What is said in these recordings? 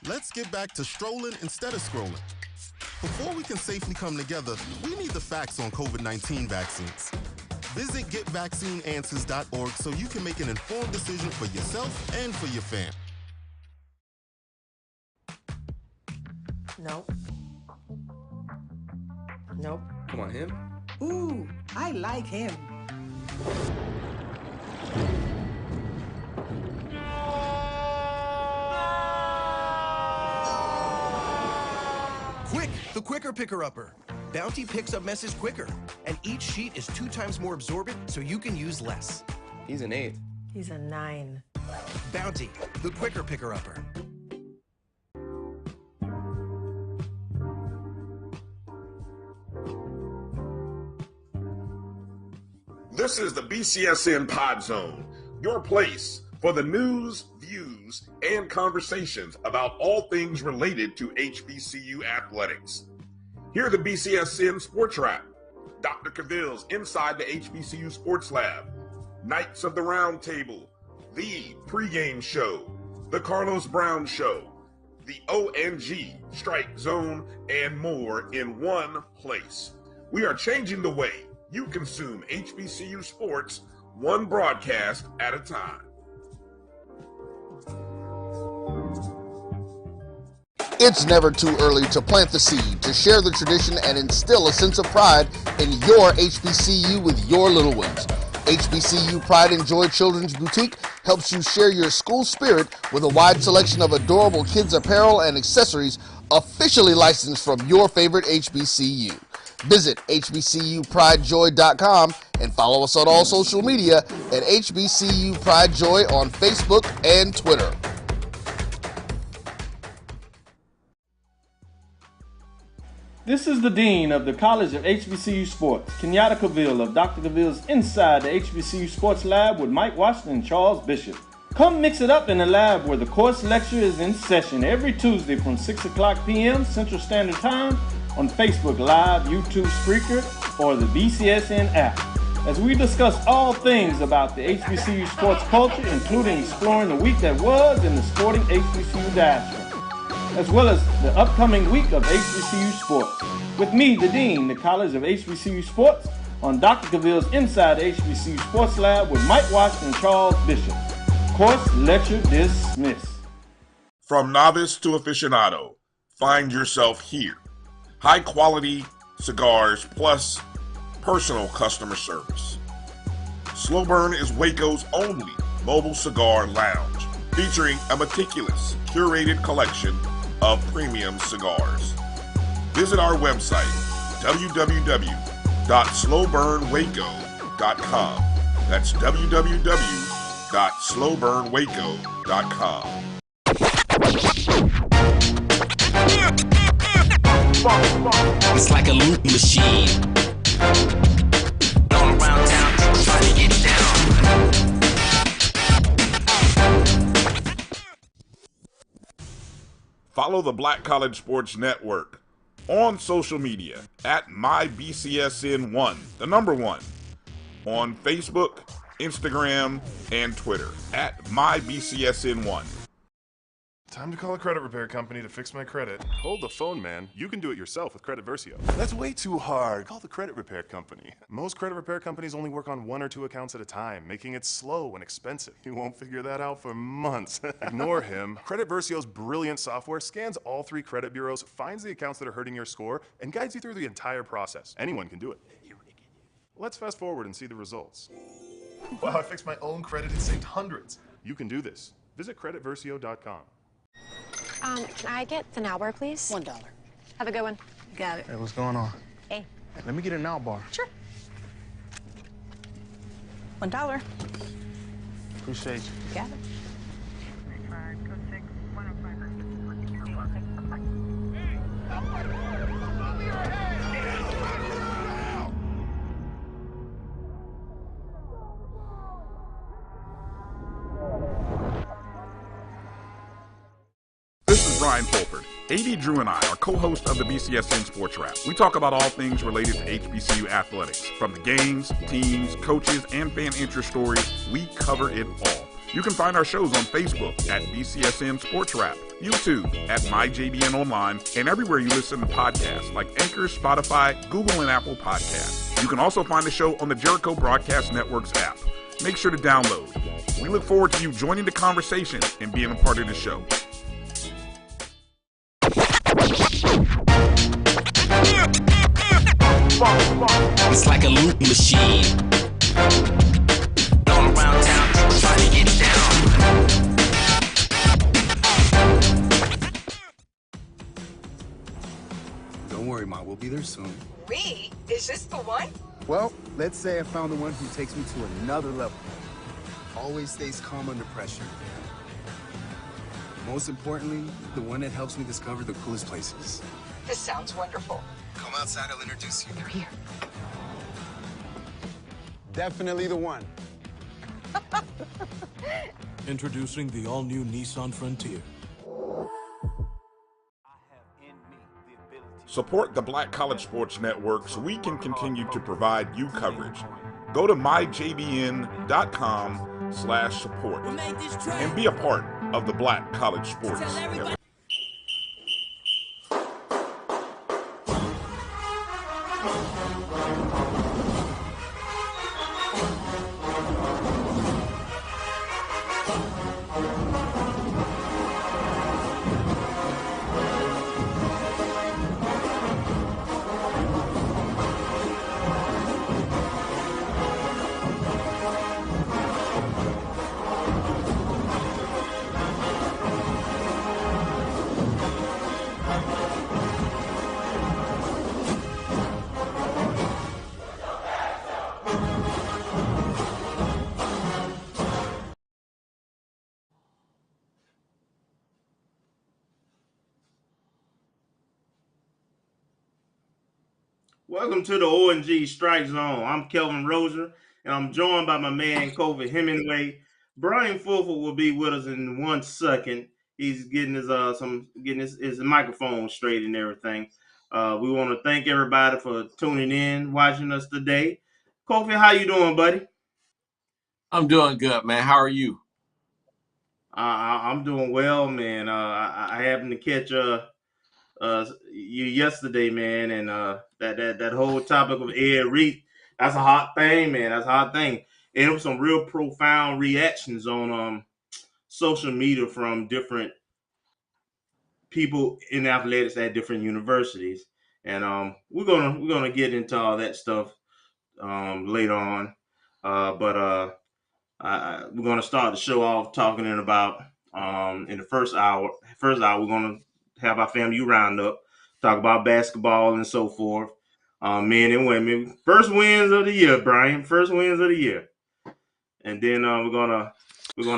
Let's get back to strolling instead of scrolling. Before we can safely come together, we need the facts on COVID-19 vaccines. Visit getvaccineanswers.org so you can make an informed decision for yourself and for your fam. Nope. Nope. Come on, him? Ooh, I like him. Quick, the quicker picker-upper. Bounty picks up messes quicker, and each sheet is 2 times more absorbent, so you can use less. He's an 8. He's a 9. Bounty, the quicker picker-upper. This is the BCSN Pod Zone, your place for the news, views, and conversations about all things related to HBCU athletics. Here are the BCSN Sports Wrap, Dr. Cavill's Inside the HBCU Sports Lab, Knights of the Round Table, the pregame show, the Carlos Brown Show, the ONG Strike Zone, and more in one place. We are changing the way you consume HBCU sports, one broadcast at a time. It's never too early to plant the seed, to share the tradition, and instill a sense of pride in your HBCU with your little ones. HBCU Pride and Joy Children's Boutique helps you share your school spirit with a wide selection of adorable kids apparel and accessories officially licensed from your favorite HBCU. Visit hbcupridejoy.com and follow us on all social media at HBCU Pride Joy on Facebook and Twitter. This is the Dean of the College of HBCU Sports, Kenyatta Cavill of Dr. Cavill's Inside the HBCU Sports Lab with Mike Washington and Charles Bishop. Come mix it up in the lab where the course lecture is in session every Tuesday from 6 o'clock p.m. Central Standard Time on Facebook Live, YouTube Spreaker, or the BCSN app, as we discuss all things about the HBCU sports culture, including exploring the week that was in the sporting HBCU diaspora, as well as the upcoming week of HBCU sports. With me, the Dean, the College of HBCU Sports, on Dr. Cavill's Inside the HBCU Sports Lab with Mike Washington and Charles Bishop. Course lecture dismissed. From novice to aficionado, find yourself here. High quality cigars plus personal customer service. Slow Burn is Waco's only mobile cigar lounge, featuring a meticulous, curated collection of premium cigars. Visit our website, www.slowburnwaco.com. That's www.slowburnwaco.com. It's like a loop machine. All around town, trying to get down. Follow the Black College Sports Network on social media at MyBCSN1, the number 1, on Facebook, Instagram, and Twitter at MyBCSN1. Time to call a credit repair company to fix my credit. Hold the phone, man. You can do it yourself with Credit Versio. That's way too hard. Call the credit repair company. Most credit repair companies only work on 1 or 2 accounts at a time, making it slow and expensive. You won't figure that out for months. Ignore him. Credit Versio's brilliant software scans all 3 credit bureaus, finds the accounts that are hurting your score, and guides you through the entire process. Anyone can do it. Let's fast forward and see the results. Wow, I fixed my own credit and saved hundreds. You can do this. Visit creditversio.com. Can I get the now bar, please? $1. Have a good one. Got it. Hey, what's going on? Hey. Let me get a now bar. Sure. $1. Appreciate you. Got it. This is Brian Fulford. AD Drew and I are co-hosts of the BCSN Sports Wrap. We talk about all things related to HBCU athletics. From the games, teams, coaches, and fan interest stories, we cover it all. You can find our shows on Facebook at BCSN Sports Wrap, YouTube at MyJBN Online, and everywhere you listen to podcasts like Anchor, Spotify, Google, and Apple Podcasts. You can also find the show on the Jericho Broadcast Network's app. Make sure to download. We look forward to you joining the conversation and being a part of the show. It's like a loop machine. All around town, people trying to get down. Don't worry, Ma. We'll be there soon. We? Is this the one? Well, let's say I found the one who takes me to another level. Always stays calm under pressure. Most importantly, the one that helps me discover the coolest places. This sounds wonderful. Come outside, I'll introduce you. They're here. Definitely the one. Introducing the all-new Nissan Frontier. Support the Black College Sports Network so we can continue to provide you coverage. Go to myjbn.com/support and be a part of the Black College Sports Network. Welcome to the O&G Strike Zone. I'm Kelvin Roser, and I'm joined by my man, Kofi Hemingway. Brian Fulford will be with us in 1 second. He's getting his his microphone straight and everything. We want to thank everybody for tuning in, watching us today. Kofi, how you doing, buddy? I'm doing good, man. How are you? I'm doing well, man. I happened to catch you yesterday, man, and that whole topic of Ed Reed, that's a hot thing, man. That's a hot thing. And there was some real profound reactions on social media from different people in athletics at different universities. And we're gonna get into all that stuff later on. But we're gonna start the show off talking about in the first hour. We're gonna have our FAMU roundup, talk about basketball and so forth, men and women. First wins of the year, Brian. First wins of the year, and then we're gonna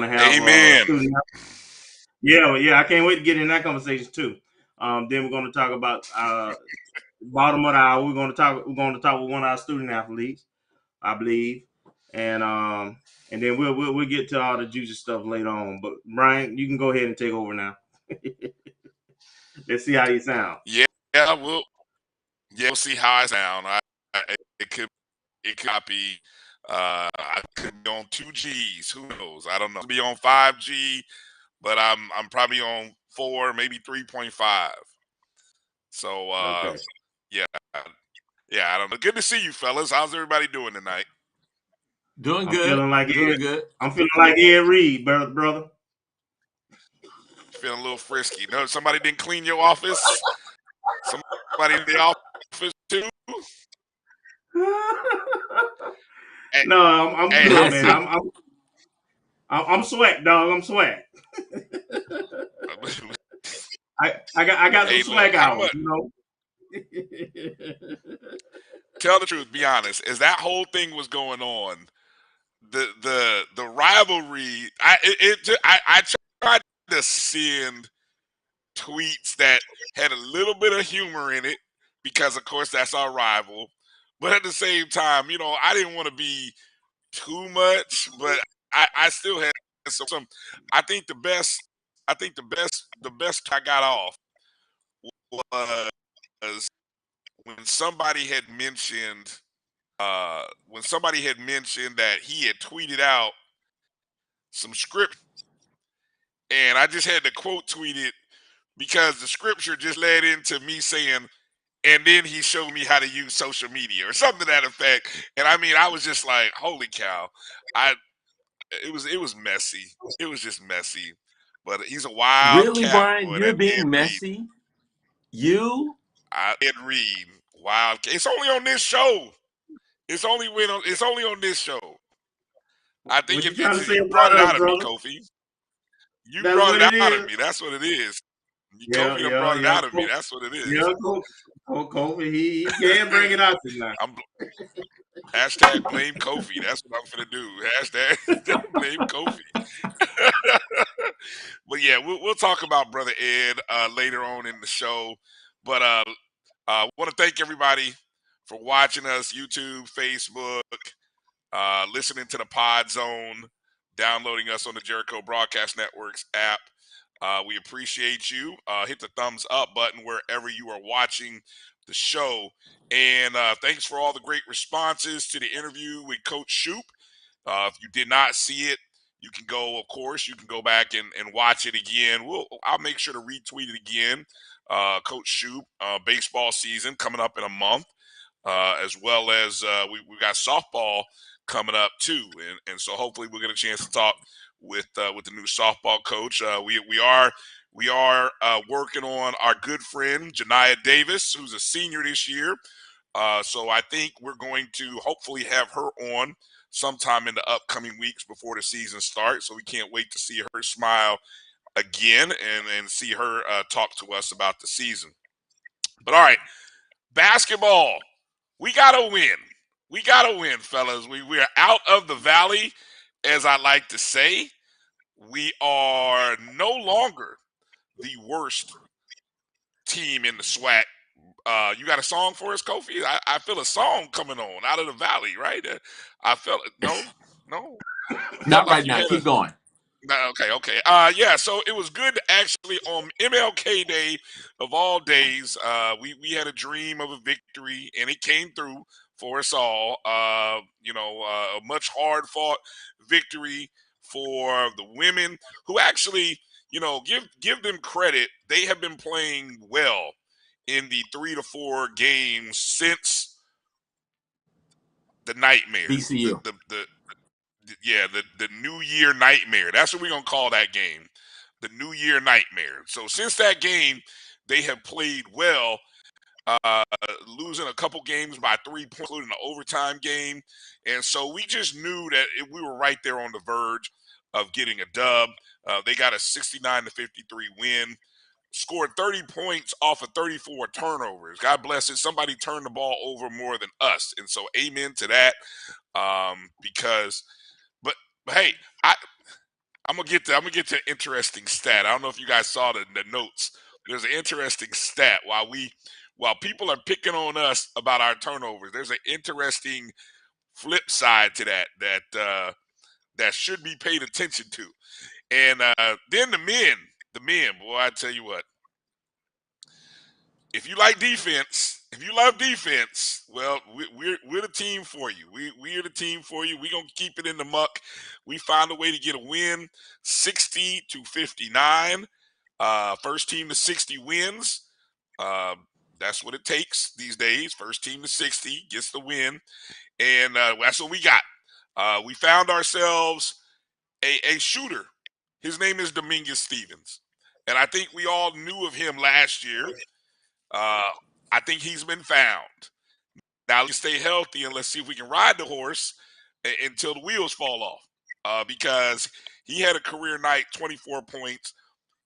have Amen. Yeah. I can't wait to get in that conversation too. Then we're gonna talk about bottom of the hour. We're gonna talk with one of our student athletes, I believe, and then we'll get to all the juicy stuff later on. But Brian, you can go ahead and take over now. Let's see how you sound. Yeah, we'll see how I sound. It could be I could be on 2Gs. Who knows? I don't know. Be on 5G, but I'm probably on 4, maybe 3.5. So Okay. yeah, I don't know. Good to see you, fellas. How's everybody doing tonight? Doing I'm good. feeling like good. I'm feeling like Ed Reed, brother. Feeling a little frisky. No, somebody didn't clean your office. Somebody in the office too. No, I'm good, man. I'm swag, dog. I'm swag. I got some swag hours, you know. Tell the truth, be honest. As that whole thing was going on, the rivalry, I tried to send tweets that had a little bit of humor in it because, of course, that's our rival. But at the same time, you know, I didn't want to be too much, but I still had some. I think the best I got off was when somebody had mentioned that he had tweeted out some script, and I just had to quote tweet it because the scripture just led into me saying, and then he showed me how to use social media or something to that effect. And I mean, I was just like, holy cow. It was messy. It was just messy. But he's a wild Really, cat, Brian? boy. You're That being Ed Reed. messy? You? Ed Reed. Wild cat. It's only on this show. It's only on this show. I think What you trying to say you brought about it us, out of me, brother? Kofi. You That's brought what it it out of is. me. That's what it is. Yeah, Kofi done brought it yeah. out of me. That's what it is. Yeah, Kofi, he can bring it out tonight. Hashtag blame Kofi. That's what I'm finna do. Hashtag blame Kofi. But yeah, we'll talk about Brother Ed later on in the show. But want to thank everybody for watching us, YouTube, Facebook, listening to the Pod Zone, downloading us on the Jericho Broadcast Networks app. We appreciate you. Hit the thumbs up button wherever you are watching the show. And thanks for all the great responses to the interview with Coach Shoop. If you did not see it, you can go, of course, you can go back and watch it again. I'll make sure to retweet it again. Coach Shoop, baseball season coming up in a month, as well as we got softball coming up too. And so hopefully we'll get a chance to talk with the new softball coach. We are working on our good friend Janiah Davis, who's a senior this year. So I think we're going to hopefully have her on sometime in the upcoming weeks before the season starts. So we can't wait to see her smile again and see her talk to us about the season. But all right, basketball. We got to win. We got to win, fellas. We are out of the valley, as I like to say. We are no longer the worst team in the SWAC. You got a song for us, Kofi? I feel a song coming on out of the valley, right? I felt it. No. Felt Not like right you now. had Keep going. Okay. Yeah, so it was good to actually on MLK Day of all days. We had a dream of a victory, and it came through for us all. A much hard fought victory for the women who actually, give them credit. They have been playing well in the 3 to 4 games since the nightmare. BCU. The New Year Nightmare. That's what we're going to call that game. The New Year Nightmare. So since that game, they have played well, losing a couple games by 3 points, including the overtime game. And so we just knew that we were right there on the verge of getting a dub. They got a 69-53 win. Scored 30 points off of 34 turnovers. God bless it. Somebody turned the ball over more than us. And so amen to that. But hey, I'm gonna get to an interesting stat. I don't know if you guys saw the notes. There's an interesting stat while people are picking on us about our turnovers. There's an interesting flip side to that should be paid attention to. And then the men, boy, I tell you what. If you like defense, if you love defense, well, we're the team for you. We're the team for you. We're gonna keep it in the muck. We found a way to get a win, 60-59. First team to 60 wins. That's what it takes these days. First team to 60 gets the win, and that's what we got. We found ourselves a shooter. His name is Dominguez Stevens, and I think we all knew of him last year. I think he's been found. Now let's stay healthy and let's see if we can ride the horse until the wheels fall off. Because he had a career night, 24 points.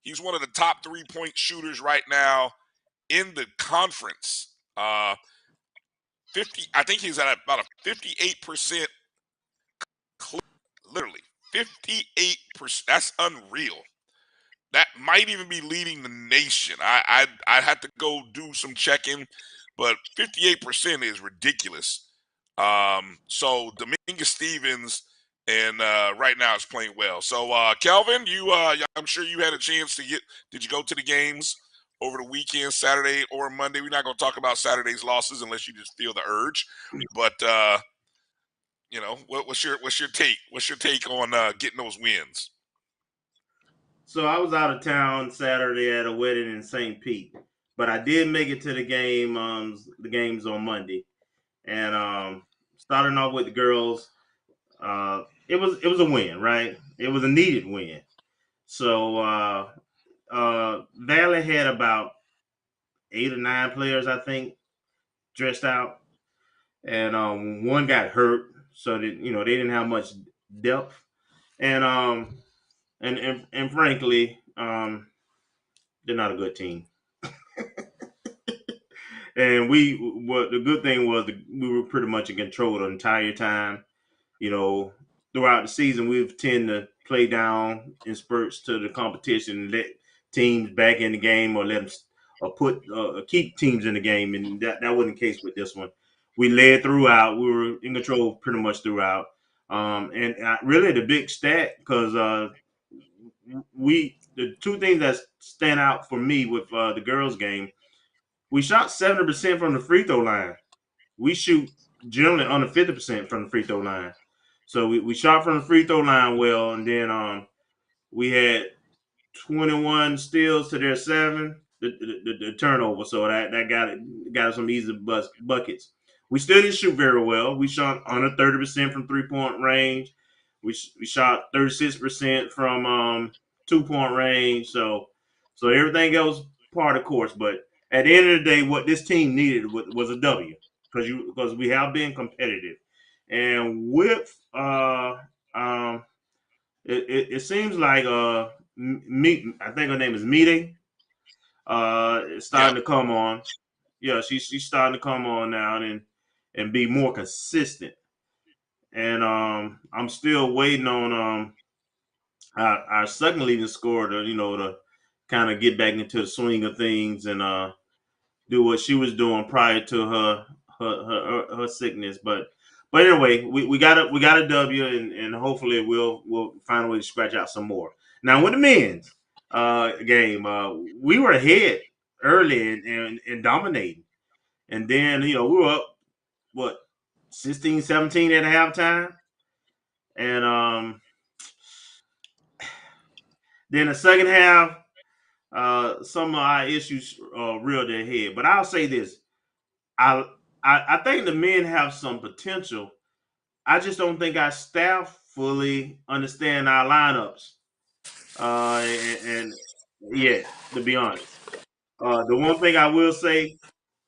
He's one of the top 3-point shooters right now in the conference. 50. I think he's at about a 58%. Literally 58%. That's unreal. That might even be leading the nation. I had to go do some checking, but 58% is ridiculous. So Dominguez Stevens and right now is playing well. So Kelvin, I'm sure you had a chance to did you go to the games over the weekend, Saturday or Monday? We're not going to talk about Saturday's losses unless you just feel the urge. But You know, what's your take? What's your take on getting those wins? So I was out of town Saturday at a wedding in St. Pete, but I did make it to the game. The games on Monday, and starting off with the girls, it was a win, right? It was a needed win. So Valley had about 8 or 9 players, I think, dressed out, and one got hurt, so that they didn't have much depth, and and frankly, they're not a good team. And what the good thing was, we were pretty much in control the entire time. Throughout the season, we've tend to play down in spurts to the competition and let teams back in the game, or let them keep teams in the game, and that wasn't the case with this one. We led throughout. We were in control pretty much throughout. And really the big stat, because the two things that stand out for me with the girls game, we shot 70% from the free throw line. We shoot generally under 50% from the free throw line. So we shot from the free throw line well, and then we had 21 steals to their 7, the turnover. So that got us some easy buckets. We still didn't shoot very well. We shot under 30% from 3-point range. We shot 36% from 2-point range. So everything else part of course. But at the end of the day, what this team needed was a W, because we have been competitive. And with it seems like I think her name is Mide. It's starting to come on. Yeah, she's starting to come on now and be more consistent. And I'm still waiting on our second leading scorer to kind of get back into the swing of things and do what she was doing prior to her sickness. But anyway, we got a W, and hopefully we'll find a way to scratch out some more. Now with the men's game, we were ahead early and dominating, and then we were up 16-17 at halftime, and then the second half, some of our issues reared their head. But I'll say this: I think the men have some potential. I just don't think our staff fully understand our lineups. And yeah, to be honest, the one thing I will say,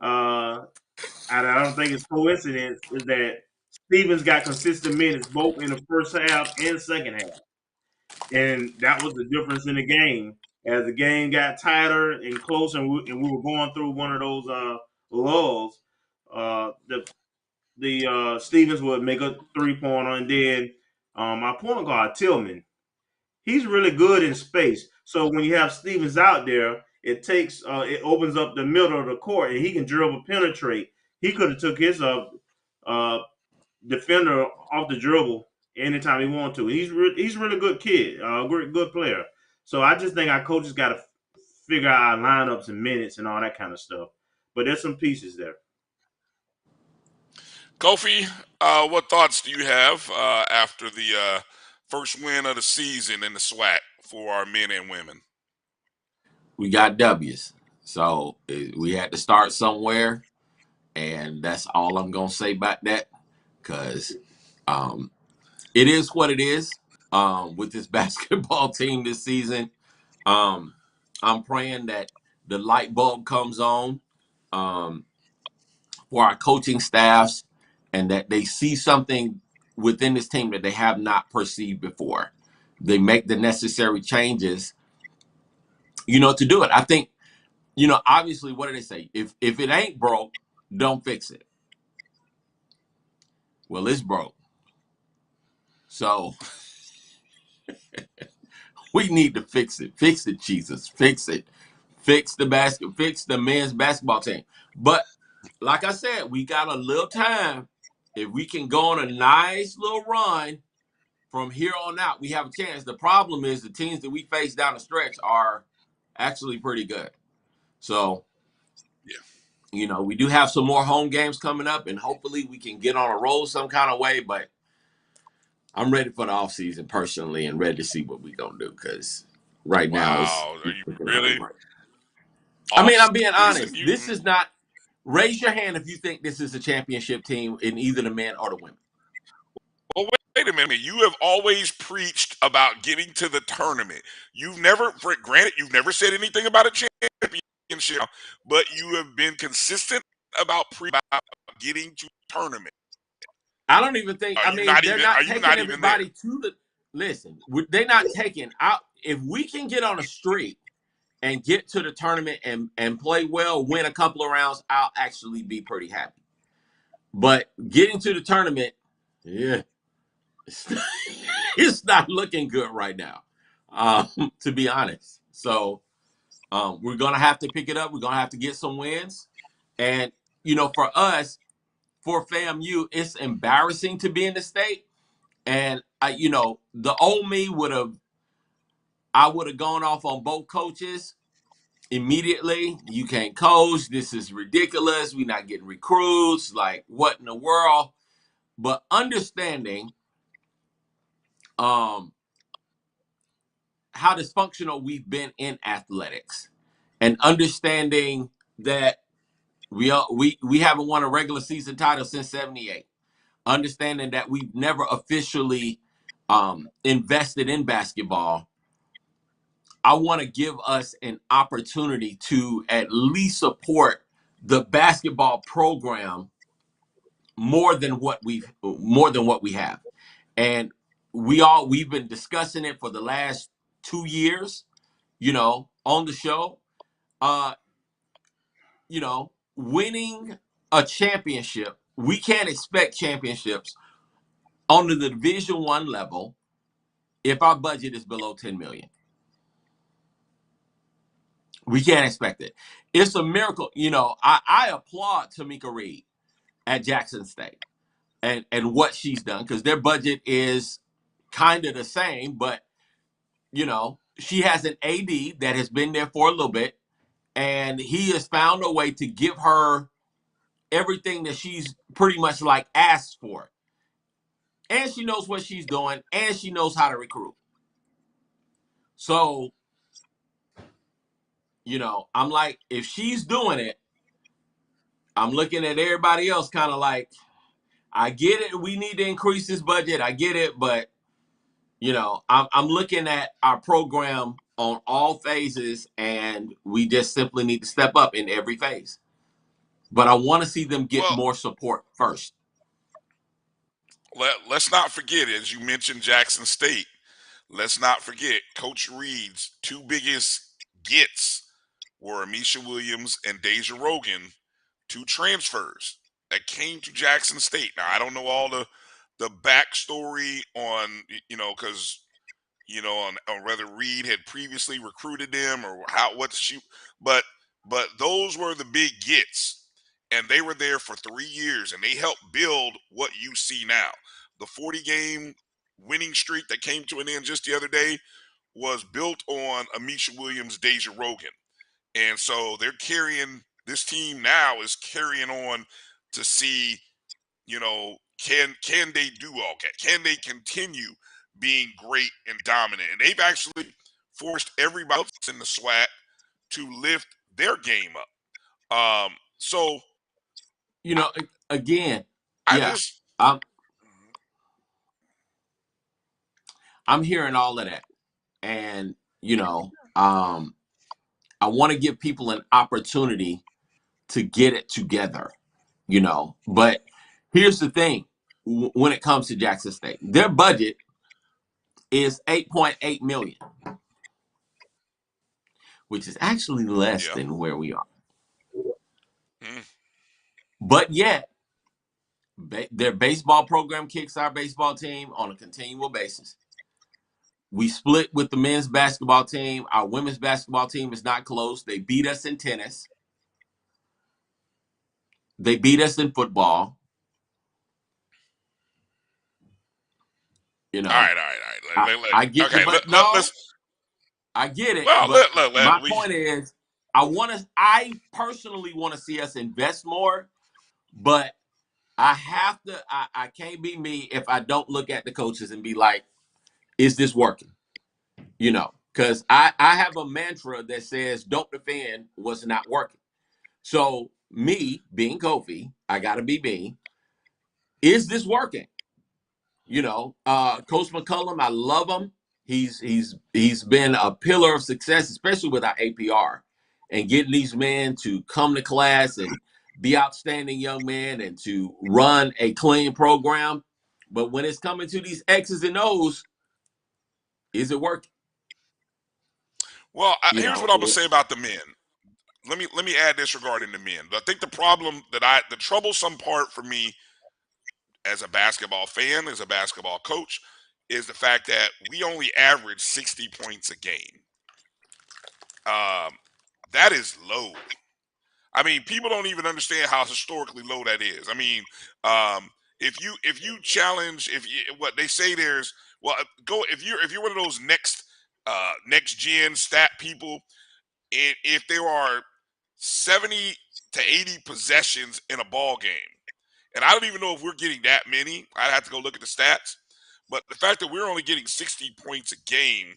and I don't think it's coincidence, is that Stevens got consistent minutes both in the first half and second half, and that was the difference in the game. As the game got tighter and closer, and we were going through one of those lulls, the Stevens would make a 3-pointer, and then my point guard Tillman, he's really good in space. So when you have Stevens out there, it opens up the middle of the court, and he can dribble, penetrate. He could have took his defender off the dribble anytime he wanted to. He's really good kid, good player. So I just think our coaches got to figure out our lineups and minutes and all that kind of stuff. But there's some pieces there. Kofi, what thoughts do you have after the first win of the season in the SWAC for our men and women? We got W's. So we had to start somewhere, and that's all I'm going to say about that, because it is what it is with this basketball team this season. I'm praying that the light bulb comes on for our coaching staffs, and that they see something within this team that they have not perceived before. They make the necessary changes, to do it. I think, obviously, what do they say? If it ain't broke, don't fix it. Well, it's broke. So we need to fix it. Fix it, Jesus. Fix it. Fix the men's basketball team. But like I said, we got a little time. If we can go on a nice little run from here on out, we have a chance. The problem is the teams that we face down the stretch are actually pretty good. So, we do have some more home games coming up, and hopefully we can get on a roll some kind of way. But I'm ready for the offseason personally and ready to see what we're going to do because right now it's Wow, are you looking really? right. I mean, I'm being Off-season, honest. This is not – raise your hand if you think this is a championship team in either the men or the women. Well, wait a minute. You have always preached about getting to the tournament. You've never, granted, you've never said anything about a championship, but you have been consistent about getting to tournament. I don't even think. I mean, they're not Are you taking not even there? everybody to the. Listen, they're not taking out. If we can get on a streak and get to the tournament and play well, win a couple of rounds, I'll actually be pretty happy. But getting to the tournament, yeah, it's not looking good right now, to be honest. So we're gonna have to pick it up. We're gonna have to get some wins, and for us, for FAMU, it's embarrassing to be in the state. And the old me would have gone off on both coaches immediately. You can't coach. This is ridiculous. We're not getting recruits. Like, what in the world? But understanding how dysfunctional we've been in athletics, and understanding that we haven't won a regular season title since '78. Understanding that we've never officially invested in basketball, I want to give us an opportunity to at least support the basketball program more than what we have. And we've been discussing it for the last 2 years, on the show. Winning a championship, we can't expect championships on the Division I level if our budget is below $10 million. We can't expect it. It's a miracle. I applaud Tamika Reed at Jackson State and what she's done, because their budget is kind of the same, but she has an AD that has been there for a little bit, and he has found a way to give her everything that she's pretty much like asked for. And she knows what she's doing, and she knows how to recruit. So, I'm like, if she's doing it, I'm looking at everybody else kind of like, I get it. We need to increase this budget. I get it. But, I'm looking at our program on all phases, and we just simply need to step up in every phase. But I want to see them get more support first. Let's not forget, as you mentioned, Jackson State. Let's not forget Coach Reed's two biggest gets were Amisha Williams and Deja Rogan, two transfers that came to Jackson State. Now, I don't know all the backstory on, because, on whether Reed had previously recruited them or but those were the big gets, and they were there for 3 years, and they helped build what you see now. The 40-game winning streak that came to an end just the other day was built on Amisha Williams, Deja Rogan. And so this team now is carrying on to see, can they do all that? Can they continue being great and dominant? And they've actually forced everybody else in the SWAC to lift their game up. So, again, I'm hearing all of that. And, I want to give people an opportunity to get it together, But here's the thing. When it comes to Jackson State, their budget is $8.8 million, which is actually less than where we are. But yet, their baseball program kicks our baseball team on a continual basis. We split with the men's basketball team. Our women's basketball team is not close. They beat us in tennis. They beat us in football. All right. I get okay, it, but I get it. Well, but my point is, I personally want to see us invest more, but I have to. I can't be me if I don't look at the coaches and be like, "Is this working?" You know, because I have a mantra that says, "Don't defend what's not working." So me being Kofi, I got to be me. Is this working? You know, Coach McCullum, I love him. He's been a pillar of success, especially with our APR and getting these men to come to class and be outstanding young men and to run a clean program. But when it's coming to these X's and O's, is it working? Well, here's what I'm gonna say about the men. Let me add this regarding the men. I think the troublesome part for me as a basketball fan, as a basketball coach, is the fact that we only average 60 points a game. That is low. I mean, people don't even understand how historically low that is. I mean, if you challenge, what they say, if you're one of those next gen stat people, if there are 70 to 80 possessions in a ball game, and I don't even know if we're getting that many. I'd have to go look at the stats, but the fact that we're only getting 60 points a game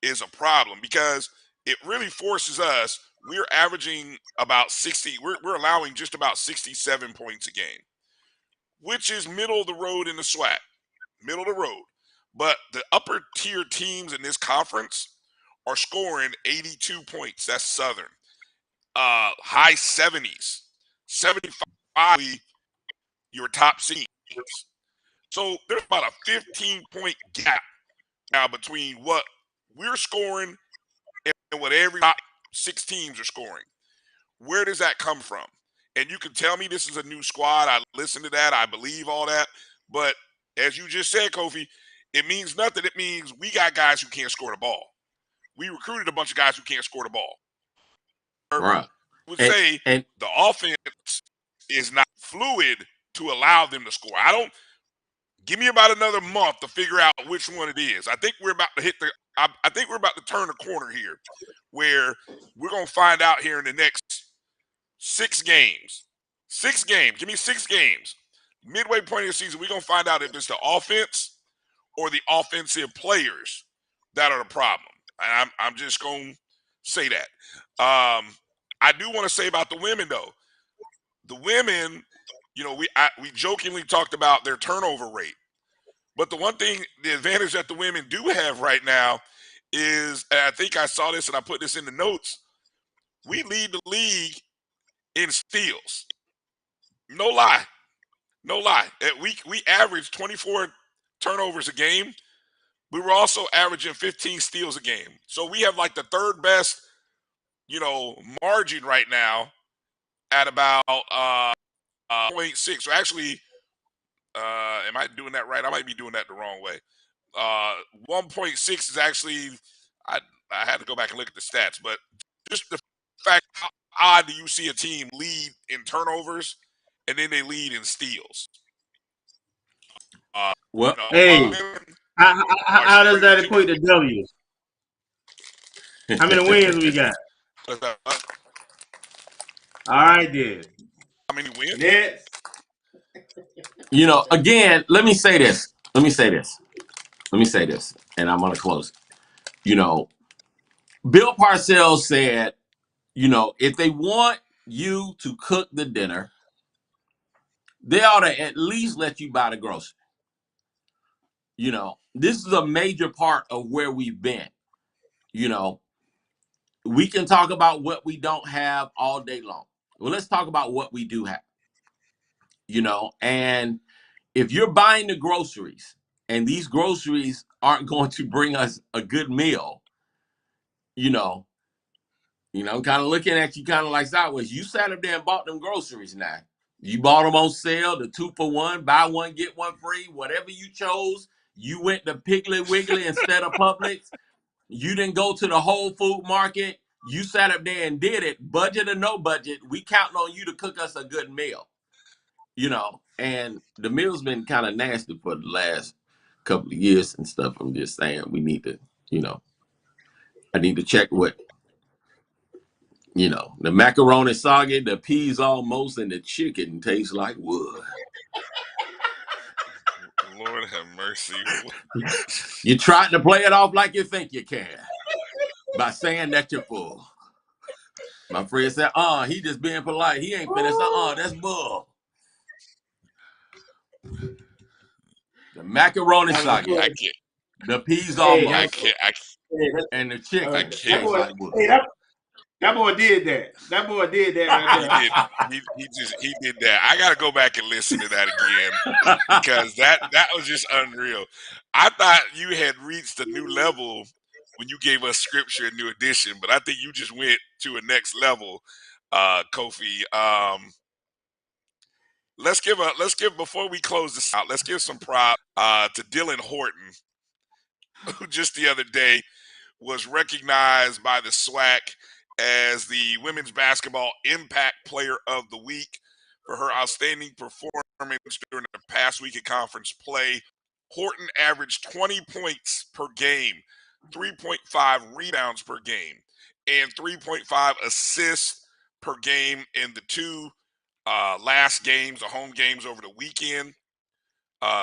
is a problem because it really forces us. We're averaging about 60. We're allowing just about 67 points a game, which is middle of the road in the SWAC, middle of the road. But the upper tier teams in this conference are scoring 82 points. That's Southern. High 70s, 75. Your top teams. So there's about a 15-point gap now between what we're scoring and what every top 6 teams are scoring. Where does that come from? And you can tell me this is a new squad. I listen to that. I believe all that. But as you just said, Kofi, it means nothing. It means we got guys who can't score the ball. We recruited a bunch of guys who can't score the ball. Right. I would say the offense is not fluid to allow them to score. Give me about another month to figure out which one it is. I think we're about to I think we're about to turn a corner here where we're going to find out here in the next 6 games. 6 games. Give me 6 games. Midway point of the season, we're going to find out if it's the offense or the offensive players that are the problem. And I'm just going to say that. I do want to say about the women, though. The women, you know, we jokingly talked about their turnover rate. But the one thing, the advantage that the women do have right now is, and I think I saw this and I put this in the notes, we lead the league in steals. No lie. No lie. We averaged 24 turnovers a game. We were also averaging 15 steals a game. So we have like the 3rd best, margin right now at about 0.6. So actually, am I doing that right? I might be doing that the wrong way. 1.6 is actually, I had to go back and look at the stats, but just the fact, how odd do you see a team lead in turnovers and then they lead in steals? Hey, how does that equate to W's? How many wins we got? All right, then. How many wins? Next. Again, let me say this, and I'm going to close. Bill Parcells said, if they want you to cook the dinner, they ought to at least let you buy the groceries. This is a major part of where we've been. We can talk about what we don't have all day long. Well, let's talk about what we do have. And if you're buying the groceries and these groceries aren't going to bring us a good meal, I'm kind of looking at you kind of like sideways. You sat up there and bought them groceries now. You bought them on sale, the 2-for-1, buy one, get one free, whatever you chose. You went to Piggly Wiggly instead of Publix. You didn't go to the Whole Food Market. You sat up there and did it. Budget or no budget, we counting on you to cook us a good meal. And the meal's been kind of nasty for the last couple of years and stuff. I'm just saying we need to, I need to check what, the macaroni soggy, the peas almost, and the chicken tastes like wood. mercy. You're trying to play it off like you think you can by saying that you're full. My friend said, he just being polite. He ain't finished. That's bull. The macaroni soggy. I can't. The peas almost. I can't. And the chicken That boy did that. That boy did that right there. He did that. I got to go back and listen to that again because that was just unreal. I thought you had reached a new level when you gave us scripture in New Edition, but I think you just went to a next level, Kofi. Let's give before we close this out. Let's give some prop to Dylan Horton, who just the other day was recognized by the SWAC as the Women's Basketball Impact Player of the Week for her outstanding performance during the past week of conference play. Horton averaged 20 points per game, 3.5 rebounds per game, and 3.5 assists per game in the two last games, the home games over the weekend.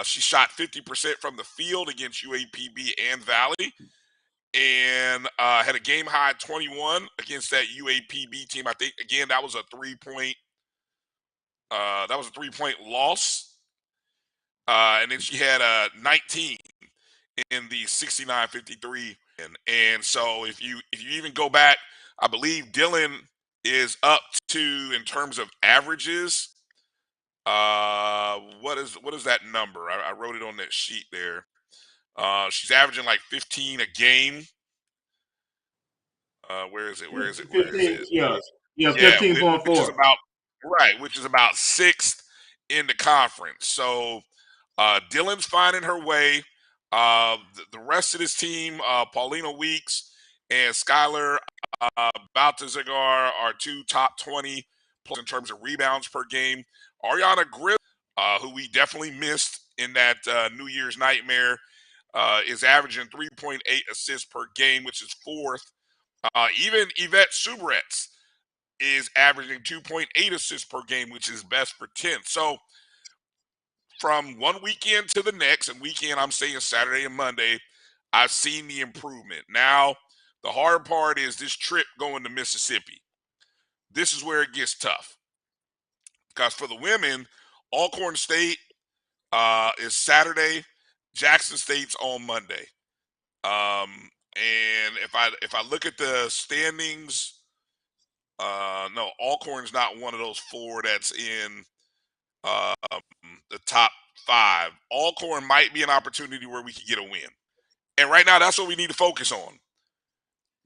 She shot 50% from the field against UAPB and Valley, and had a game high 21 against that UAPB team. I think again that was a 3-point loss, and then she had a 19 in the 69-53. And so if you even go back, I believe Dylan is up to, in terms of averages, what is that number? I wrote it on that sheet there. She's averaging like 15 a game. Where is it? 15, yeah, 15.4. Which is about 6th in the conference. So Dylan's finding her way. The rest of this team, Paulina Weeks and Skylar Baltazar are two top 20 plus in terms of rebounds per game. Ariana Griff, who we definitely missed in that New Year's nightmare, is averaging 3.8 assists per game, which is 4th. Even Yvette Subrets is averaging 2.8 assists per game, which is best for 10th. So from one weekend to the next, and weekend I'm saying Saturday and Monday, I've seen the improvement. Now, the hard part is this trip going to Mississippi. This is where it gets tough. Because for the women, Alcorn State is Saturday, Jackson State's on Monday. And if I look at the standings, no, Alcorn's not one of those 4 that's in the top 5. Alcorn might be an opportunity where we could get a win. And right now, that's what we need to focus on.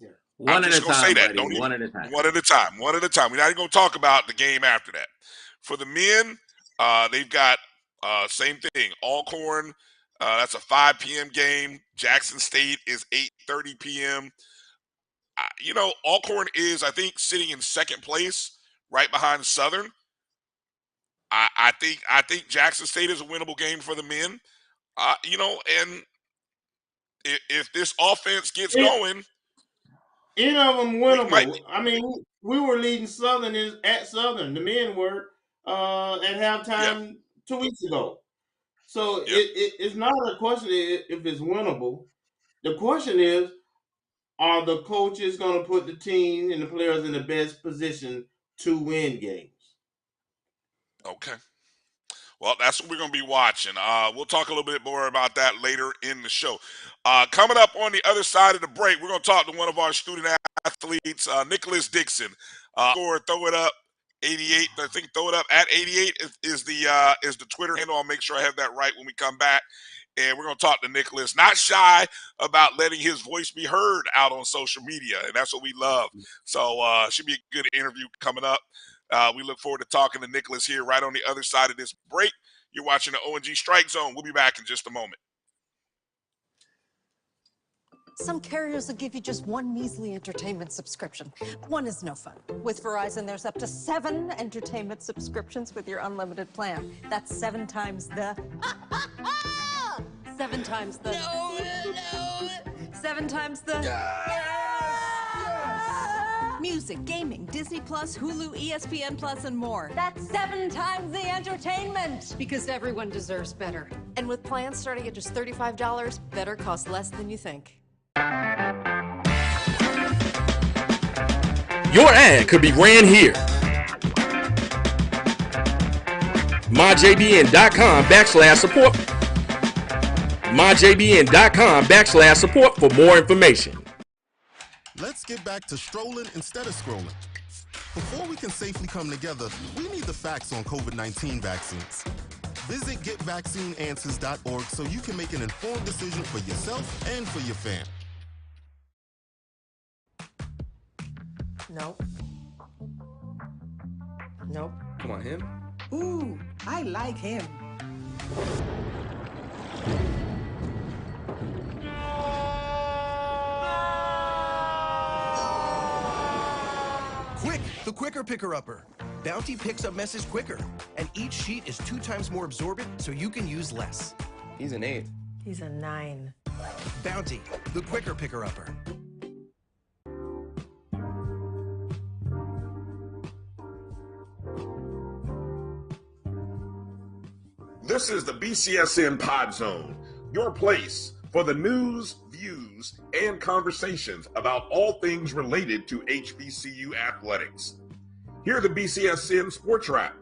Yeah. I'm just going to say that. One at a time. One at a time. One at a time. We're not even going to talk about the game after that. For the men, they've got same thing. Alcorn, that's a 5 p.m. game. Jackson State is 8:30 p.m. Alcorn is, I think, sitting in 2nd place, right behind Southern. I think Jackson State is a winnable game for the men. And if this offense gets going, any of them winnable. I mean, we were leading Southern at Southern. The men were at halftime 2 weeks ago. So it's not a question if it's winnable. The question is, are the coaches going to put the team and the players in the best position to win games? Okay. Well, that's what we're going to be watching. We'll talk a little bit more about that later in the show. Coming up on the other side of the break, we're going to talk to one of our student athletes, Nick Dixon. Throw it up 88. I think throw it up at 88 is the Twitter handle. I'll make sure I have that right when we come back. And we're going to talk to Nicholas, not shy about letting his voice be heard out on social media. And that's what we love. So should be a good interview coming up. We look forward to talking to Nicholas here right on the other side of this break. You're watching the O&G Strike Zone. We'll be back in just a moment. Some carriers will give you just one measly entertainment subscription. One is no fun. With Verizon, there's up to 7 entertainment subscriptions with your unlimited plan. That's 7 times the... 7 times the... No. 7 times the... music, gaming, Disney Plus, Hulu, ESPN Plus, and more. That's 7 times the entertainment. Because everyone deserves better. And with plans starting at just $35, better costs less than you think. Your ad could be ran here. MyJBN.com/support. MyJBN.com/support for more information. Let's get back to strolling instead of scrolling. Before we can safely come together, we need the facts on COVID-19 vaccines. Visit GetVaccineAnswers.org so you can make an informed decision for yourself and for your fam. Nope. Nope. Come on, him? Ooh, I like him. Quick, the quicker picker-upper. Bounty picks up messes quicker, and each sheet is 2 times more absorbent, so you can use less. He's an 8. He's a 9. Bounty, the quicker picker-upper. This is the BCSN Pod Zone, your place for the news, views, and conversations about all things related to HBCU athletics. Here are the BCSN Sports Wrap,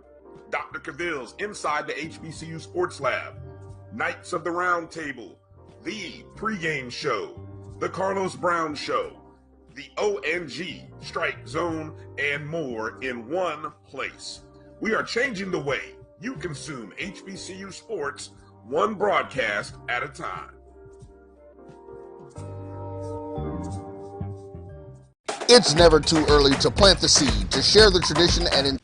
Dr. Cavill's Inside the HBCU Sports Lab, Knights of the Round Table, the pregame show, the Carlos Brown Show, the ONG Strike Zone, and more in one place. We are changing the way you consume HBCU sports, one broadcast at a time. It's never too early to plant the seed, to share the tradition, and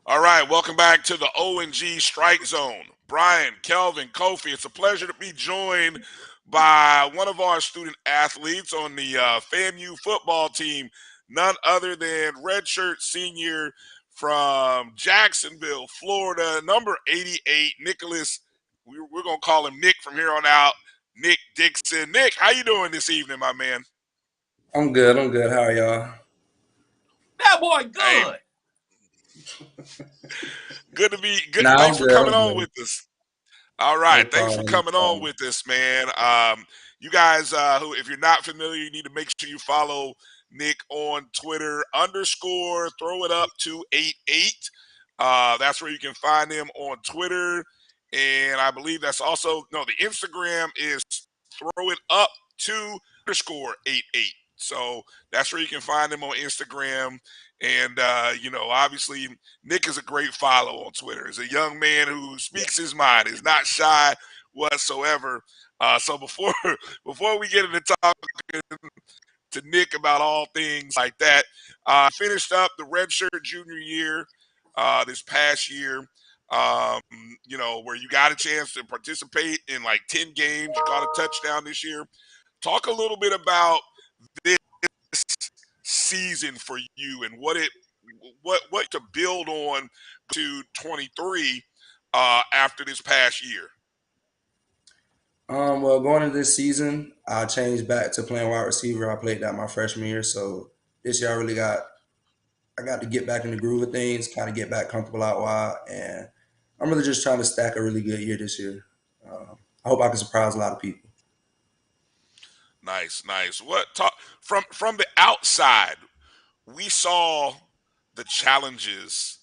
All right, welcome back to the ONG Strike Zone. Brian, Kelvin, Kofi, it's a pleasure to be joined by one of our student athletes on the FAMU football team, none other than redshirt senior from Jacksonville, Florida, number 88, Nicholas. We're going to call him Nick from here on out, Nick Dixon. Nick, how you doing this evening, my man? I'm good. How are y'all? That boy good. Hey. Good to be good. Nah, Thanks for coming on good. with us. All right, No thanks for problem, coming on with us, man. You guys, who, if you're not familiar, you need to make sure you follow Nick on Twitter _, throw it up to 88. That's where you can find him on Twitter, and I believe that's also the Instagram is throw it up to _88. So that's where you can find him on Instagram. And, obviously, Nick is a great follow on Twitter. He's a young man who speaks his mind. He's not shy whatsoever. So before we get into talking to Nick about all things like that, finished up the redshirt junior year this past year, where you got a chance to participate in like 10 games. You got a touchdown this year. Talk a little bit about this season for you and what to build on to 23 after this past year. Well, going into this season, I changed back to playing wide receiver. I played that my freshman year, so this year I got to get back in the groove of things, kind of get back comfortable out wide, and I'm really just trying to stack a really good year this year. I hope I can surprise a lot of people. Nice. From the outside, we saw the challenges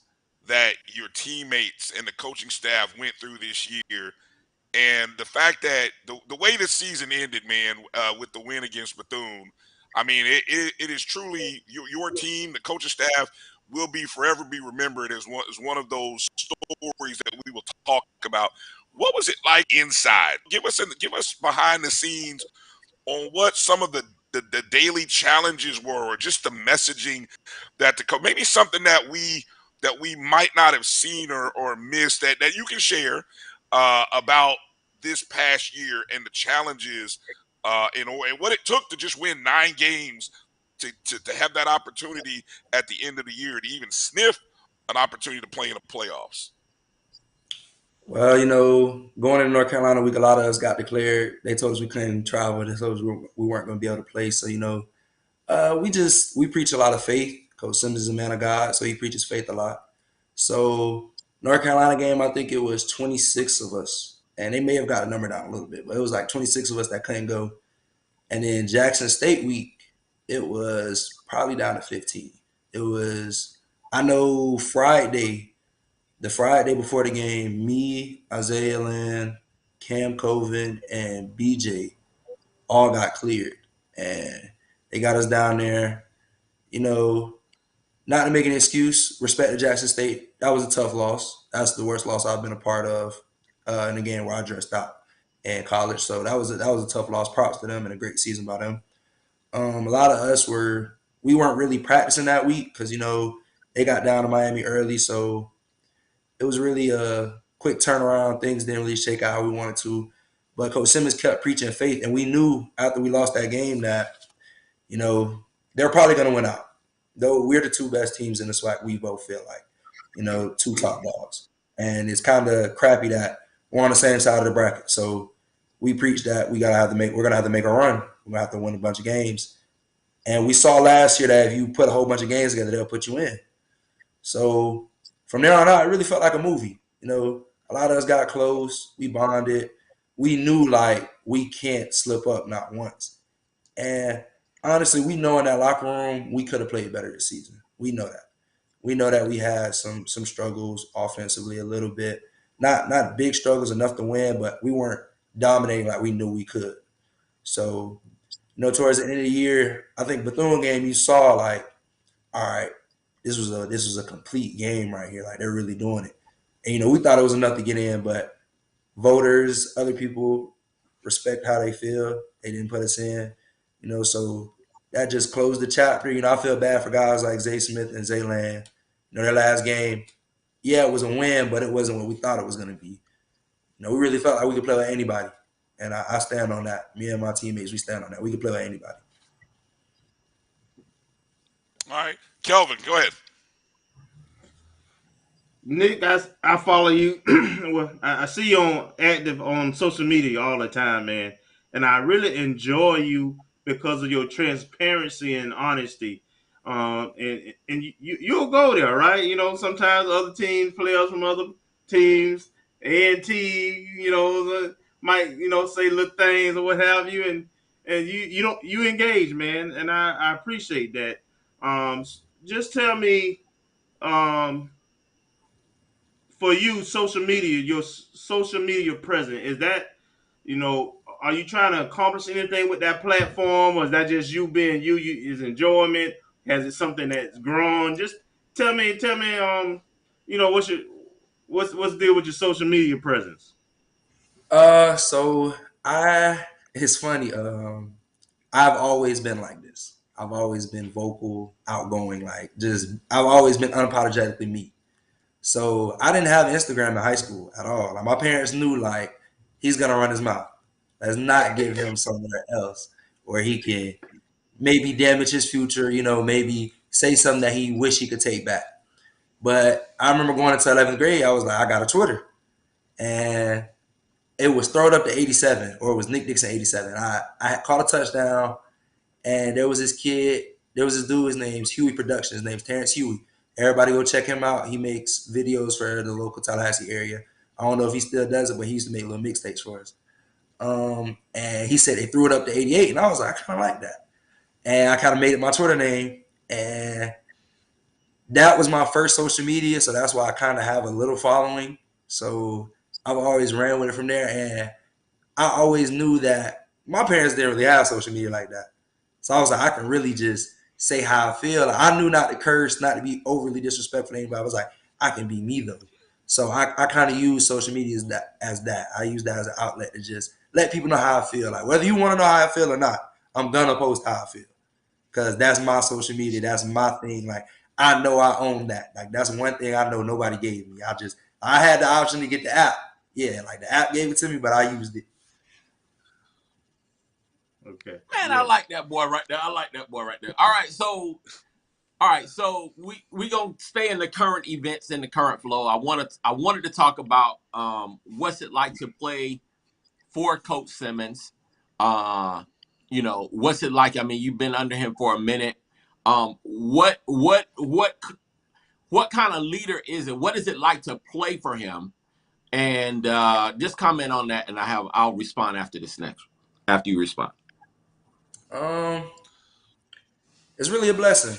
that your teammates and the coaching staff went through this year, and the fact that the way the season ended, man, with the win against Bethune, I mean, it is truly your team, the coaching staff will forever be remembered as one of those stories that we will talk about. What was it like inside? Give us behind the scenes on what some of the daily challenges were, or just the messaging that maybe something that we might not have seen or missed that you can share about this past year and the challenges and what it took to just win 9 games to have that opportunity at the end of the year to even sniff an opportunity to play in the playoffs? Well, going into North Carolina week, a lot of us got declared. They told us we couldn't travel. They told us we weren't going to be able to play. So, we preach a lot of faith. Coach Simmons is a man of God, so he preaches faith a lot. So North Carolina game, I think it was 26 of us, and they may have got a number down a little bit, but it was like 26 of us that couldn't go. And then Jackson State week, it was probably down to 15. It was, I know the Friday before the game, me, Isaiah Lynn, Cam Coven, and BJ all got cleared. And they got us down there. Not to make an excuse, respect to Jackson State. That was a tough loss. That's the worst loss I've been a part of in a game where I dressed out in college. So that was a tough loss. Props to them and a great season by them. A lot of us we weren't really practicing that week because they got down to Miami early, so it was really a quick turnaround. Things didn't really shake out how we wanted to, but Coach Simmons kept preaching faith, and we knew after we lost that game that they're probably going to win out. Though we're the 2 best teams in the SWAC, we both feel like 2 top dogs, and it's kind of crappy that we're on the same side of the bracket. So we preach that we're gonna have to make a run. We're gonna have to win a bunch of games. And we saw last year that if you put a whole bunch of games together, they'll put you in. So from there on out, it really felt like a movie. A lot of us got close. We bonded. We knew we can't slip up not once. And honestly, we know in that locker room we could have played better this season. We know that. We know that we had some struggles offensively a little bit. Not big struggles enough to win, but we weren't dominating like we knew we could. So, towards the end of the year, I think Bethune game, you saw all right, this was a complete game right here. Like they're really doing it. And we thought it was enough to get in, but voters, other people respect how they feel. They didn't put us in. So that just closed the chapter. I feel bad for guys like Zay Smith and Zay Land. Their last game, yeah, it was a win, but it wasn't what we thought it was going to be. We really felt like we could play with anybody. And I stand on that. Me and my teammates, we stand on that. We could play with anybody. All right. Kelvin, go ahead. Nick, I follow you. Well, I see you active on social media all the time, man. And I really enjoy you because of your transparency and honesty. And you'll go there, right? Sometimes other teams, players from other teams, A&T, might, say little things or what have you. And you engage, man. And I appreciate that. Just tell me, for you, social media, your social media presence, is that, are you trying to accomplish anything with that platform, or is that just you being you? Is enjoyment? Has it something that's grown? Just tell me, what's the deal with your social media presence? So it's funny. I've always been like this. I've always been vocal, outgoing, I've always been unapologetically me. So I didn't have Instagram in high school at all. My parents knew he's gonna run his mouth. Let's not give him somewhere else where he can maybe damage his future, maybe say something that he wish he could take back. But I remember going into 11th grade, I was like, I got a Twitter. And it was thrown up to 87, or it was Nick Dixon 87. I had caught a touchdown, and there was this dude, his name's Huey Productions. His name's Terrence Huey. Everybody go check him out. He makes videos for the local Tallahassee area. I don't know if he still does it, but he used to make little mixtapes for us. And he said they threw it up to 88, and I was like, I kind of like that. And I kind of made it my Twitter name, and that was my first social media, so that's why I kind of have a little following. So I've always ran with it from there, and I always knew that my parents didn't really have social media like that. So I was like, I can really just say how I feel. I knew not to curse, not to be overly disrespectful to anybody. I was like, I can be me though. So I kind of use social media as that. I use that as an outlet to just let people know how I feel. Like whether you want to know how I feel or not, I'm gonna post how I feel. Because that's my social media. That's my thing. Like I know I own that. Like that's one thing I know nobody gave me. I had the option to get the app. Yeah, like the app gave it to me, but I used it. Okay. Man, I like that boy right there. All right, so we gonna stay in the current events in the current flow. I wanted to talk about what's it like to play for Coach Simmons. What's it like? I mean, you've been under him for a minute. What kind of leader is it? What is it like to play for him? And just comment on that, and I'll respond after you respond. It's really a blessing.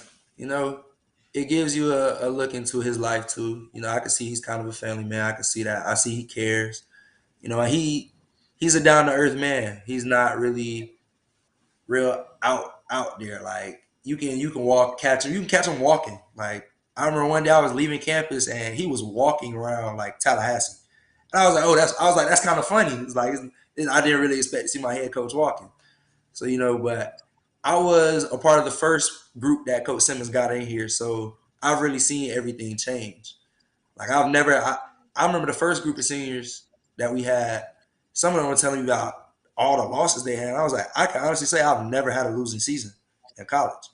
It gives you a look into his life too. I can see he's kind of a family man. I can see that. I see he cares. And he's a down to earth man. He's not really real out there. Like you can catch him. You can catch him walking. Like I remember one day I was leaving campus and he was walking around like Tallahassee, and I was like, that's kind of funny. It's like I didn't really expect to see my head coach walking. So but I was a part of the first group that Coach Simmons got in here, so I've really seen everything change. Like I remember the first group of seniors that we had. Some of them were telling me about all the losses they had. And I was like, I can honestly say I've never had a losing season in college,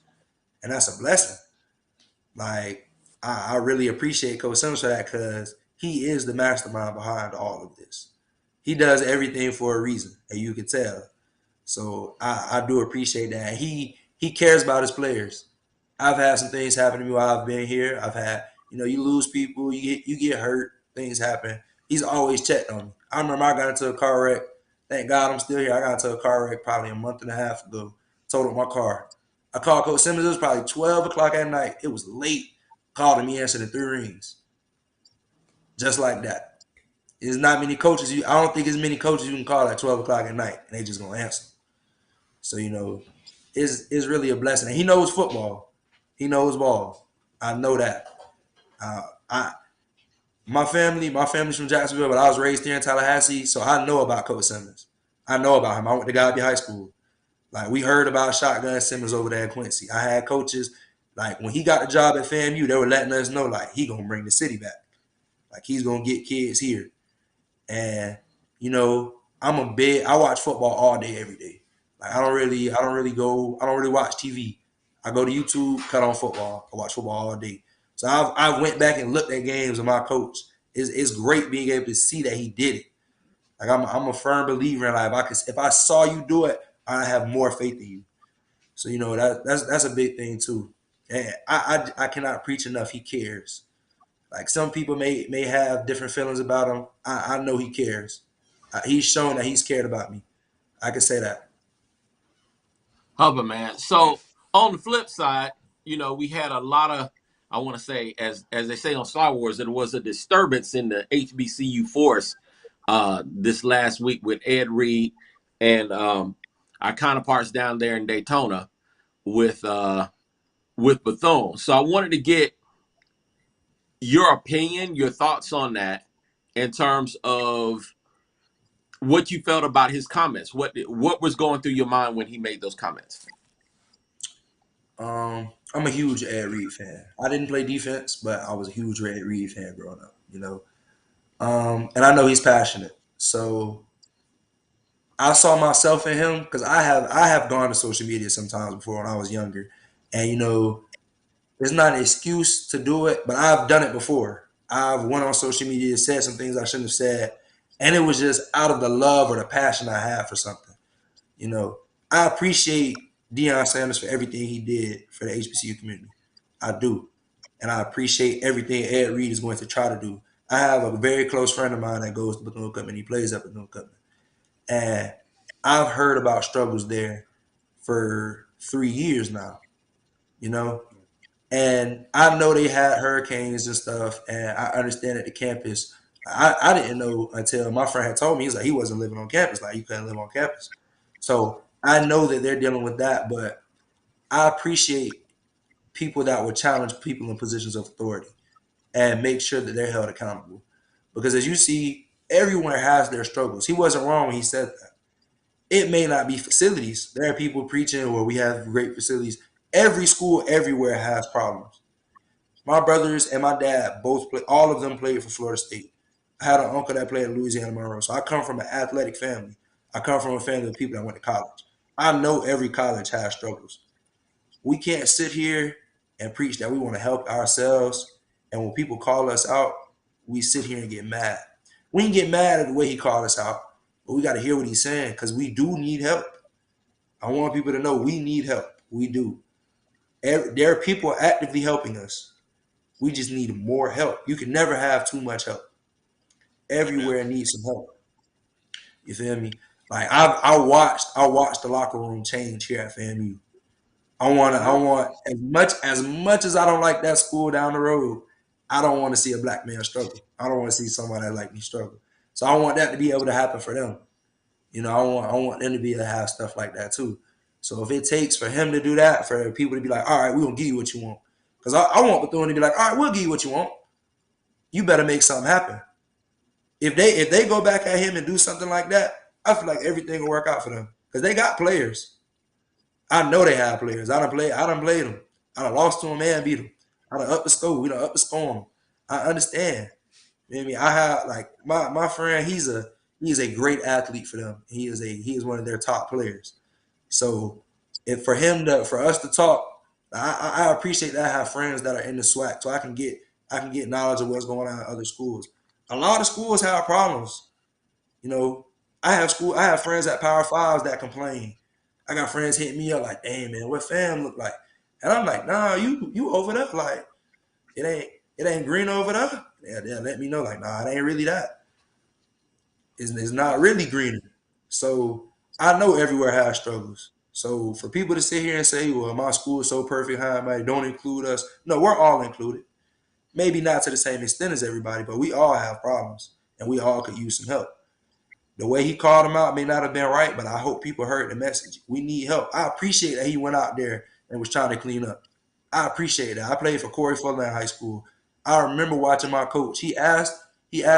and that's a blessing. Like I really appreciate Coach Simmons for that because he is the mastermind behind all of this. He does everything for a reason, and you can tell. So I do appreciate that. He cares about his players. I've had some things happen to me while I've been here. I've had, you lose people, you get hurt, things happen. He's always checked on me. I remember I got into a car wreck. Thank God I'm still here. I got into a car wreck probably a month and a half ago. Totaled my car. I called Coach Simmons. It was probably 12 o'clock at night. It was late. Called him. He answered in 3 rings. Just like that. There's not many coaches. I don't think there's many coaches you can call at 12 o'clock at night and they just going to answer. So, it's really a blessing. And he knows football. He knows ball. I know that. My family's from Jacksonville, but I was raised here in Tallahassee, so I know about Coach Simmons. I know about him. I went to Godby High School. Like, we heard about Shotgun Simmons over there at Quincy. I had coaches, like, when he got the job at FAMU, they were letting us know, like, he going to bring the city back. Like, he's going to get kids here. And, I watch football all day, every day. Like, I don't really watch TV. I go to YouTube, cut on football. I watch football all day. So I went back and looked at games of my coach. It's great being able to see that he did it. Like I'm a firm believer in like if I saw you do it, I have more faith in you. So that's a big thing too. And I cannot preach enough. He cares. Like some people may have different feelings about him. I know he cares. He's shown that he's cared about me. I can say that. Hubba, man. So on the flip side, we had a lot of, I want to say, as they say on Star Wars, there was a disturbance in the HBCU force this last week with Ed Reed and our counterparts down there in Daytona with Bethune. So I wanted to get your opinion, your thoughts on that in terms of what you felt about his comments. What was going through your mind when he made those comments? I'm a huge Ed Reed fan. I didn't play defense, but I was a huge Ed Reed fan growing up, and I know he's passionate. So I saw myself in him because I have gone to social media sometimes before when I was younger, and it's not an excuse to do it, but I've done it before. I've went on social media, said some things I shouldn't have said, and it was just out of the love or the passion I have for something. I appreciate Deion Sanders for everything he did for the HBCU community. I do. And I appreciate everything Ed Reed is going to try to do. I have a very close friend of mine that goes to Bethune-Cookman. He plays up at Bethune-Cookman. And I've heard about struggles there for 3 years now, And I know they had hurricanes and stuff, and I understand at the campus. I didn't know until my friend had told me. He's like, he wasn't living on campus. Like, you couldn't live on campus. So I know that they're dealing with that, but I appreciate people that would challenge people in positions of authority and make sure that they're held accountable. Because as you see, everyone has their struggles. He wasn't wrong when he said that. It may not be facilities. There are people preaching where we have great facilities. Every school everywhere has problems. My brothers and my dad both play. All of them played for Florida State. I had an uncle that played at Louisiana Monroe. So I come from an athletic family. I come from a family of people that went to college. I know every college has struggles. We can't sit here and preach that we want to help ourselves, and when people call us out, we sit here and get mad. We can get mad at the way he called us out, but we got to hear what he's saying because we do need help. I want people to know we need help. We do. There are people actively helping us. We just need more help. You can never have too much help. Everywhere needs some help. You feel me? Like I watched the locker room change here at FAMU. I want as much as I don't like that school down the road, I don't want to see a black man struggle. I don't want to see somebody that like me struggle. So I want that to be able to happen for them. You know, I want them to be able to have stuff like that too. So if it takes for him to do that, for people to be like, all right, we're gonna give you what you want. Because I want Bethune to be like, all right, we'll give you what you want. You better make something happen. If they go back at him and do something like that, I feel like everything will work out for them. Because they got players. I know they have players. I done played them. I done lost to them and beat them. I done up the score. We done up the score them. I understand. You know what I mean? I have like my friend, he's a great athlete for them. He is one of their top players. So if for us to talk, I appreciate that I have friends that are in the SWAC so I can get knowledge of what's going on in other schools. A lot of schools have problems. You know, I have friends at Power Fives that complain. I got friends hitting me up like, "Damn man, what fam look like?" And I'm like, "Nah, you over there like it ain't green over there." Yeah, let me know like, "Nah, it ain't really that. It's not really green." So I know everywhere has struggles. So for people to sit here and say, "Well, my school is so perfect, how am I? Don't include us?" No, we're all included. Maybe not to the same extent as everybody, but we all have problems, and we all could use some help. The way he called him out may not have been right, but I hope people heard the message. We need help. I appreciate that he went out there and was trying to clean up. I appreciate that. I played for Corey Fuller in high school. I remember watching my coach. He asked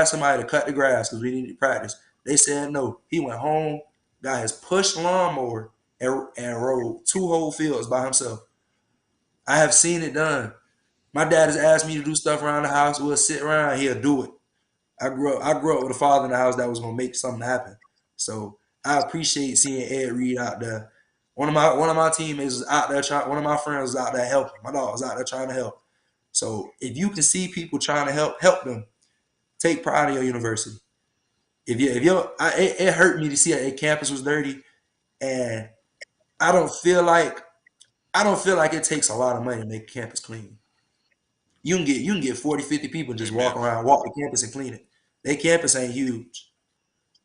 somebody to cut the grass because we needed to practice. They said no. He went home, got his push lawnmower, and rode 2 whole fields by himself. I have seen it done. My dad has asked me to do stuff around the house. We'll sit around. He'll do it. I grew up with a father in the house that was gonna make something happen. So I appreciate seeing Ed Reed out there. One of my teammates was out there trying. One of my friends was out there helping. My dog was out there trying to help. So if you can see people trying to help them. Take pride in your university. It hurt me to see a campus was dirty, and I don't feel like it takes a lot of money to make a campus clean. You can get 40, 50 people just walk the campus and clean it. Their campus ain't huge.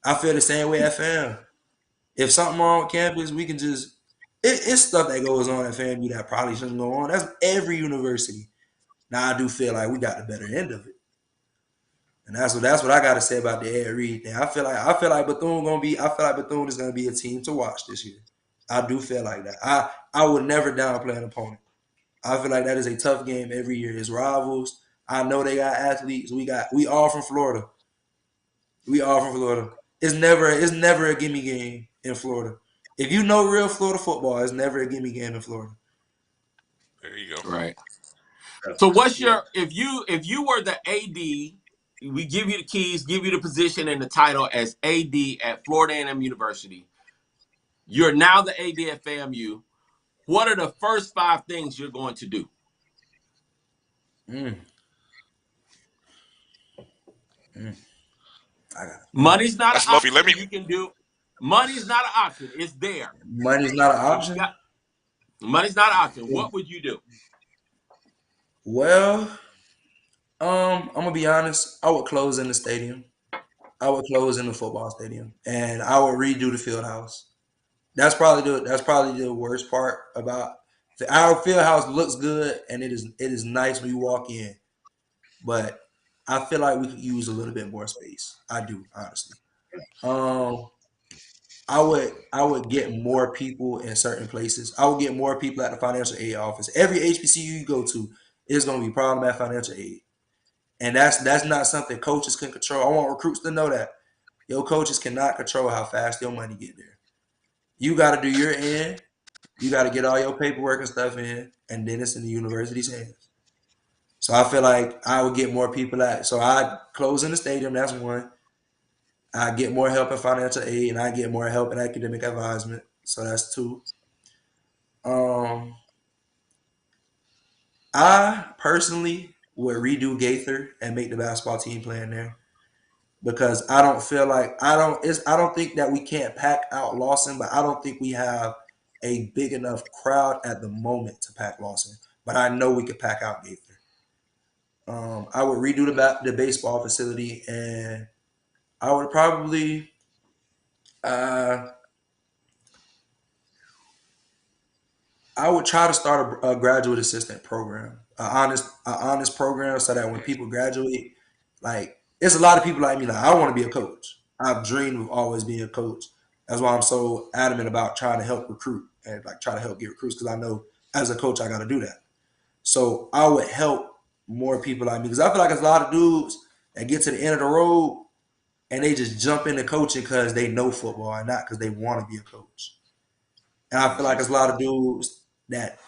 I feel the same way at FAM. If something wrong with campus, we can just it's stuff that goes on at FAMU that probably shouldn't go on. That's every university. Now I do feel like we got the better end of it. And that's what I gotta say about the Ed Reed thing. I feel like Bethune is gonna be a team to watch this year. I do feel like that. I would never downplay an opponent. I feel like that is a tough game every year. It's rivals. I know they got athletes. We all from Florida. It's never a gimme game in Florida. If you know real Florida football, it's never a gimme game in Florida. There you go. Right. So what's if you were the AD, we give you the keys, give you the position and the title as AD at Florida A&M University. You're now the AD at FAMU. What are the first 5 things you're going to do? Money's not an option. You can do. Money's not an option. It's there. Money's not an option? Money's not an option. What would you do? Well, I'm gonna be honest. I would close in the stadium. I would close in the football stadium, and I would redo the field house. That's probably the worst part about our field house. Looks good, and it is nice when you walk in, but I feel like we could use a little bit more space. I do, honestly. I would get more people in certain places. I would get more people at the financial aid office. Every HBCU you go to is going to be a problem at financial aid. And that's not something coaches can control. I want recruits to know that. Your coaches cannot control how fast your money get there. You got to do your end. You got to get all your paperwork and stuff in, and then it's in the university's hands. So I feel like I would get more people so I close in the stadium. That's one. I get more help in financial aid, and I get more help in academic advisement. So that's 2. I personally would redo Gaither and make the basketball team play in there because I don't feel like I don't think that we can't pack out Lawson, but I don't think we have a big enough crowd at the moment to pack Lawson. But I know we could pack out Gaither. I would redo the baseball facility, and I would probably I would try to start a graduate assistant program, a honest program, so that when people graduate, like it's a lot of people like me. Like I want to be a coach. I've dreamed of always being a coach. That's why I'm so adamant about trying to help recruit and like try to help get recruits because I know as a coach I got to do that. So I would help more people like me because I feel like there's a lot of dudes that get to the end of the road and they just jump into coaching because they know football and not because they want to be a coach. And I feel like there's a lot of dudes that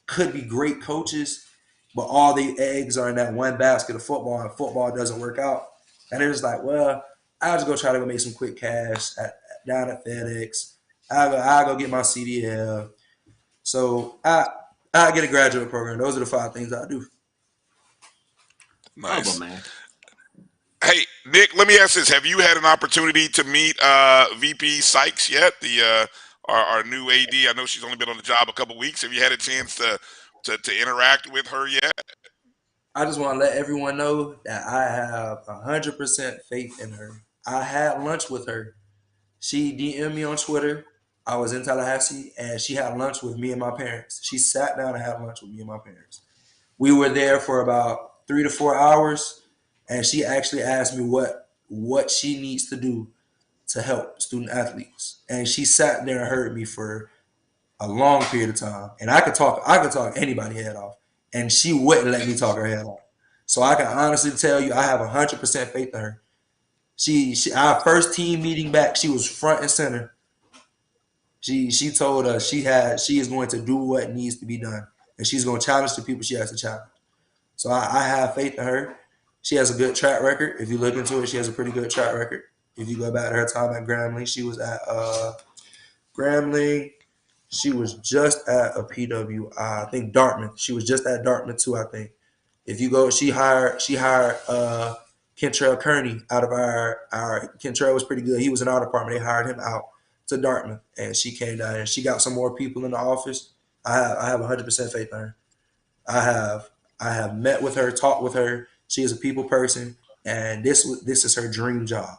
could be great coaches, but all the eggs are in that one basket of football, and football doesn't work out. And they're just like, well, I'll just go try to go make some quick cash down at FedEx. I'll go get my CDL. So I get a graduate program. Those are the 5 things I do. Nice. Man. Hey, Nick, let me ask this. Have you had an opportunity to meet VP Sykes yet? Our new AD. I know she's only been on the job a couple weeks. Have you had a chance to interact with her yet? I just want to let everyone know that I have 100% faith in her. I had lunch with her. She DM'd me on Twitter. I was in Tallahassee, and she had lunch with me and my parents. She sat down and had lunch with me and my parents. We were there for about 3 to 4 hours, and she actually asked me what she needs to do to help student athletes. And she sat there and heard me for a long period of time. And I could talk anybody head off. And she wouldn't let me talk her head off. So I can honestly tell you I have 100% faith in her. She our first team meeting back, she was front and center. She told us she is going to do what needs to be done. And she's going to challenge the people she has to challenge. So I have faith in her. She has a good track record. If you look into it, she has a pretty good track record. If you go back to her time at Grambling, she was at Grambling. She was just at a PWI. I think Dartmouth. She was just at Dartmouth too, I think. If you go, she hired Kentrell Kearney out of our Kentrell was pretty good. He was in our department. They hired him out to Dartmouth, and she came down and she got some more people in the office. I have 100% faith in her. I have met with her, talked with her. She is a people person, and this is her dream job.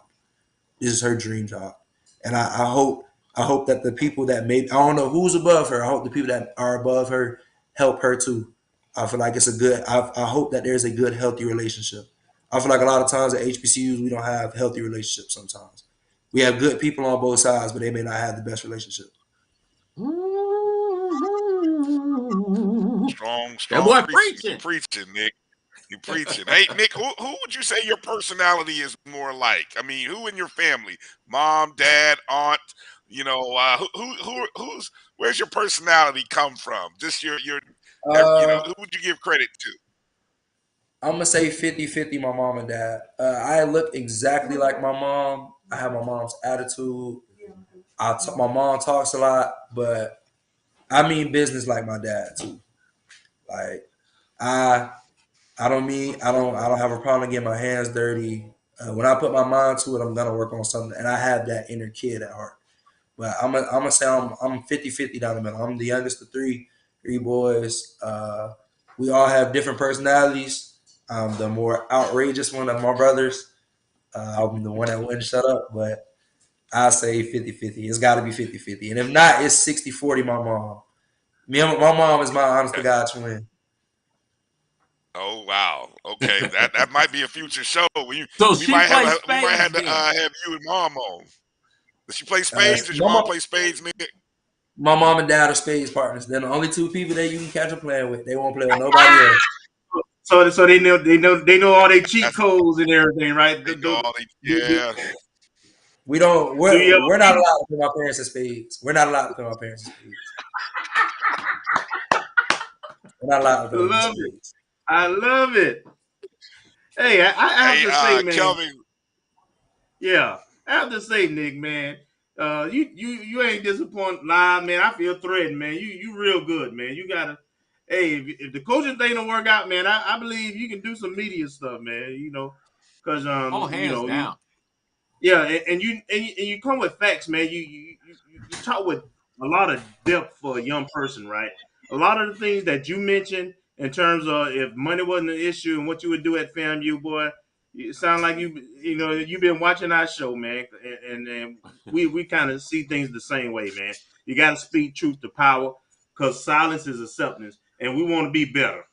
This is her dream job, and I hope that the people that I don't know who's above her. I hope the people that are above her help her too. I feel like it's a good. I hope that there's a good, healthy relationship. I feel like a lot of times at HBCUs we don't have healthy relationships. Sometimes we have good people on both sides, but they may not have the best relationship. Strong That boy preaching. You preaching, Nick. You preaching. Hey, Nick, who would you say your personality is more like? I mean, who in your family? Mom, dad, aunt, where's your personality come from? Just who would you give credit to? I'm going to say 50-50 my mom and dad. I look exactly like my mom. I have my mom's attitude. My mom talks a lot, but I mean business like my dad too. Like I don't have a problem getting my hands dirty. When I put my mind to it, I'm gonna work on something, and I have that inner kid at heart. But I'm gonna say I'm 50-50 down the middle. I'm the youngest of three boys. We all have different personalities. I'm the more outrageous one of my brothers. I'm the one that wouldn't shut up, but I say 50-50. It's got to be 50-50. And if not, it's 60-40 my mom. My mom is my honest to God twin. Oh wow! Okay, that might be a future show. We might have to have you and mom on. Does she play spades? Does your mom play spades, Nick? My mom and dad are spades partners. They're the only two people that you can catch them playing with. They won't play with nobody else. So they know all their cheat codes and everything, right? Yeah. We're not allowed to play my parents in spades. We're not allowed to play my parents in spades. We're not allowed to play my spades. I love it. Hey, I have to say, man. Kelvin. Yeah, I have to say, Nick, man, You ain't disappointed live, man. I feel threatened, man. You real good, man. You gotta. Hey, if the coaching thing don't work out, man, I believe you can do some media stuff, man. Because Oh, hands down. yeah, and you come with facts, man. You talk with a lot of depth for a young person, right? A lot of the things that you mentioned in terms of if money wasn't an issue and what you would do at FAMU, boy, it sound like you've been watching our show, man, and we kind of see things the same way, man. You got to speak truth to power because silence is acceptance, and we want to be better.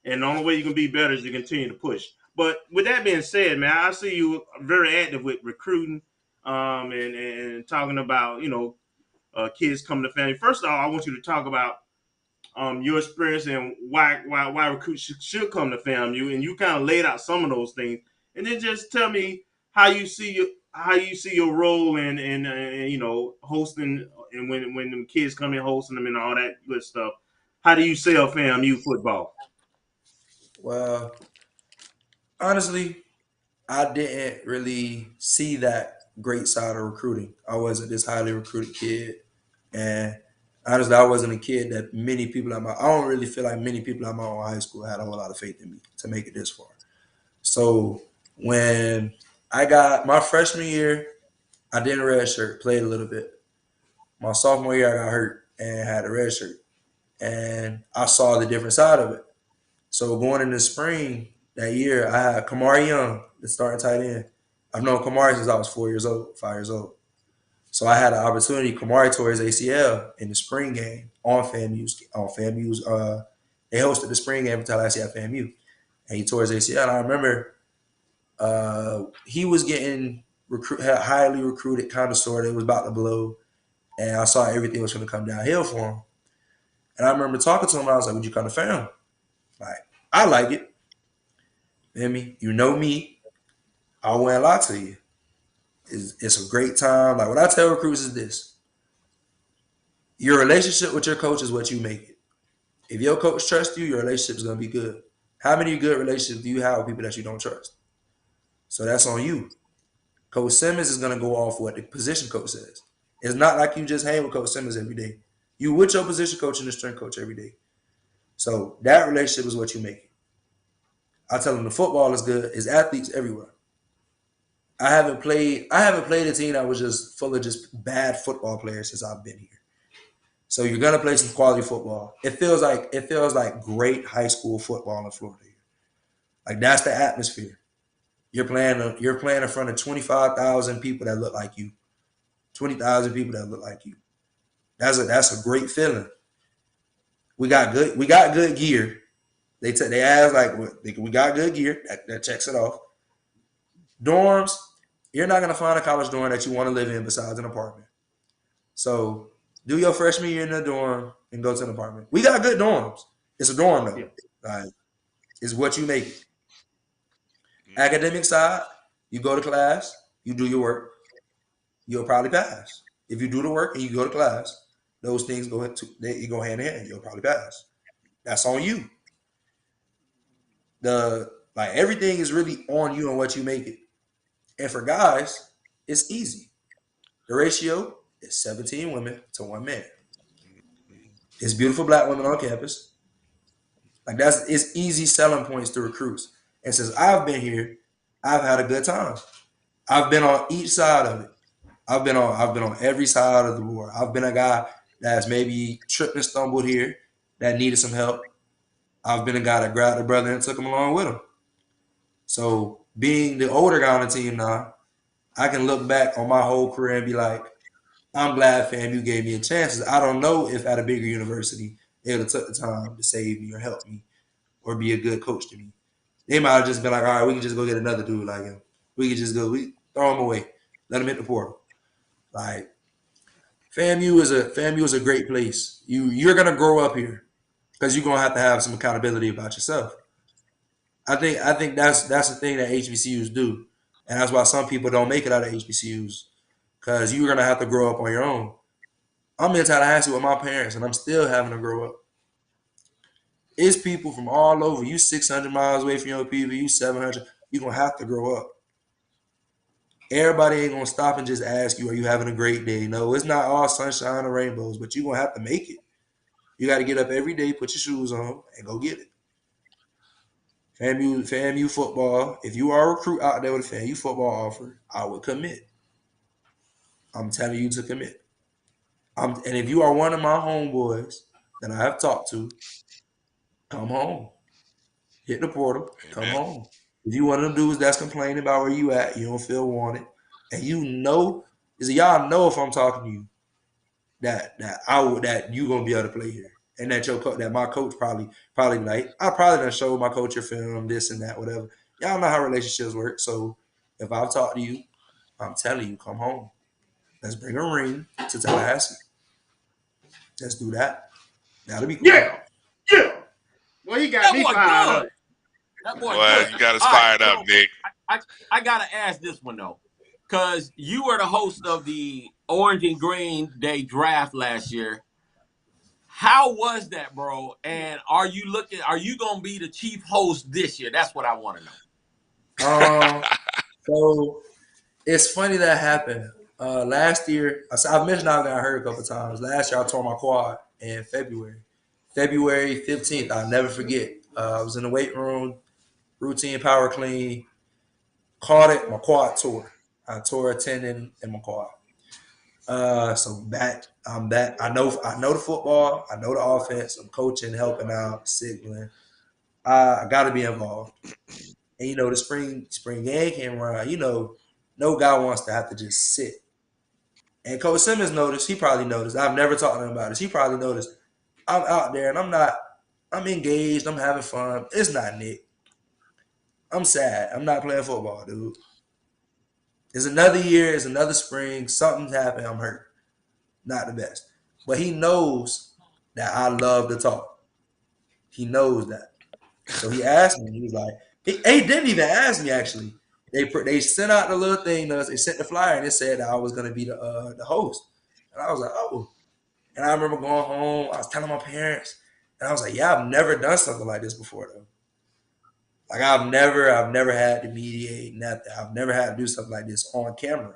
And the only way you can be better is to continue to push. But with that being said, man, I see you very active with recruiting, and talking about kids coming to family. First of all, I want you to talk about your experience and why recruits should come to FAMU, and you kind of laid out some of those things, and then just tell me how you see your role in hosting, and when them kids come in hosting them and all that good stuff. How do you sell FAMU football? Well, honestly, I didn't really see that great side of recruiting. I wasn't this highly recruited kid, and honestly, I wasn't a kid that many people at my. I don't really feel like many people at my own high school had a whole lot of faith in me to make it this far. So when I got my freshman year, I didn't redshirt, played a little bit. My sophomore year, I got hurt and had a red shirt, and I saw the different side of it. So going in the spring that year, I had Kamari Young, the starting tight end. I've known Kamari since I was 5 years old. So I had an opportunity. Kamari tore his ACL in the spring game on FAMU's. They hosted the spring game until last year at FAMU, and he tore his ACL. And I remember he was getting highly recruited, kind of sort of. It was about to blow, and I saw everything was going to come downhill for him. And I remember talking to him. And I was like, "Would you come to FAM?" Like, I like it. Feel me? You know me. I won't lie to you. It's a great time. Like, what I tell recruits is this: your relationship with your coach is what you make it. If your coach trusts you, your relationship is going to be good. How many good relationships do you have with people that you don't trust? So that's on you. Coach Simmons is going to go off what the position coach says. It's not like you just hang with Coach Simmons every day. You with your position coach and the strength coach every day. So that relationship is what you make it. I tell them the football is good. It's athletes everywhere. I haven't played a team that was just full of just bad football players since I've been here. So you're gonna play some quality football. It feels like great high school football in Florida. Like, that's the atmosphere. You're playing in front of 25,000 people that look like you. 20,000 people that look like you. That's a great feeling. We got good gear. They ask like, we got good gear. That checks it off. Dorms, you're not gonna find a college dorm that you want to live in besides an apartment. So do your freshman year in the dorm and go to an apartment. We got good dorms. It's a dorm though. Like, it's what you make it. Academic side, you go to class, you do your work, you'll probably pass. If you do the work and you go to class, those things go hand in hand. You'll probably pass. That's on you. Everything is really on you and what you make it. And for guys, it's easy. The ratio is 17 women to 1 man. It's beautiful black women on campus. It's easy selling points to recruits. And since I've been here, I've had a good time. I've been on each side of it. I've been on every side of the board. I've been a guy that's maybe tripped and stumbled here that needed some help. I've been a guy that grabbed a brother and took him along with him. So being the older guy on the team now, I can look back on my whole career and be like, I'm glad FAMU gave me a chance. I don't know if at a bigger university they would have took the time to save me or help me or be a good coach to me. They might have just been like, all right, we can just go get another dude like him. We throw him away, let him hit the portal. Like, FAMU is a great place. You're gonna grow up here because you're gonna have to have some accountability about yourself. I think that's the thing that HBCUs do, and that's why some people don't make it out of HBCUs, because you're gonna have to grow up on your own. I'm in Tallahassee with my parents, and I'm still having to grow up. It's people from all over. You 600 miles away from your people. You 700. You're gonna have to grow up. Everybody ain't gonna stop and just ask you, are you having a great day? No, it's not all sunshine and rainbows, but you're gonna have to make it. You got to get up every day, put your shoes on, and go get it. FAMU football. If you are a recruit out there with a FAMU football offer, I would commit. I'm telling you to commit. And if you are one of my homeboys that I have talked to, come home. Hit the portal. Come home. If you one of them dudes that's complaining about where you at, you don't feel wanted, and you know, y'all know if I'm talking to you that you gonna be able to play here, and that my coach probably like, I probably done showed my coach your film, this and that, whatever. Y'all know how relationships work. So if I've talked to you, I'm telling you, come home. Let's bring a ring to Tallahassee. Let's do that. That'll be cool. Yeah. Well, you got me fired up. That boy Well, good. you got us All right, fired up, Nick. I gotta ask this one though, because you were the host of the Orange and Green Day draft last year. How was that, bro? And are you gonna be the chief host this year? That's what I want to know. So it's funny that happened. Last year, I've mentioned I got hurt a couple times. Last year, I tore my quad in February. February 15th, I'll never forget. I was in the weight room, routine power clean, caught it, my quad tore. I tore a tendon in my quad. So I'm back. I know the football. I know the offense. I'm coaching, helping out, signaling. I got to be involved. And the spring game came around. No guy wants to have to just sit. And Coach Simmons noticed. He probably noticed. I've never talked to him about this. He probably noticed. I'm out there and I'm engaged. I'm having fun. It's not Nick. I'm sad. I'm not playing football, dude. It's another year. It's another spring. Something's happened. I'm hurt. Not the best. But he knows that I love to talk. He knows that. So he asked me. He was like, he didn't even ask me, actually. They sent out the little thing. They sent the flyer and it said that I was going to be the host. And I was like, oh. And I remember going home. I was telling my parents. And I was like, yeah, I've never done something like this before, though. Like, I've never had to mediate nothing. I've never had to do something like this on camera.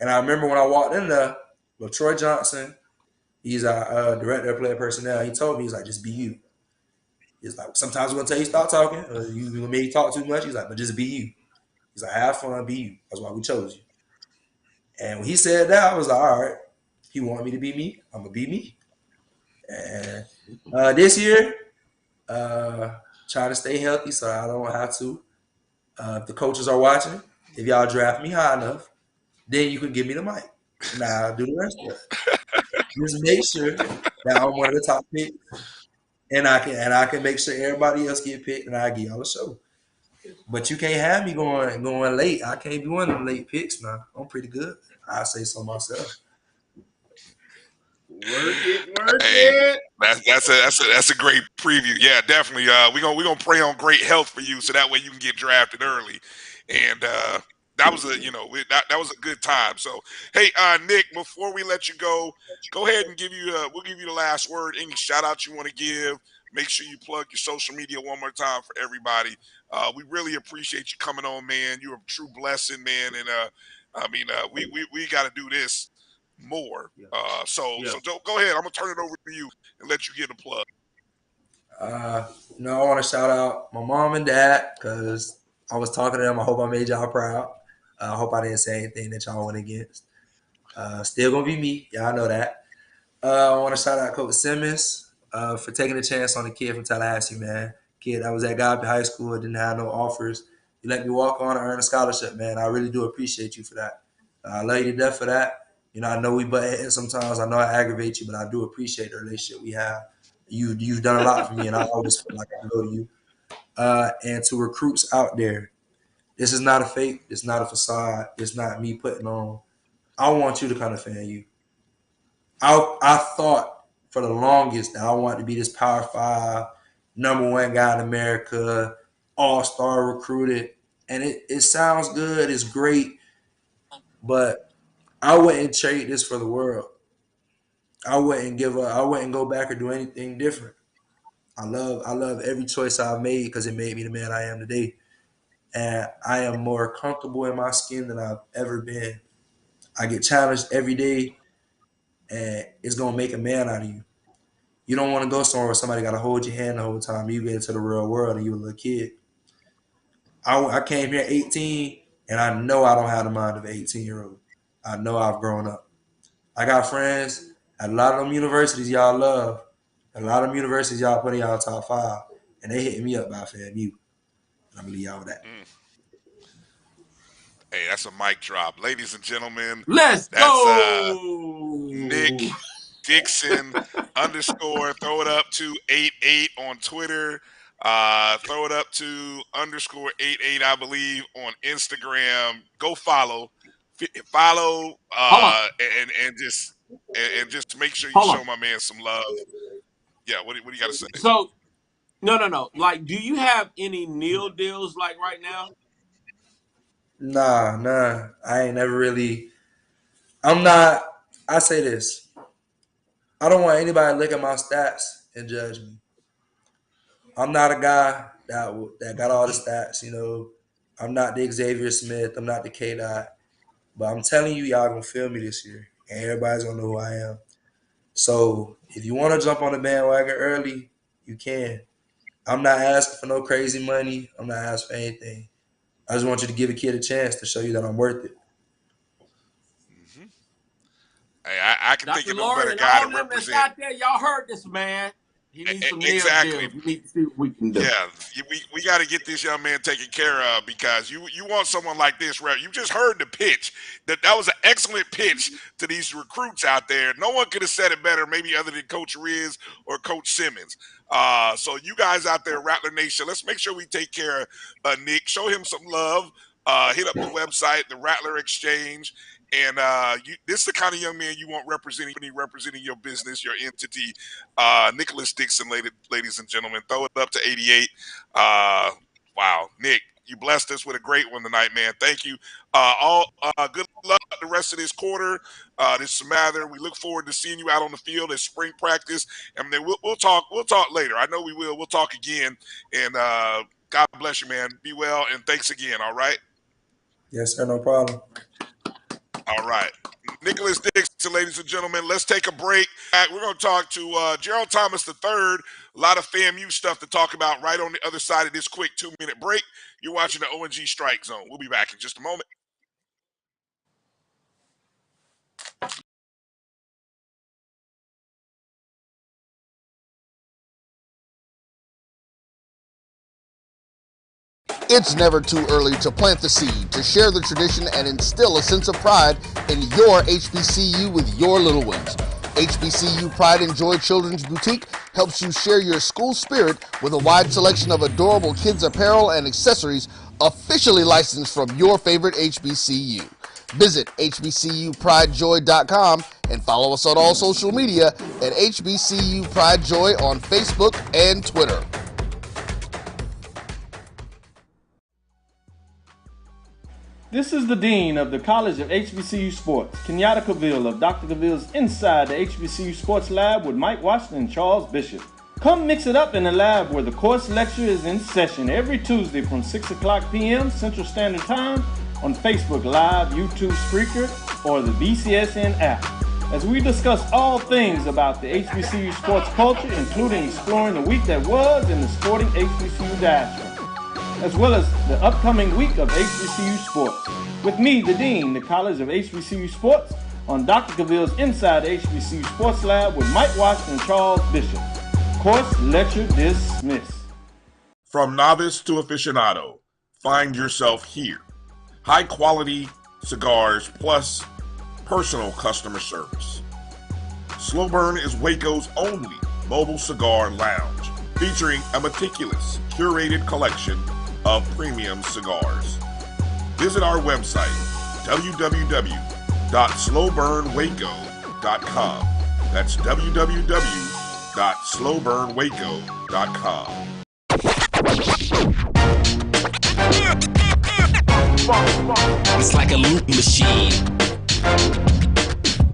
And I remember when I walked in there, Troy Johnson, he's our director of player personnel. He told me, he's like, just be you. He's like, sometimes we're going to tell you stop talking. Or you going to maybe talk too much. He's like, but just be you. He's like, have fun, be you. That's why we chose you. And when he said that, I was like, all right. He wanted me to be me. I'm going to be me. And this year, trying to stay healthy so I don't have to. If the coaches are watching, if y'all draft me high enough, then you can give me the mic. Now I'll do the rest of it. Just make sure that I'm one of the top picks, and I can make sure everybody else get picked, and I give y'all a show. But you can't have me going late. I can't be one of them late picks now. I'm pretty good. I say so myself. Work it. That's a great preview. Yeah, definitely. We're gonna pray on great health for you, so that way you can get drafted early. And that was that was a good time. So hey, Nick, before we let you go ahead and we'll give you the last word. Any shout outs you want to give? Make sure you plug your social media one more time for everybody. We really appreciate you coming on, man. You're a true blessing, man. And we got to do this more. So go ahead. I'm gonna turn it over to you and let you get a plug. I want to shout out my mom and dad because I was talking to them. I hope I made y'all proud. I hope I didn't say anything that y'all went against. Still gonna be me. Y'all know that. I want to shout out Coach Simmons for taking a chance on the kid from Tallahassee, man. Kid that was at Godby High School, didn't have no offers. You let me walk on and earn a scholarship, man. I really do appreciate you for that. I love you to death for that. I know we butt heads sometimes. I know I aggravate you, but I do appreciate the relationship we have. You've done a lot for me, and I always feel like I owe you. And to recruits out there, this is not a fake. It's not a facade. It's not me putting on. I want you to kind of FAMU. I thought for the longest that I wanted to be this Power 5, #1 guy in America, all-star recruited. And it sounds good. It's great. But I wouldn't trade this for the world. I wouldn't give up. I wouldn't go back or do anything different. I love every choice I've made because it made me the man I am today. and I am more comfortable in my skin than I've ever been. I get challenged every day, and it's gonna make a man out of you. You don't want to go somewhere where somebody got to hold your hand the whole time. You get into the real world and you a little kid. I came here at 18, and I know I don't have the mind of an 18-year-old. I know I've grown up. I got friends at a lot of them universities y'all love. A lot of them universities y'all put in y'all top 5, and they hitting me up by FAMU. And I'm gonna leave y'all with that. Hey, that's a mic drop. Ladies and gentlemen, Let's that's go. Nick Dixon _ throw it up to 88 on Twitter. Throw it up to _88, I believe, on Instagram. Go follow. And just make sure you show my man some love. Yeah, what do you got to say? So, no. Like, do you have any Neil deals like right now? Nah. I ain't never really. I say this. I don't want anybody to look at my stats and judge me. I'm not a guy that got all the stats, you know. I'm not the Xavier Smith. I'm not the K-Dot. But I'm telling you, y'all gonna feel me this year. And everybody's gonna know who I am. So if you want to jump on the bandwagon early, you can. I'm not asking for no crazy money. I'm not asking for anything. I just want you to give a kid a chance to show you that I'm worth it. Hey, I can think of no better and guy all to them that's represent. out there, y'all heard this man. He needs some Exactly. nail deals. We need to see what we can do. Yeah, we got to get this young man taken care of, because you want someone like this. Right? You just heard the pitch. That was an excellent pitch to these recruits out there. No one could have said it better, maybe other than Coach Riz or Coach Simmons. So you guys out there, Rattler Nation, let's make sure we take care of Nick. Show him some love. Hit up the website, the Rattler Exchange. And this is the kind of young man you want representing your business, your entity. Nicholas Dixon, ladies and gentlemen. Throw it up to 88. Wow, Nick, you blessed us with a great one tonight, man. Thank you. Good luck the rest of this quarter, this semester. We look forward to seeing you out on the field at spring practice, and then we'll talk later. I know we will. We'll talk again. And God bless you, man. Be well, and thanks again. All right. Yes, sir. No problem. All right. Nicholas Dixon, ladies and gentlemen, let's take a break. We're going to talk to Gerald Thomas III. A lot of FAMU stuff to talk about right on the other side of this quick 2-minute break. You're watching the ONG Strike Zone. We'll be back in just a moment. It's never too early to plant the seed, to share the tradition, and instill a sense of pride in your HBCU with your little ones. HBCU Pride and Joy Children's Boutique helps you share your school spirit with a wide selection of adorable kids' apparel and accessories officially licensed from your favorite HBCU. Visit hbcupridejoy.com and follow us on all social media at HBCU Pride Joy on Facebook and Twitter. This is the Dean of the College of HBCU Sports, Kenyatta Cavill of Dr. Cavill's Inside the HBCU Sports Lab with Mike Washington and Charles Bishop. Come mix it up in the lab where the course lecture is in session every Tuesday from 6 o'clock p.m. Central Standard Time on Facebook Live, YouTube Spreaker, or the BCSN app, as we discuss all things about the HBCU sports culture, including exploring the week that was in the sporting HBCU diaspora, as well as the upcoming week of HBCU sports. With me, the Dean, the College of HBCU Sports, on Dr. Cavill's Inside the HBCU Sports Lab with Mike Washington and Charles Bishop. Course lecture dismissed. From novice to aficionado, find yourself here. High quality cigars plus personal customer service. Slow Burn is Waco's only mobile cigar lounge, featuring a meticulous, curated collection of premium cigars. Visit our website, www.slowburnwaco.com. That's www.slowburnwaco.com. It's like a loop machine.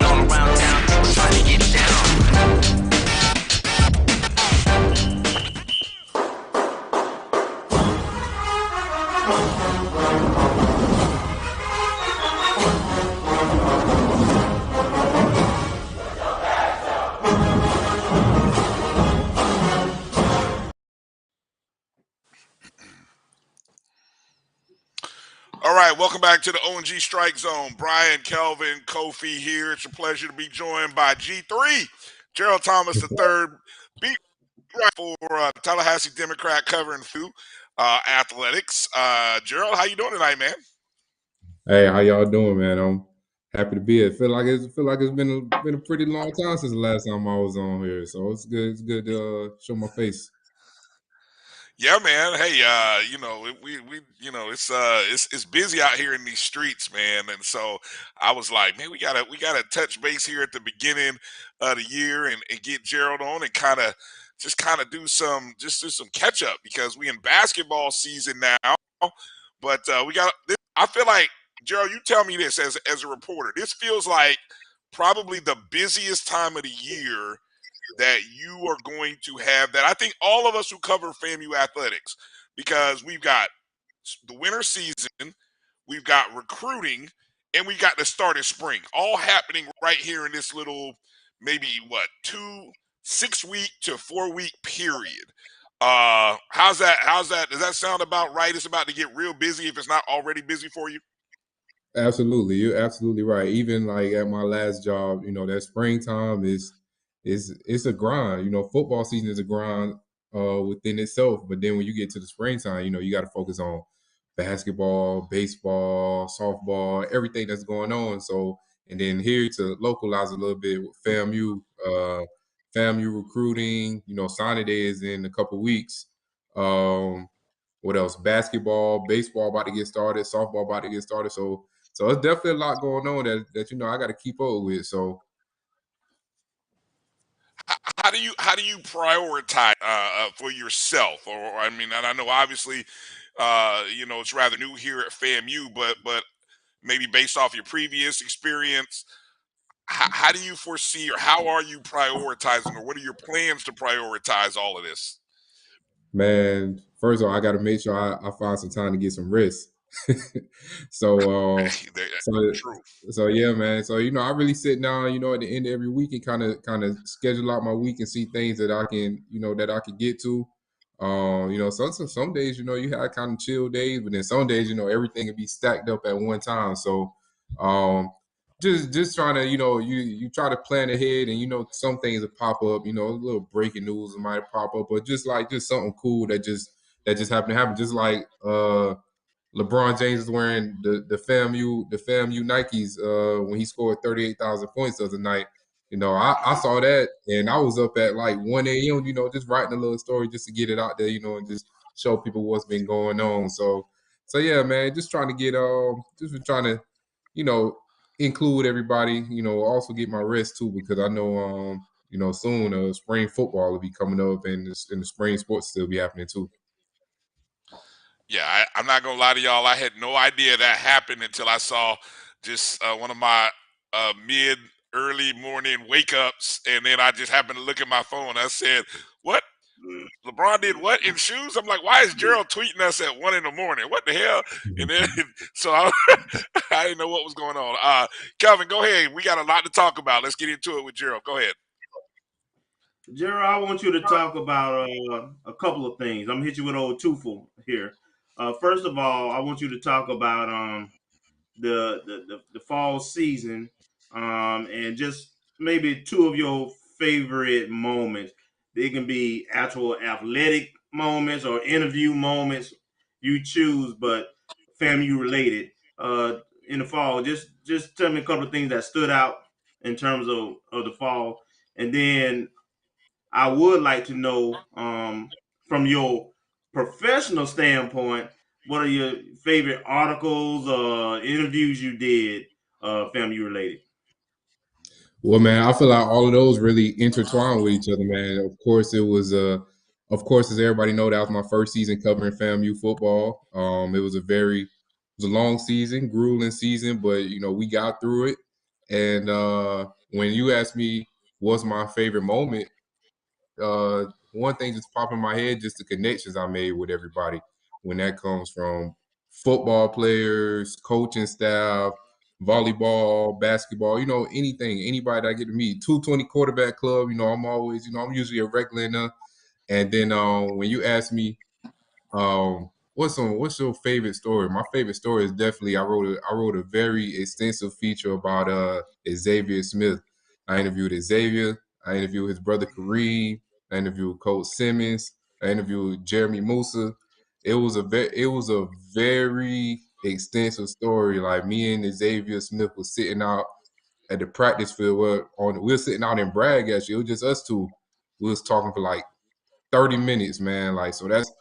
All around town, people trying to get down. All right, welcome back to the ONG Strike Zone. Brian, Kelvin, Kofi here. It's a pleasure to be joined by G3, Gerald Thomas III, beat right for Tallahassee Democrat covering FAMU athletics. Gerald, how you doing tonight, man? Hey, how y'all doing, man? I'm happy to be here. Feel like it's been a pretty long time since the last time I was on here, so it's good. It's good to show my face. Yeah, man. Hey, we it's busy out here in these streets, man. And so I was like, man, we gotta touch base here at the beginning of the year and get Gerald on and kind of do some catch up because we in basketball season now. But I feel like, Gerald, you tell me this as a reporter. This feels like probably the busiest time of the year that you are going to have, that I think all of us who cover FAMU athletics, because we've got the winter season, we've got recruiting, and we've got the start of spring, all happening right here in this little maybe 6-week to 4-week period. How's that? Does that sound about right? It's about to get real busy if it's not already busy for you. Absolutely, you're absolutely right. Even like at my last job, that springtime it's a grind. Football season is a grind within itself. But then when you get to the springtime, you got to focus on basketball, baseball, softball, everything that's going on. So, and then here to localize a little bit with FAMU recruiting. Signing day is in a couple weeks. What else? Basketball, baseball about to get started, softball about to get started. So it's definitely a lot going on that I got to keep up with. So. How do you prioritize for yourself? Or I mean, and I know obviously, it's rather new here at FAMU, but maybe based off your previous experience, how do you foresee, or how are you prioritizing, or what are your plans to prioritize all of this? Man, first of all, I got to make sure I find some time to get some rest. so yeah, man. So I really sit down, at the end of every week and kind of schedule out my week and see things that I can, get to. Some days, you have kind of chill days, but then some days, everything can be stacked up at one time. So, just trying to, you try to plan ahead, and some things will pop up. A little breaking news might pop up, but just something cool that just happened to happen. Just like LeBron James is wearing the FAMU Nikes when he scored 38,000 points the other night. I saw that and I was up at like 1 a.m. Just writing a little story just to get it out there, and just show people what's been going on. So yeah, man, just trying to get just trying to include everybody. Also get my rest too, because I know soon spring football will be coming up and the spring sports still be happening too. Yeah, I'm not gonna lie to y'all. I had no idea that happened until I saw just one of my early morning wake ups, and then I just happened to look at my phone. I said, "What? LeBron did what in shoes?" I'm like, "Why is Gerald tweeting us at 1 a.m? What the hell?" And then so I didn't know what was going on. Kelvin, go ahead. We got a lot to talk about. Let's get into it with Gerald. Go ahead. Gerald, I want you to talk about a couple of things. I'm gonna hit you with old twofold here. First of all, I want you to talk about the fall season, and just maybe two of your favorite moments. They can be actual athletic moments or interview moments, you choose, but FAMU related. In the fall, just tell me a couple of things that stood out in terms of the fall, and then I would like to know, from your professional standpoint, what are your favorite articles or interviews you did, FAMU related? Well, man, I feel like all of those really intertwine with each other, man. Of course, as everybody know, that was my first season covering FAMU football. It was a long season, grueling season, but we got through it. And when you ask me what's my favorite moment, one thing just popped in my head, just the connections I made with everybody. When that comes from football players, coaching staff, volleyball, basketball, anything, anybody that I get to meet. 220 quarterback club, I'm always, I'm usually a regular in there. And then when you ask me what's your favorite story? My favorite story is definitely I wrote a very extensive feature about Xavier Smith. I interviewed Xavier. I interviewed his brother Kareem. I interviewed Coach Simmons. I interviewed Jeremy Musa. It was a very extensive story. Like me and Xavier Smith was sitting out at the practice field. We were sitting out in Bragg actually. It was just us two. We was talking for like 30 minutes, man. Like, so that's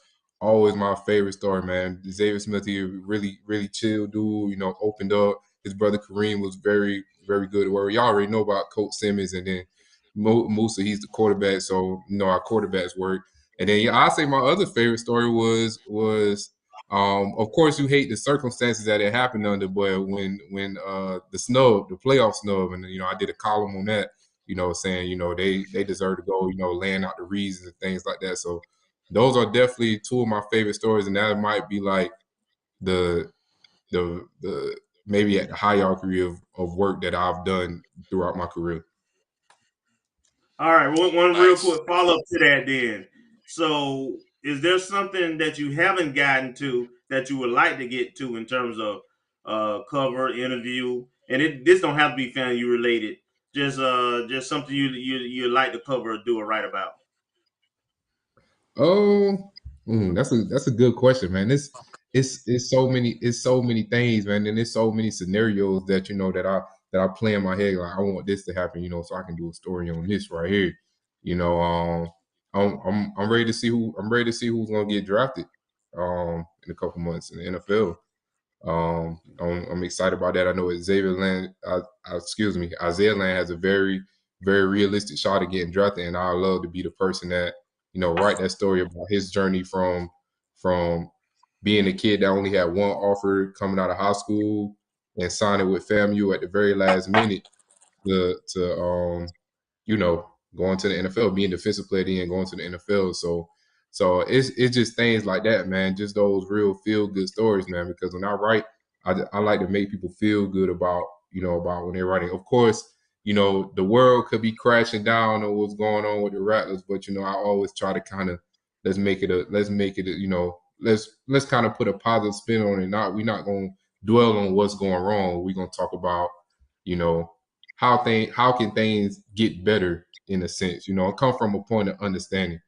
always my favorite story, man. Xavier Smith, he really, really chill dude, opened up. His brother Kareem was very, very good at work. Y'all already know about Coach Simmons, and then Musa, he's the quarterback, so our quarterbacks work. And then I say my other favorite story was of course you hate the circumstances that it happened under, but when the playoff snub, and I did a column on that, saying, they deserve to go, laying out the reasons and things like that. So those are definitely two of my favorite stories, and that might be like the maybe at the hierarchy of work that I've done throughout my career. All right, one real quick follow up to that then. So is there something that you haven't gotten to that you would like to get to in terms of cover, interview? And this don't have to be FAMU related. Just something you like to cover or do or write about. Oh, that's a good question, man. It's so many things, man, and there's so many scenarios that that I play in my head. Like I want this to happen, so I can do a story on this right here. I'm ready to see who's gonna get drafted in a couple months in the NFL. I'm excited about that. I know Isaiah Land has a very, very realistic shot at getting drafted, and I love to be the person that write that story about his journey from being a kid that only had one offer coming out of high school and signing with FAMU at the very last minute to going to the NFL, being defensive player, and going to the NFL. So it's just things like that, man. Just those real feel good stories, man. Because when I write, I like to make people feel good about about when they're writing. Of course, the world could be crashing down on what's going on with the Rattlers, but I always try to kind of let's kind of put a positive spin on it. We're not gonna dwell on what's going wrong. We're gonna talk about how can things get better in a sense, come from a point of understanding.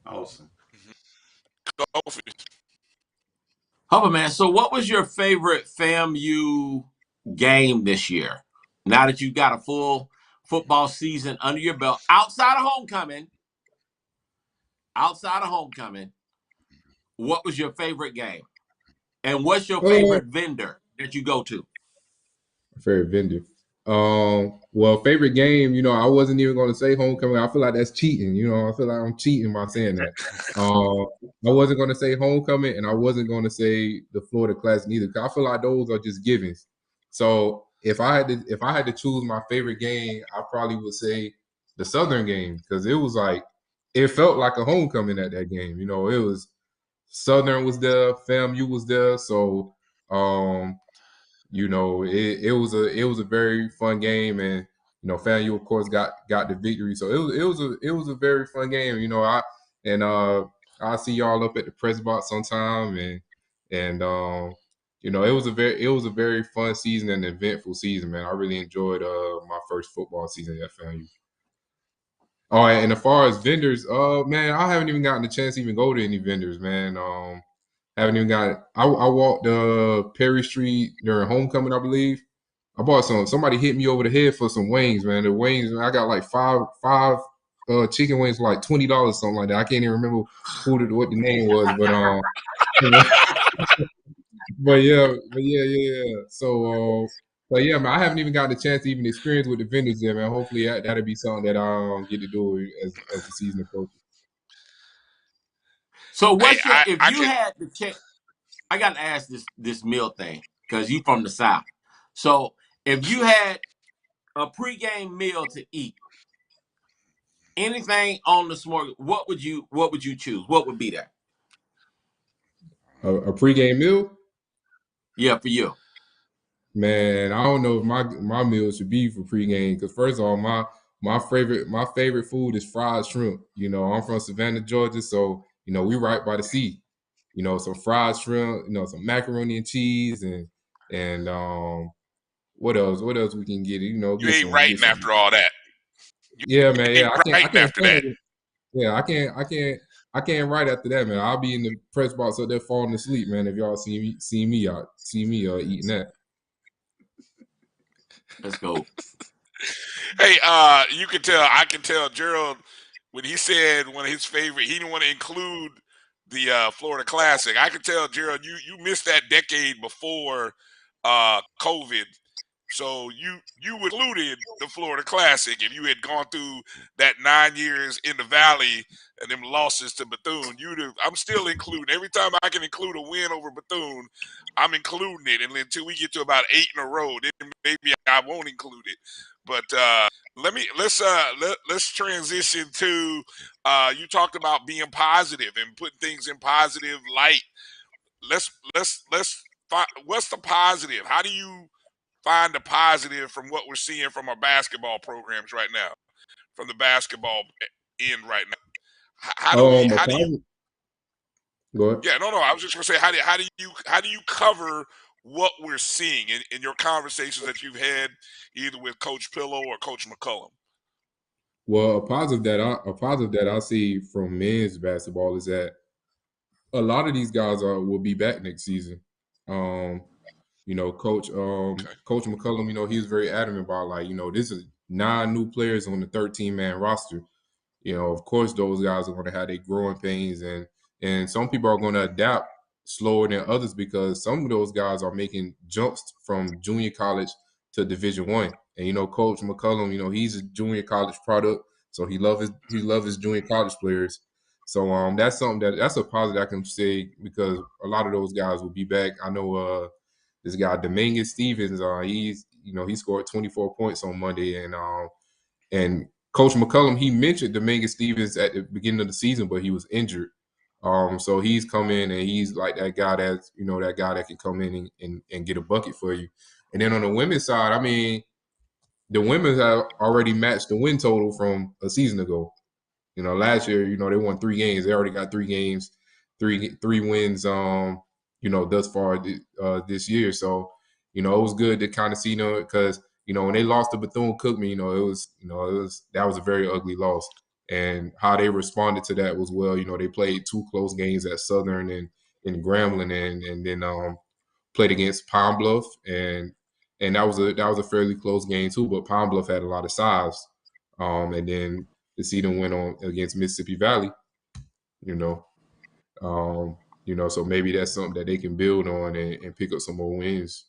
Awesome. Hubba, man, so what was your favorite FAMU game this year? Now that you've got a full football season under your belt, outside of homecoming, what was your favorite game? And what's your favorite vendor that you go to? Favorite vendor. Well, favorite game, I wasn't even going to say homecoming. I feel like that's cheating. I feel like I'm cheating by saying that. I wasn't going to say homecoming, and I wasn't going to say the Florida Classic either, because I feel like those are just givens. So if I had to choose my favorite game, I probably would say the Southern game, because it felt like a homecoming at that game. It was Southern was there, FAMU was there, so it was a very fun game, and FAMU of course got the victory. So it was a very fun game. I'll see y'all up at the press box sometime, and it was a very fun season and eventful season, man. I really enjoyed my first football season at FAMU. Oh, and as far as vendors, man, I haven't even gotten the chance to even go to any vendors, man. Haven't even got it. I walked Perry Street during homecoming, I believe. I bought somebody hit me over the head for some wings, man. The wings, I got like five chicken wings for like $20, something like that. I can't even remember what the name was, but yeah. So but yeah, man, I haven't even gotten the chance to even experience with the vendors yet, man. Hopefully that'll be something that I'll get to do as the season approaches. So what's had the chance? I got to ask this meal thing because you from the South. So if you had a pregame meal to eat, anything on the smorgasbord, what would you choose? What would be that? A pregame meal? Yeah, for you. Man, I don't know if my meal should be for pregame, because first of all, my favorite food is fried shrimp. I'm from Savannah, Georgia, so we right by the sea. Some fried shrimp, some macaroni and cheese, and what else? What else we can get? You Get ain't some, writing after all that. You yeah, man. Yeah, ain't I writing can't after that. plan it. Yeah, I can't write after that, man. I'll be in the press box up there falling asleep, man. If y'all see me eating that. Let's go. Hey, I can tell Gerald when he said one of his favorite, he didn't want to include the Florida Classic. I can tell Gerald you missed that decade before COVID. So you included the Florida Classic if you had gone through that 9 years in the Valley and them losses to Bethune. I'm still including every time I can include a win over Bethune, I'm including it, and until we get to about 8 in a row, then maybe I won't include it. But let's transition to you talked about being positive and putting things in positive light. Let's find what's the positive. How do you find the positive from what we're seeing from our basketball programs right now, from the basketball end right now? How do you? Go ahead. Yeah, no. I was just gonna say, how do you cover what we're seeing in your conversations that you've had either with Coach Pillow or Coach McCullum? Well, a positive that I see from men's basketball is that a lot of these guys will be back next season. Coach McCullum, he was very adamant about this is 9 new players on the 13-man roster. Of course, those guys are going to have their growing pains, and some people are going to adapt slower than others because some of those guys are making jumps from junior college to Division I. And Coach McCullum, he's a junior college product, so he love his junior college players. So that's something that's a positive I can say because a lot of those guys will be back. I know this guy Dominguez Stevens, he scored 24 points on Monday, and Coach McCullum, he mentioned Dominguez Stevens at the beginning of the season, but he was injured. So he's come in and he's like that guy that can come in and get a bucket for you. And then on the women's side, I mean, the women have already matched the win total from a season ago. Last year, they won 3 games. They already got 3 games, three wins, thus far this year. So, it was good to kind of see them because, when they lost to Bethune-Cookman, that was a very ugly loss. And how they responded to that was, well, they played 2 close games at Southern and Grambling and then played against Pine Bluff and that was a fairly close game too, but Pine Bluff had a lot of size. And then to see them win on against Mississippi Valley, so maybe that's something that they can build on and pick up some more wins.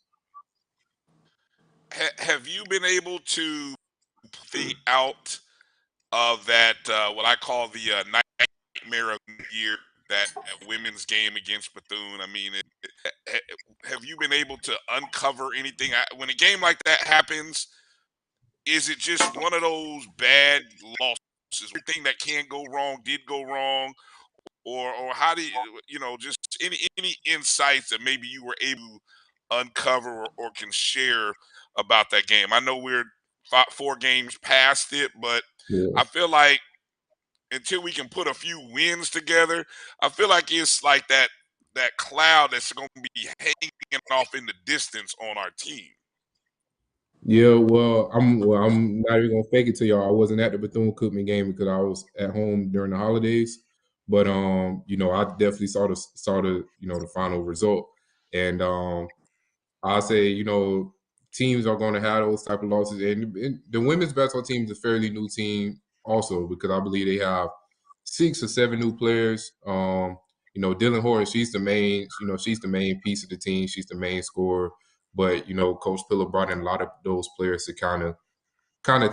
Have you been able to think out of that what I call the nightmare of the year, that women's game against Bethune? I mean, have you been able to uncover anything when a game like that happens? Is it just one of those bad losses? Everything that can go wrong did go wrong, or how do you just any insights that maybe you were able to uncover or can share about that game? I know we're 4 games past it, but Yeah. I feel like until we can put a few wins together, I feel like it's like that cloud that's going to be hanging off in the distance on our team. Yeah, I'm not even gonna fake it to y'all. I wasn't at the Bethune-Cookman game because I was at home during the holidays. But I definitely saw the the final result, and I say teams are going to have those type of losses, and the women's basketball team is a fairly new team also because I believe they have 6 or 7 new players. Dylan Horace, she's the main piece of the team. She's the main scorer. But Coach Pillow brought in a lot of those players to kind of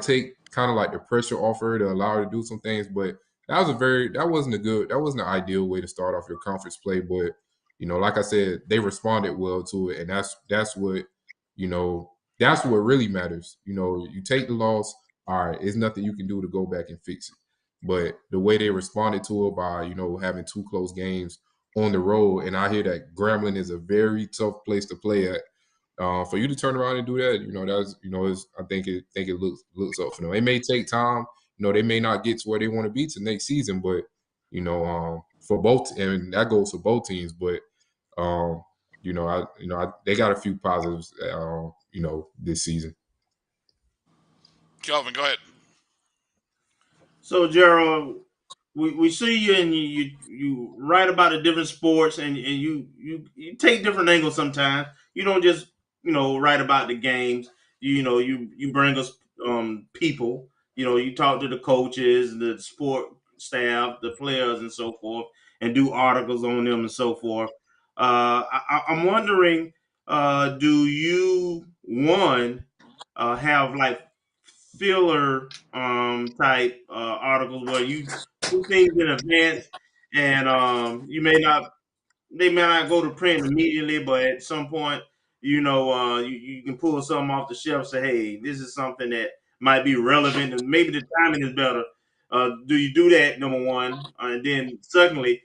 take like the pressure off her to allow her to do some things. But that wasn't an ideal way to start off your conference play. But like I said, they responded well to it, and that's what really matters. You take the loss, all right, there's nothing you can do to go back and fix it. But the way they responded to it by having 2 close games on the road, and I hear that Grambling is a very tough place to play at. For you to turn around and do that, I think it looks up for them. It may take time. They may not get to where they want to be to next season, but for both, and that goes for both teams. But they got a few positives, this season. Kelvin, go ahead. So Gerald, we see you and you write about the different sports and you take different angles sometimes. You don't just write about the games. You bring us people. You talk to the coaches, the sport staff, the players, and so forth, and do articles on them and so forth. I'm wondering, do you have like filler type articles where you do things in advance and they may not go to print immediately, but at some point, you can pull something off the shelf, say, hey, this is something that might be relevant and maybe the timing is better. Do you do that, number one? And then secondly,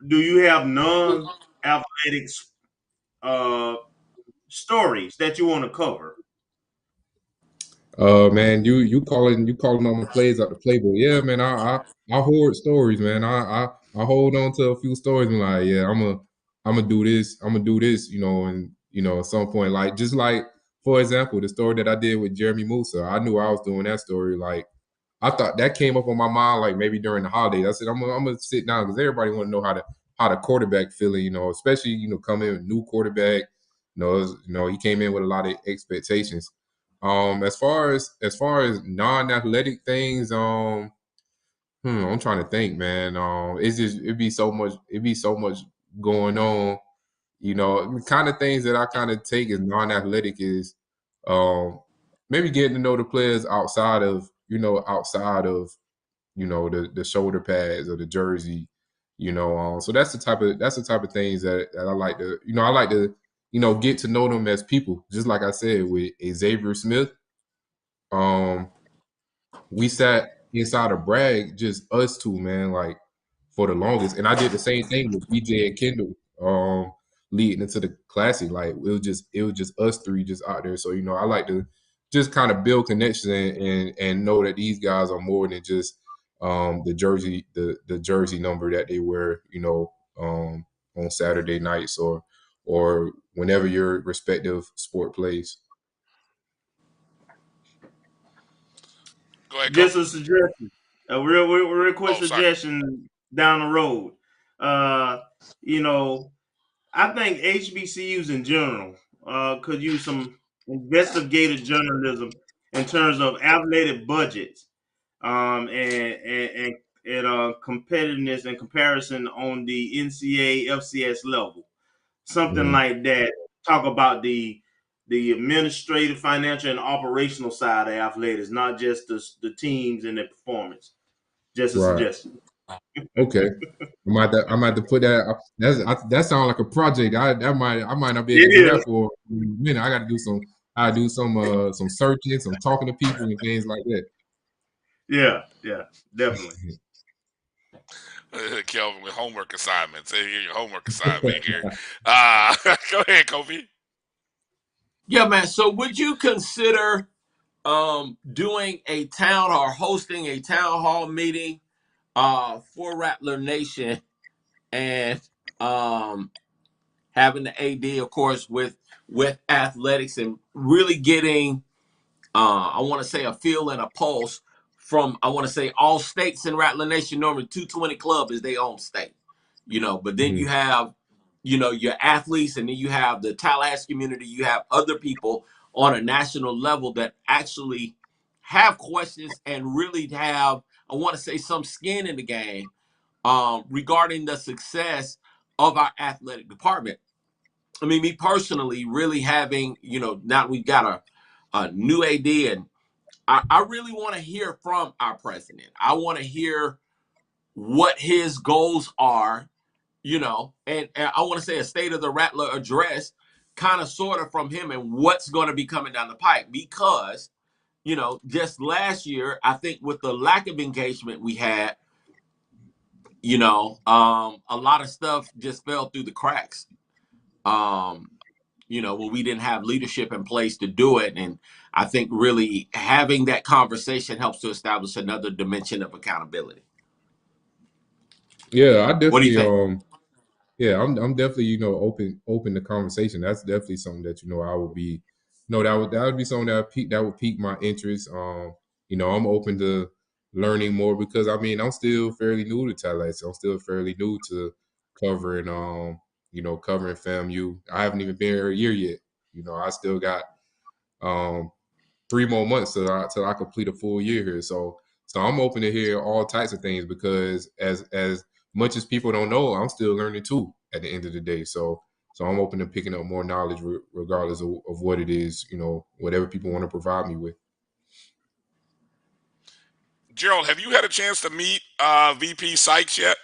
do you have non-athletics stories that you want to cover? Man, you calling on the plays out the playbook. Yeah, man, I hoard stories, man. I hold on to a few stories and like, yeah, I'm gonna do this, and at some point, like just like for example, the story that I did with Jeremy Musa, I knew I was doing that story. Like I thought that came up on my mind like maybe during the holidays. I said I'm gonna sit down because everybody want to know how the quarterback feeling, especially coming in with new quarterback. He came in with a lot of expectations. As far as non-athletic things, I'm trying to think, man. It'd be so much going on. The kind of things that I kind of take as non-athletic is maybe getting to know the players outside of the shoulder pads or the jersey. So that's the type of things that I like to get to know them as people. Just like I said with Xavier Smith. We sat inside of Bragg, just us two, man, like for the longest. And I did the same thing with BJ and Kendall, leading into the classic. Like it was just us three just out there. So, I like to just kind of build connections and know that these guys are more than just the jersey number that they wear, on Saturday nights or whenever your respective sport plays. Go ahead, Just a suggestion, a real quick suggestion down the road. I think HBCUs in general could use some investigative journalism in terms of athletic budgets and competitiveness and comparison on the NCAA FCS level. Something like that. Talk about the administrative, financial, and operational side of athletics, not just the teams and their performance. Just a suggestion. Okay, I might have to put that. That sounds like a project. I might not be able to do that for a minute. I got to do some. I do some searching, some talking to people and things like that. Yeah, definitely. Kelvin with homework assignments. Hey, your homework assignment here. Go ahead, Kobe. Yeah, man. So would you consider doing a town or hosting a town hall meeting for Rattler Nation and having the AD, of course, with athletics and really getting, I want to say, a feel and a pulse from, I want to say, all states in Rattler Nation. Normally 220 Club is their own state, but then you have, your athletes, and then you have the Tallahassee community, you have other people on a national level that actually have questions and really have, I want to say, some skin in the game regarding the success of our athletic department. I mean, me personally, really having, now we've got a new AD, and I really want to hear from our president. I want to hear what his goals are, and I want to say a state of the Rattler address, kind of sort of from him, and what's going to be coming down the pipe. Because, just last year, I think with the lack of engagement we had, a lot of stuff just fell through the cracks. When we didn't have leadership in place to do it. And I think really having that conversation helps to establish another dimension of accountability. Yeah, I What do you definitely think? yeah, I'm definitely open to conversation. That's definitely something that I would be, that would be something that would pique my interest. I'm open to learning more because I mean I'm still fairly new to Tallahassee. I'm still fairly new to covering covering FAMU. I haven't even been here a year yet. I still got um 3 more months till I complete a full year here. So I'm open to hear all types of things because as much as people don't know, I'm still learning too at the end of the day. So I'm open to picking up more knowledge regardless of what it is, whatever people want to provide me with. Gerald, have you had a chance to meet VP Sykes yet?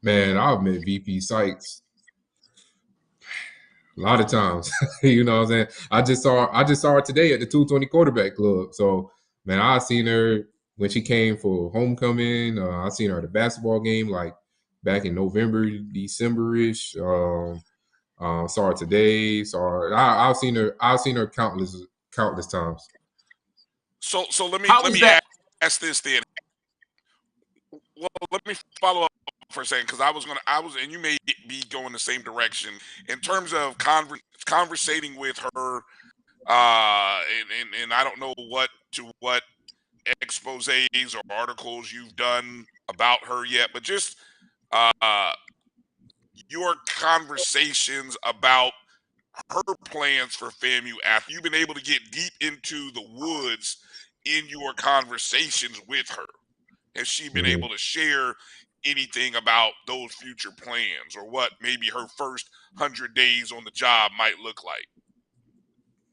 Man, I've met VP Sykes a lot of times. You know what I'm saying? I just saw her today at the 220 quarterback club. So man, I seen her when she came for homecoming. I seen her at a basketball game like back in November, December-ish. Saw her today. I've seen her countless times. So let me How was that? ask this then. Well, let me follow up for a second because and you may be going the same direction in terms of conversating with her, and I don't know what exposés or articles you've done about her yet, but just uh, your conversations about her plans for FAMU after you've been able to get deep into the woods in your conversations with her. Has she been Mhm. able to share anything about those future plans or what maybe her first 100 days on the job might look like?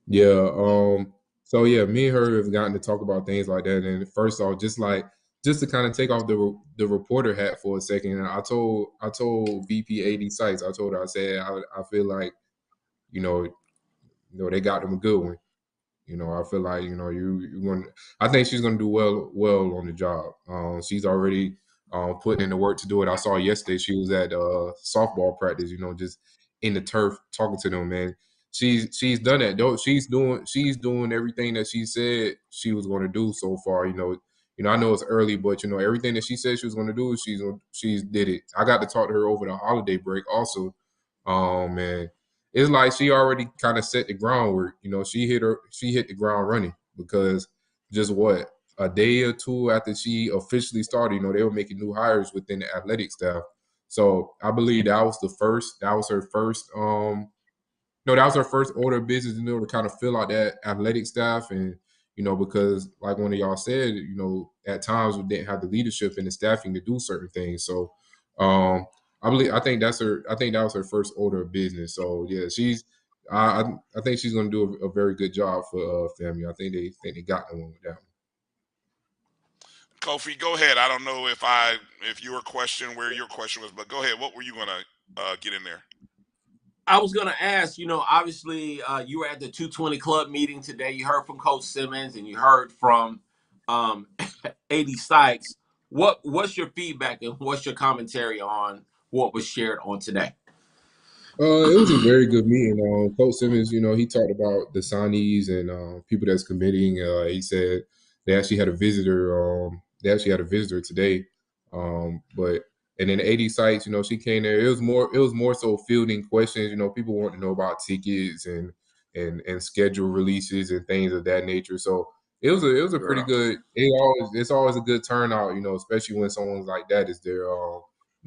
Yeah. So yeah, me and her have gotten to talk about things like that. And first off, just to kind of take off the reporter hat for a second, I told VP AD Sites, I told her, I said I feel like they got them a good one. I feel like you going. I think she's going to do well on the job. She's already putting in the work to do it. I saw yesterday she was at softball practice. Just in the turf talking to them. Man, she's done that. Though she's doing everything that she said she was going to do so far. I know it's early, but everything that she said she was going to do, she's did it. I got to talk to her over the holiday break also. Man, it's like she already kind of set the groundwork. She hit the ground running because just what a day or two after she officially started, they were making new hires within the athletic staff. So I believe that was her first no, that was her first order of business, to kind of fill out that athletic staff. And, because like one of y'all said, at times we didn't have the leadership and the staffing to do certain things. So I think that was her first order of business. So yeah, I think she's gonna do a very good job for family. I think they got the one with that one. Kofi, go ahead. I don't know if where your question was, but go ahead. What were you gonna get in there? I was going to ask, obviously you were at the 220 club meeting today. You heard from Coach Simmons and you heard from AD Sykes. What's your feedback and what's your commentary on what was shared on today? It was a very good meeting. Coach Simmons, he talked about the signees and people that's committing. He said they actually had a visitor. They actually had a visitor today. But and then AD Sites, she came there. It was more so fielding questions. People want to know about tickets and schedule releases and things of that nature. So it was a pretty good. It's always a good turnout. Especially when someone like that is there.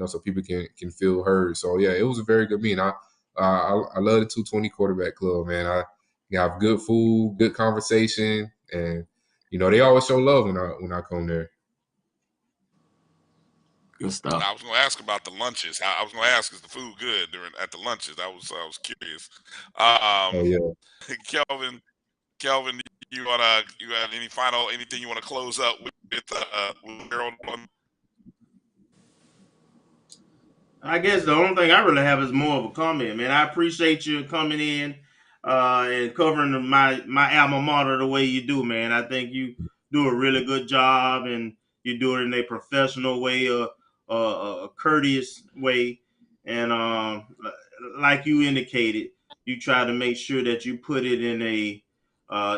So people can feel heard. So yeah, it was a very good meeting. I love the 220 quarterback club, man. I have good food, good conversation, and they always show love when I come there. Good stuff. I was going to ask about the lunches. I was going to ask, is the food good at the lunches? I was curious. Oh yeah. Kelvin, you got anything you want to close up with Gerald on? I guess the only thing I really have is more of a comment, man. I appreciate you coming in and covering my alma mater the way you do, man. I think you do a really good job, and you do it in a professional way, a courteous way, and like you indicated, you try to make sure that you put it in a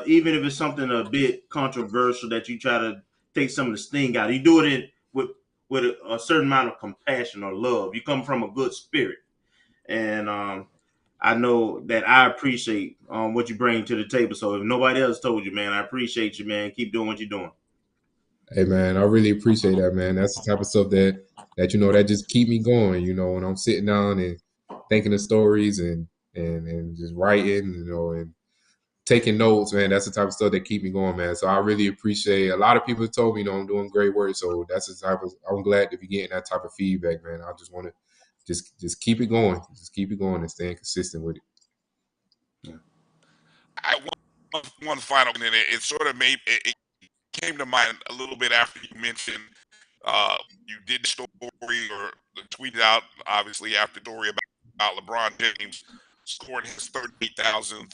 even if it's something a bit controversial, that you try to take some of the sting out. You do it with with a certain amount of compassion or love. You come from a good spirit, and I know that I appreciate what you bring to the table. So if nobody else told you, man, I appreciate you, man. Keep doing what you're doing. Hey man, I really appreciate that, man. That's the type of stuff that that just keep me going. When I'm sitting down and thinking of stories and just writing, and taking notes, man. That's the type of stuff that keep me going, man. So I really appreciate. A lot of people told me, I'm doing great work. So that's the type of. I'm glad to be getting that type of feedback, man. I just want to just keep it going, and staying consistent with it. I one final, and it sort of it came to mind a little bit after you mentioned you did the story or tweeted out, obviously, after the story about LeBron James scoring his 38,000th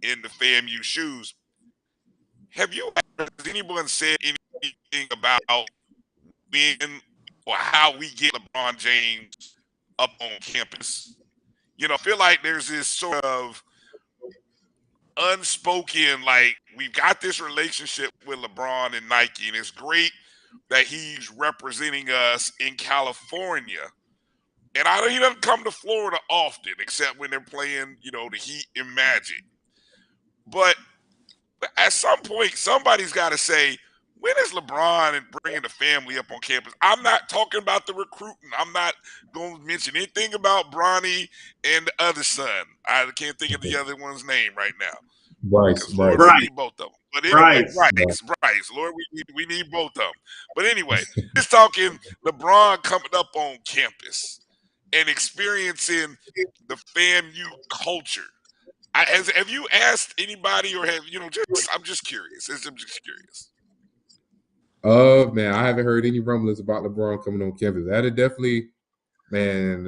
in the FAMU shoes. Has anyone said anything about when or how we get LeBron James up on campus? I feel like there's this sort of unspoken, like, we've got this relationship with LeBron and Nike, and it's great that he's representing us in California. And he doesn't come to Florida often, except when they're playing, the Heat and Magic. But at some point, somebody's got to say, when is LeBron and bringing the family up on campus? I'm not talking about the recruiting. I'm not going to mention anything about Bronny and the other son. I can't think of the other one's name right now. Bryce. Lord, we need both of them. But anyway, Bryce. Lord, we need both of them. But anyway, just talking LeBron coming up on campus and experiencing the FAMU culture. Have you asked anybody, or I'm just curious. I'm just curious. Man, I haven't heard any rumblings about LeBron coming on campus. That'd definitely, man,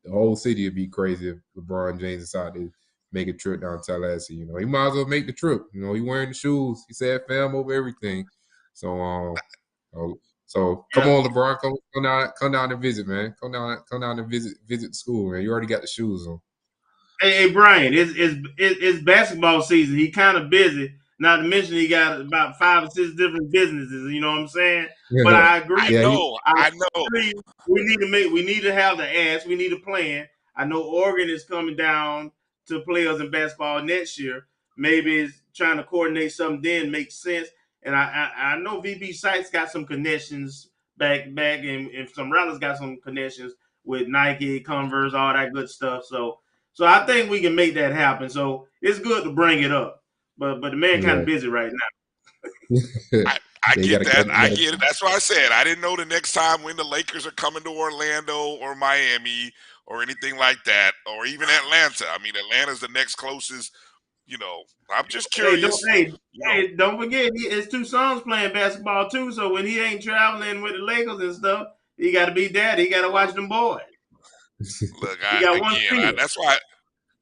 the whole city would be crazy if LeBron James decided to make a trip down to Tallahassee. He might as well make the trip. He wearing the shoes. He said fam over everything. So come on, LeBron, come down and visit, man. Come down and visit the school, man. You already got the shoes on. Hey, Brian, it's basketball season. He kind of busy. Not to mention he got about 5 or 6 different businesses. You know what I'm saying? Yeah. But I agree. I know. We need to have the ask. We need a plan. I know Oregon is coming down to players in basketball next year. Maybe it's trying to coordinate something then makes sense. And I know VP Sykes got some connections back and some Rattlers got some connections with Nike, Converse, all that good stuff. So I think we can make that happen. So it's good to bring it up. But the man kind of busy right now. I get that. I get it. That's why I said I didn't know the next time when the Lakers are coming to Orlando or Miami or anything like that, or even Atlanta. I mean, Atlanta's the next closest. I'm just curious. Hey, don't forget, his 2 sons playing basketball too. So when he ain't traveling with the Lakers and stuff, he got to be daddy. He got to watch them boys. Look,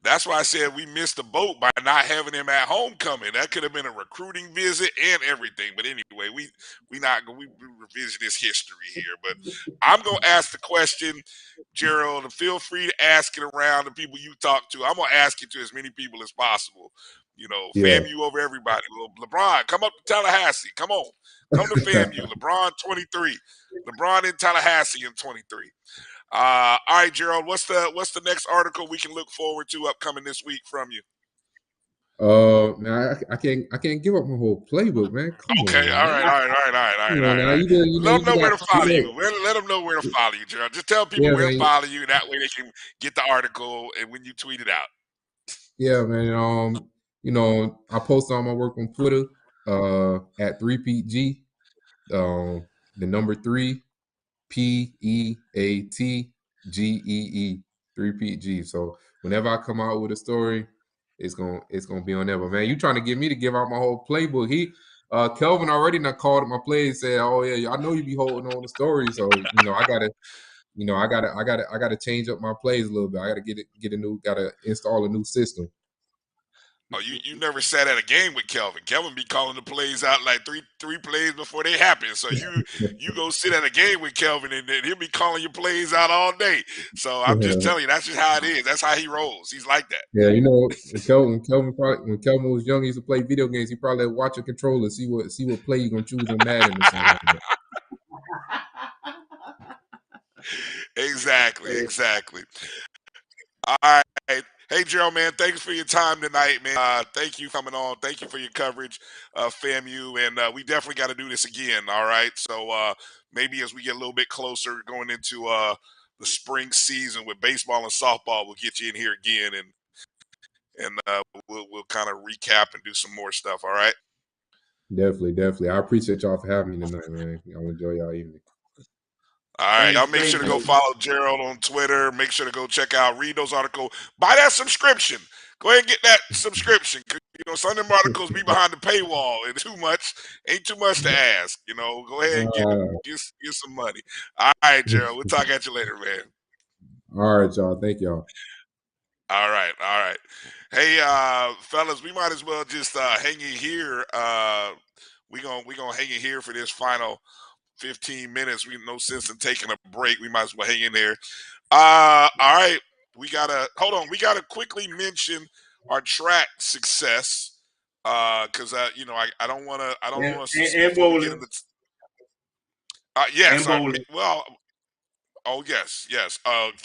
that's why I said we missed the boat by not having him at homecoming. That could have been a recruiting visit and everything. But anyway, we revisit this history here. But I'm gonna ask the question, Gerald, and feel free to ask it around the people you talk to. I'm gonna ask it to as many people as possible. FAMU over everybody. Well, LeBron, come up to Tallahassee. Come on, come to FAMU. LeBron 23. LeBron in Tallahassee in 23. All right, Gerald. What's the next article we can look forward to upcoming this week from you? Man, I can't give up my whole playbook, man. Come on. Okay, all right. Let them know where to follow you. Let them know where to follow you, Gerald. Just tell people where to follow you. That way they can get the article and when you tweet it out. Yeah, man. I post all my work on Twitter at 3PG. The number 3 PEATGEE 3PG. So whenever I come out with a story, it's gonna be on there. But man, you trying to get me to give out my whole playbook? Kelvin already not called at my play and said, "Oh yeah, I know you be holding on the story." So I gotta change up my plays a little bit. I gotta install a new system. Oh, you never sat at a game with Kelvin. Kelvin be calling the plays out like three plays before they happen. So you go sit at a game with Kelvin and then he'll be calling your plays out all day. So I'm just telling you, that's just how it is. That's how he rolls. He's like that. Yeah, when Kelvin was young, he used to play video games. He probably watch a controller, see what play you're gonna choose on Madden or something like that. Exactly. All right. Hey, Gerald, man, thanks for your time tonight, man. Thank you for coming on. Thank you for your coverage of FAMU. And we definitely got to do this again, all right? So maybe as we get a little bit closer going into the spring season with baseball and softball, we'll get you in here again and we'll kind of recap and do some more stuff, all right? Definitely. I appreciate y'all for having me tonight, man. I'll enjoy y'all evening. All right, y'all make sure to Thank go you. follow Gerald on Twitter. Make sure to go check out, read those articles, buy that subscription. Go ahead and get that subscription. 'Cause, some of them articles be behind the paywall. And ain't too much to ask. Go ahead and get some money. All right, Gerald. We'll talk at you later, man. All right, y'all. Thank y'all. All right. Hey, fellas, we might as well just hang in here. We gonna hang in here for this final 15 minutes. We no sense in taking a break. We might as well hang in there. All right. We gotta quickly mention our track success. Because I don't wanna And before we get bowling. into yes, And bowling. well, oh yes.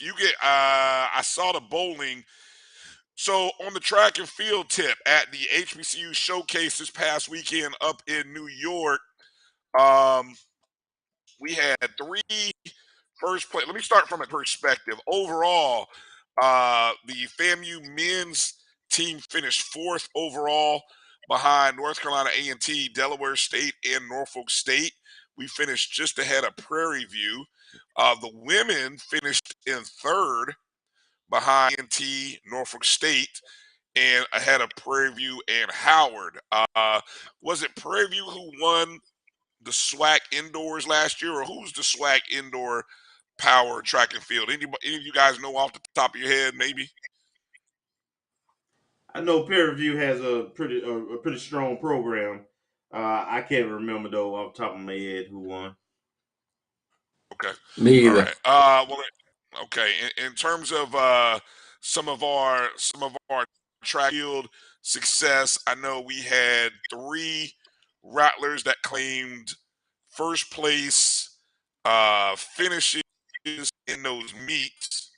You get I saw the bowling. So on the track and field tip at the HBCU showcase this past weekend up in New York, we had 3 first place. Let me start from a perspective. Overall, the FAMU men's team finished 4th overall behind North Carolina A&T, Delaware State, and Norfolk State. We finished just ahead of Prairie View. The women finished in 3rd behind A&T, Norfolk State, and ahead of Prairie View and Howard. Was it Prairie View who won the SWAC indoors last year, or who's the SWAC indoor power track and field? Any of you guys know off the top of your head, maybe? I know Prairie View has a pretty strong program. I can't remember though off the top of my head who won. Okay. Me All either. right. Okay. In terms of some of our track field success, I know we had 3 rattlers that claimed first place finishes in those meets.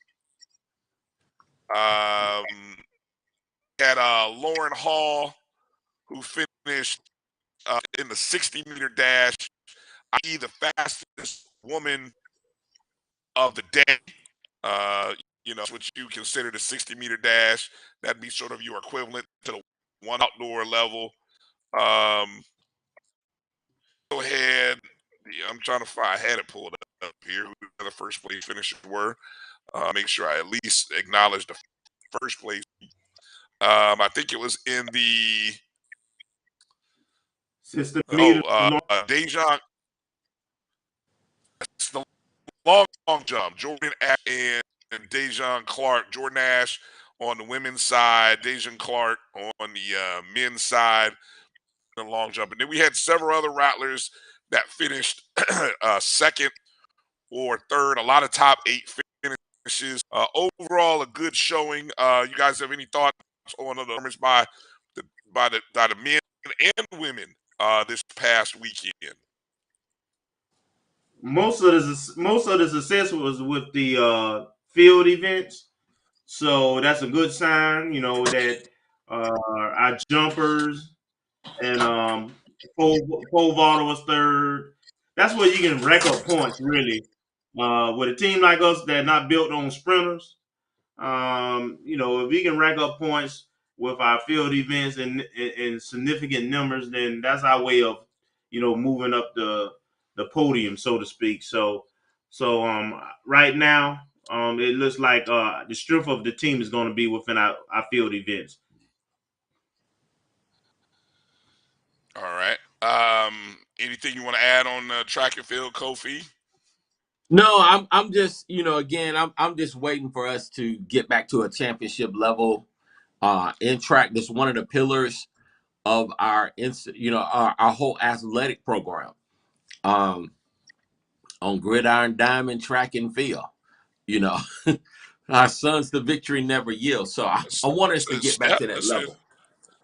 Had Lauren Hall, who finished in the 60-meter dash, i.e. the fastest woman of the day. That's what you consider the 60-meter dash. That'd be sort of your equivalent to the one outdoor level. Go ahead. I'm trying to find. I had it pulled up here. Who the first place finishers were. Make sure I at least acknowledge the first place. I think it was in the 60 meters. Dejan. It's the long jump. Jordan Ash and Dejan Clark. Jordan Ash on the women's side. Dejan Clark on the men's side. The long jump. And then we had several other rattlers that finished 2nd or 3rd. A lot of top 8 finishes. Overall, a good showing. You guys have any thoughts on the performance by the men and women this past weekend? Most of the success was with the field events, so that's a good sign. That our jumpers and pole vaulter was 3rd. That's where you can rack up points really. With a team like us that not built on sprinters, if we can rack up points with our field events in significant numbers, then that's our way of, moving up the podium, so to speak. So right now, it looks like the strength of the team is going to be within our field events. All right. Anything you want to add on track and field, Kofi? No, I'm just, again, I'm just waiting for us to get back to a championship level in track. That's one of the pillars of our our whole athletic program. On gridiron, diamond, track and field. Our sons, the victory never yields. So I want us to get back to that level.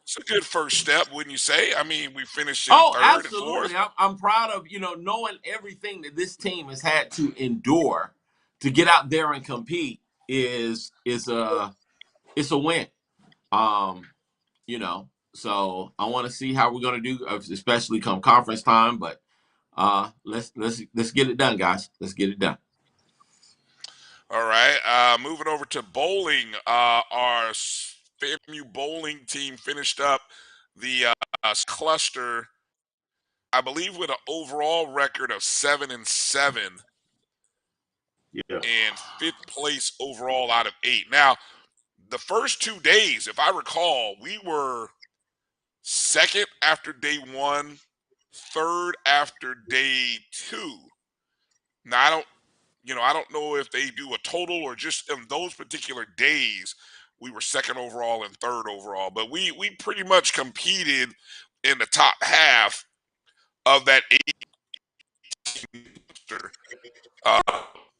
It's a good first step, wouldn't you say? I mean, we finished in 3rd absolutely. and 4th. I'm proud of, knowing everything that this team has had to endure to get out there and compete is a win. You know, so I want to see how we're going to do, especially come conference time. But let's get it done, guys. Let's get it done. All right. Moving over to bowling. Our FAMU bowling team finished up the cluster, I believe, with an overall record of 7-7. Yeah. And 5th place overall out of 8. Now, the first 2 days, if I recall, we were 2nd after day 1, 3rd after day 2. Now, I don't know if they do a total or just in those particular days we were 2nd overall and 3rd overall, but we pretty much competed in the top half of that 18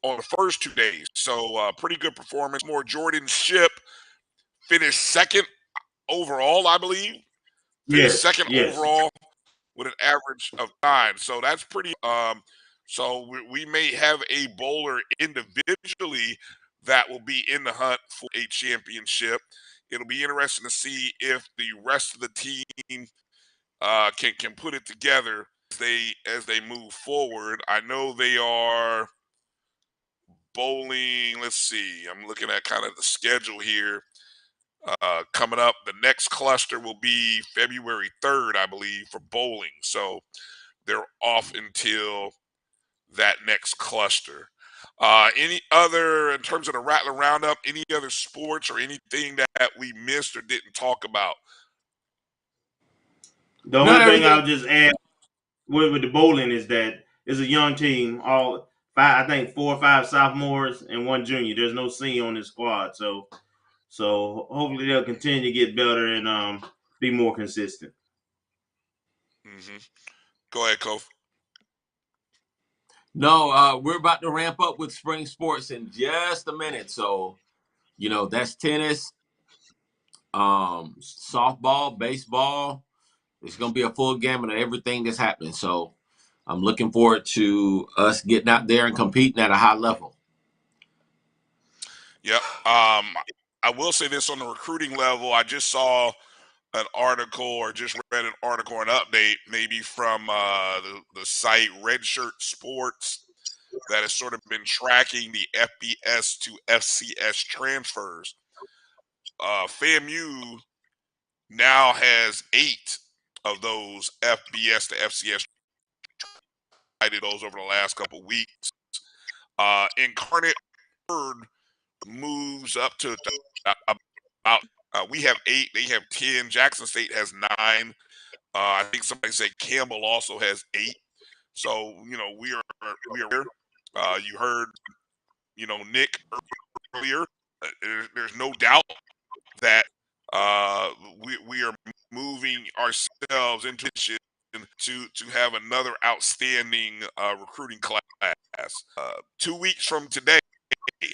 on the first 2 days. So pretty good performance. More Jordan Ship finished 2nd overall, I believe. Finished 2nd overall with an average of 9. So that's pretty. So we may have a bowler individually that will be in the hunt for a championship. It'll be interesting to see if the rest of the team can put it together as they move forward. I know they are bowling. Let's see. I'm looking at kind of the schedule here. Coming up, the next cluster will be February 3rd, I believe, for bowling. So they're off until that next cluster. Any other, in terms of the Rattler Roundup, any other sports or anything that we missed or didn't talk about? The only thing I'll just add with the bowling is that it's a young team, all 5, I think 4 or 5 sophomores and 1 junior. There's no senior on this squad, so hopefully they'll continue to get better and be more consistent. Mm-hmm. Go ahead, Kof. No, we're about to ramp up with spring sports in just a minute. So, that's tennis, softball, baseball. It's going to be a full gamut of everything that's happening. So I'm looking forward to us getting out there and competing at a high level. Yep. I will say this on the recruiting level. I just saw an article or just read an article, an update maybe from the site Redshirt Sports that has sort of been tracking the FBS to FCS transfers. FAMU now has 8 of those FBS to FCS. I did those over the last couple weeks. Incarnate moves up to about we have 8, they have 10. Jackson State has 9. I think somebody said Campbell also has 8. So we are. You heard Nick earlier. There's no doubt that we are moving ourselves into to have another outstanding recruiting class. 2 weeks from today,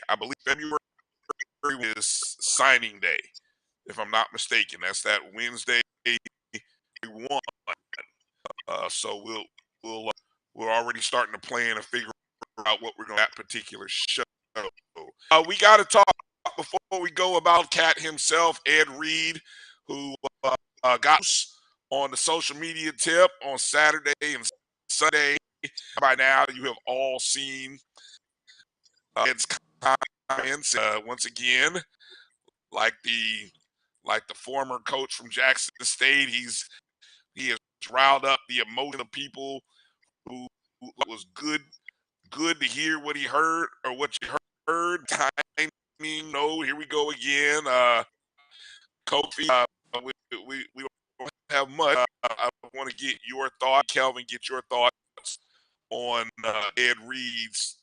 I believe February is signing day, if I'm not mistaken. That's that Wednesday 1. So we're already starting to plan and figure out what we're going to that particular show. We got to talk before we go about Cat himself, Ed Reed, who got on the social media tip on Saturday and Sunday. By now, you have all seen Ed's comments. Once again, like the former coach from Jackson State, he has riled up the emotion of people who was good to hear what he heard or what you heard. Timing, no, here we go again. Kofi, we don't have much. I want to get your thought, Kelvin. Get your thoughts on Ed Reed's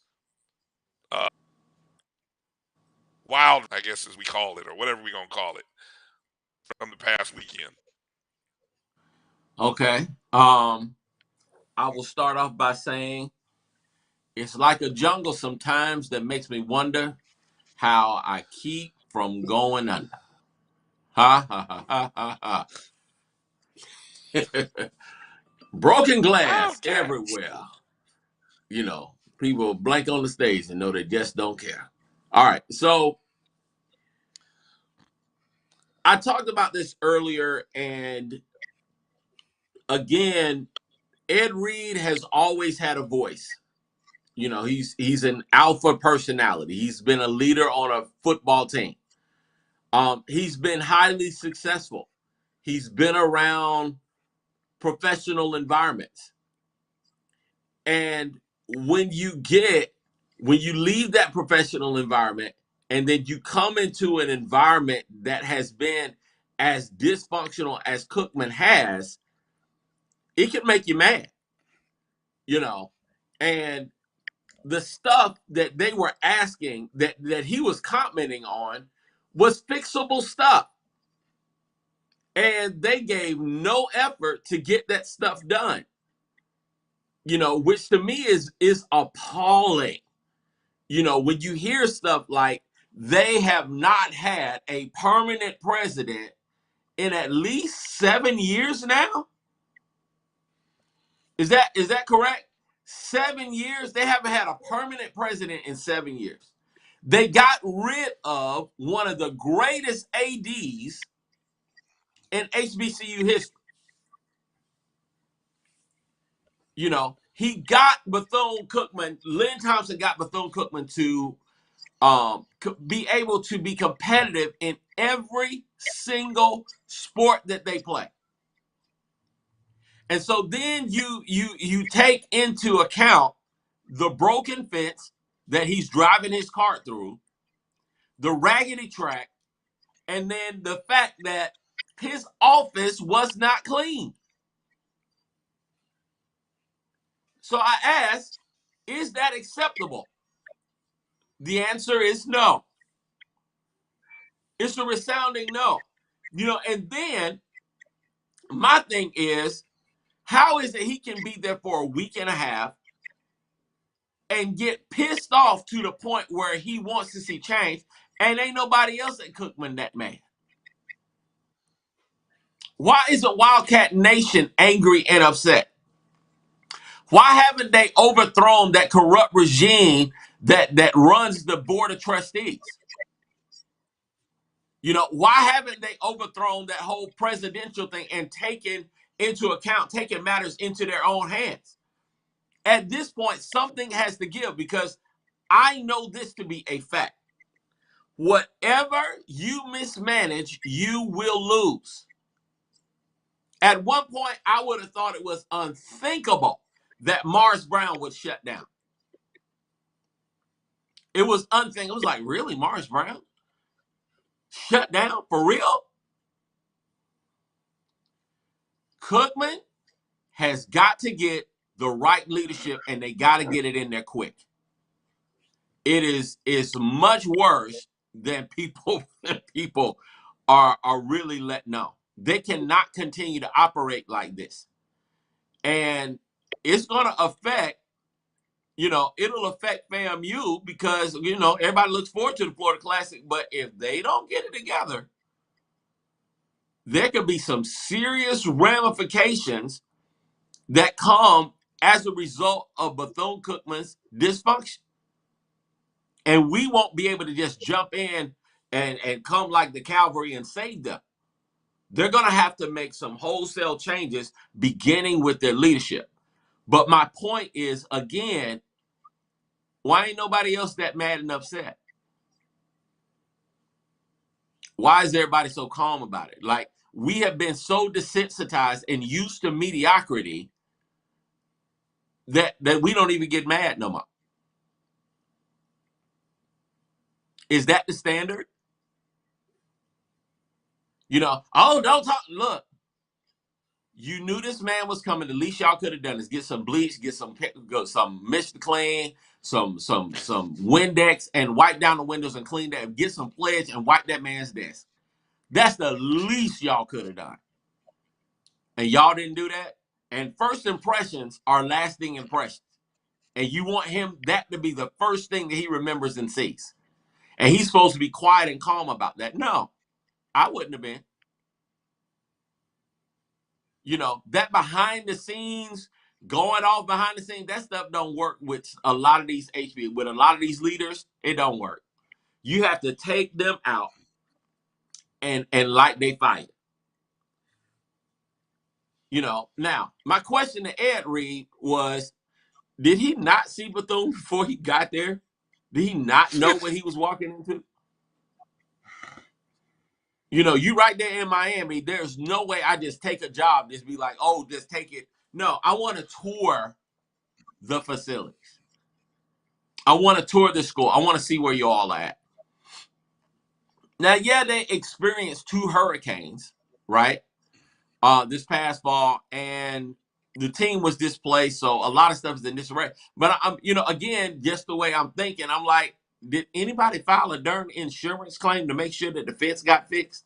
wild, I guess, as we call it, or whatever we're gonna call it, from the past weekend. Okay. I will start off by saying it's like a jungle sometimes that makes me wonder how I keep from going under. Ha ha ha ha ha ha. Broken glass everywhere. People blank on the stage and know they just don't care. All right, so I talked about this earlier, and again, Ed Reed has always had a voice. You know, he's an alpha personality. He's been a leader on a football team. He's been highly successful. He's been around professional environments. And when you leave that professional environment and then you come into an environment that has been as dysfunctional as Cookman has, it can make you mad, you know. And the stuff that they were asking, that he was commenting on, was fixable stuff. And they gave no effort to get that stuff done, you know, which to me is appalling. You know, when you hear stuff like they have not had a permanent president in at least 7 years now. Is that correct? 7 years? They haven't had a permanent president in 7 years. They got rid of one of the greatest ADs in HBCU history. You know, he got Bethune-Cookman, Lynn Thompson got Bethune-Cookman to be able to be competitive in every single sport that they play. And so then you take into account the broken fence that he's driving his cart through, the raggedy track, and then the fact that his office was not clean. So I asked, is that acceptable? The answer is no. It's a resounding no. You know, and then my thing is, how is it he can be there for a week and a half and get pissed off to the point where he wants to see change, and ain't nobody else at Cookman that man? Why isn't Wildcat Nation angry and upset? Why haven't they overthrown that corrupt regime that runs the board of trustees? You know, why haven't they overthrown that whole presidential thing and taken matters into their own hands? At this point, something has to give, because I know this to be a fact. Whatever you mismanage, you will lose. At one point, I would have thought it was unthinkable that Morris Brown would shut down. It was unthinkable. It was like, really, Morris Brown? Shut down? For real? Cookman has got to get the right leadership, and they got to get it in there quick. It's much worse than people are really letting know. They cannot continue to operate like this. And it's going to affect, you know, it'll affect FAMU, because, you know, everybody looks forward to the Florida Classic. But if they don't get it together, there could be some serious ramifications that come as a result of Bethune-Cookman's dysfunction. And we won't be able to just jump in and come like the cavalry and save them. They're going to have to make some wholesale changes, beginning with their leadership. But my point is, again, why ain't nobody else that mad and upset? Why is everybody so calm about it? Like, we have been so desensitized and used to mediocrity that we don't even get mad no more. Is that the standard? You know, oh, don't talk. Look, you knew this man was coming. The least y'all could have done is get some bleach, get some Mr. Clean, some Windex, and wipe down the windows and clean that. Get some pledge and wipe that man's desk. That's the least y'all could have done. And y'all didn't do that. And first impressions are lasting impressions. And you want that to be the first thing that he remembers and sees. And he's supposed to be quiet and calm about that. No, I wouldn't have been. You know, that behind the scenes Going off behind the scenes, that stuff don't work with a lot of these HB. With a lot of these leaders, it don't work. You have to take them out and light they fire. You know, now my question to Ed Reed was, did he not see Bethune before he got there? Did he not know what he was walking into? You know, you right there in Miami, there's no way I just take a job, just be like, oh, just take it. No, I want to tour the facilities. I want to tour the school. I want to see where you all are at. Now, yeah, they experienced 2 hurricanes, right? This past fall, and the team was displaced, so a lot of stuff is in disarray. But I'm, you know, again, just the way I'm thinking, I'm like, did anybody file a darn insurance claim to make sure that the fence got fixed?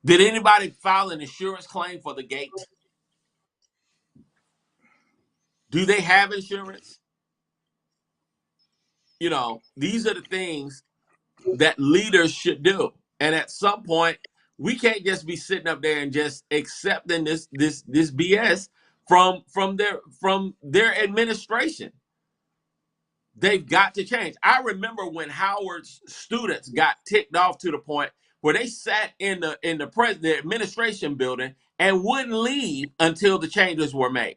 Did anybody file an insurance claim for the gate? Do they have insurance? You know, these are the things that leaders should do. And at some point, we can't just be sitting up there and just accepting this BS from their administration. They've got to change. I remember when Howard's students got ticked off to the point where they sat in the administration building and wouldn't leave until the changes were made.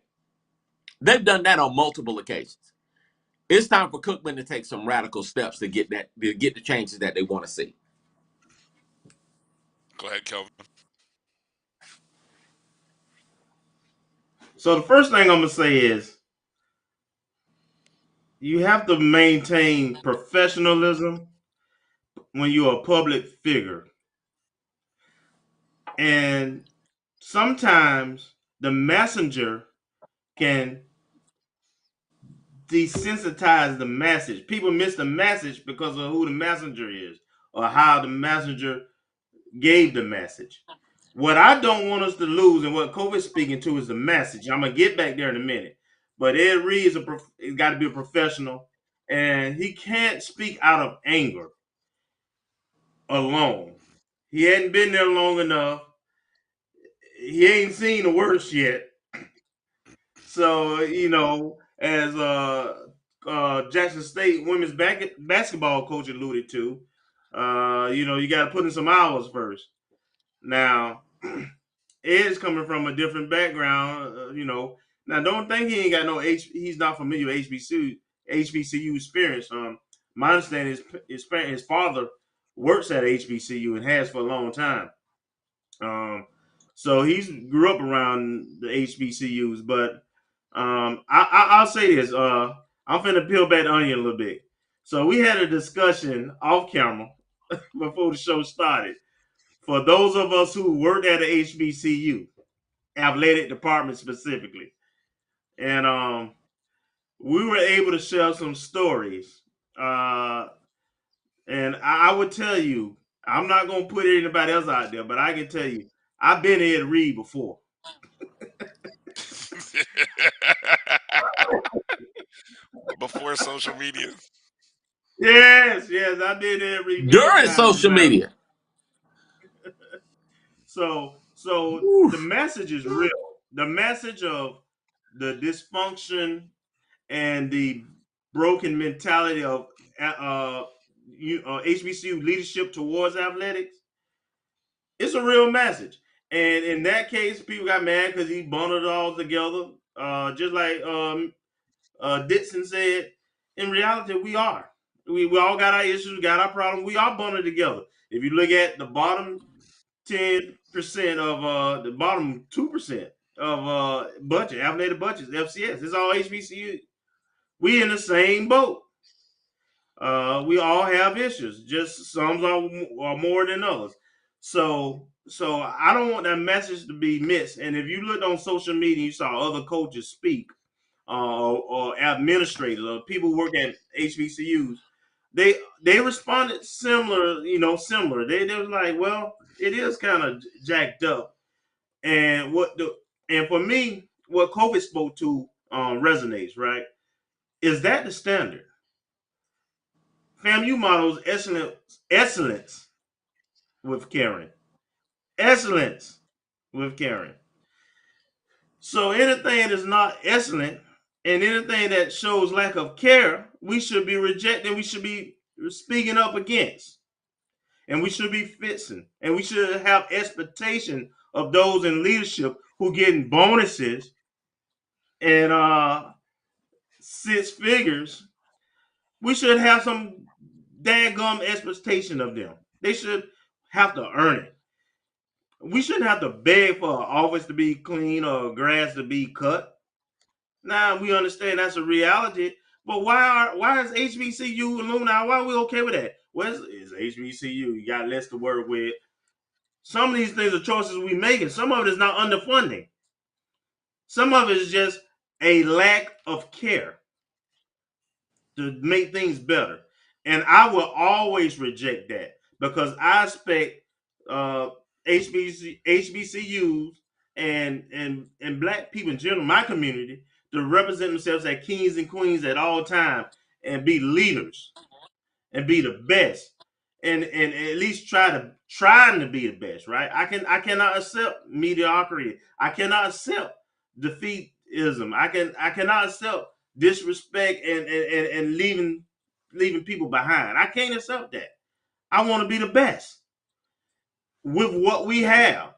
They've done that on multiple occasions. It's time for Cookman to take some radical steps to get the changes that they want to see. Go ahead, Kelvin. So the first thing I'm gonna say is you have to maintain professionalism when you're a public figure. And sometimes the messenger can desensitize the message. People miss the message because of who the messenger is or how the messenger gave the message. What I don't want us to lose, and what COVID's speaking to, is the message. I'm gonna get back there in a minute. But Ed Reed is got to be a professional, and he can't speak out of anger alone. He hadn't been there long enough. He ain't seen the worst yet. So, you know, as Jackson State women's basketball coach alluded to, you know, you got to put in some hours first. Now, Ed's coming from a different background, you know. Now, don't think he ain't got he's not familiar with HBCU experience. My understanding is his father works at HBCU and has for a long time. So he's grew up around the HBCUs, but I'll say this. I'm finna peel back the onion a little bit. So we had a discussion off camera before the show started. For those of us who worked at a HBCU, athletic department specifically, and we were able to share some stories. And I would tell you, I'm not gonna put anybody else out there, but I can tell you, I've been Ed Reed before. Before social media. Yes, I've been Ed Reed during social media. So the message is real. The message of the dysfunction and the broken mentality of HBCU leadership towards athletics, it's a real message. And in that case, people got mad because he bundled it all together. Just like Dixon said, in reality, we are. We all got our issues, got our problems. We all bundled together. If you look at the bottom 10% of the bottom 2% of budget, allocated budgets, FCS, it's all HBCU. We in the same boat. We all have issues, just some are more than others. So I don't want that message to be missed. And if you looked on social media, you saw other coaches speak, or administrators, or people who work at HBCUs. They responded similar. They was like, well, it is kind of jacked up. And for me, what COVID spoke to resonates, right? Is that the standard? FAMU models excellence with caring. Excellence with caring. So anything that's not excellent and anything that shows lack of care, we should be rejecting, we should be speaking up against, and we should be fixing, and we should have expectation of those in leadership who getting bonuses and 6 figures. We should have some daggum expectation of them. They should have to earn it. We shouldn't have to beg for an office to be clean or grass to be cut. Now we understand that's a reality, but why is HBCU alumni? Why are we okay with that? Well, it's HBCU. You got less to work with. Some of these things are choices we making. Some of it is not underfunding. Some of it is just a lack of care to make things better. And I will always reject that because I expect HBCUs and black people in general, my community, to represent themselves as kings and queens at all times and be leaders and be the best. And at least trying to be the best, right? I cannot accept mediocrity. I cannot accept defeatism. I cannot accept disrespect and leaving people behind. I can't accept that. I want to be the best with what we have.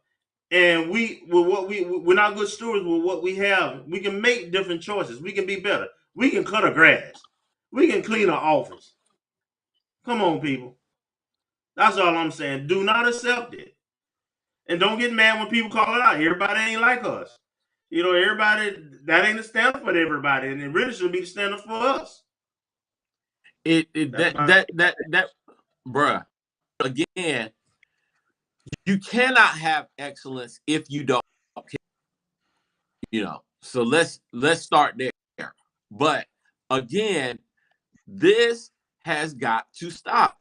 And we're not good stewards with what we have. We can make different choices. We can be better. We can cut a grass. We can clean our office. Come on, people. That's all I'm saying. Do not accept it. And don't get mad when people call it out. Everybody ain't like us. You know, everybody, that ain't the standard for everybody. And it really should be the standard for us. That bruh, again, you cannot have excellence if you don't care. You know, so let's start there. But again, this has got to stop.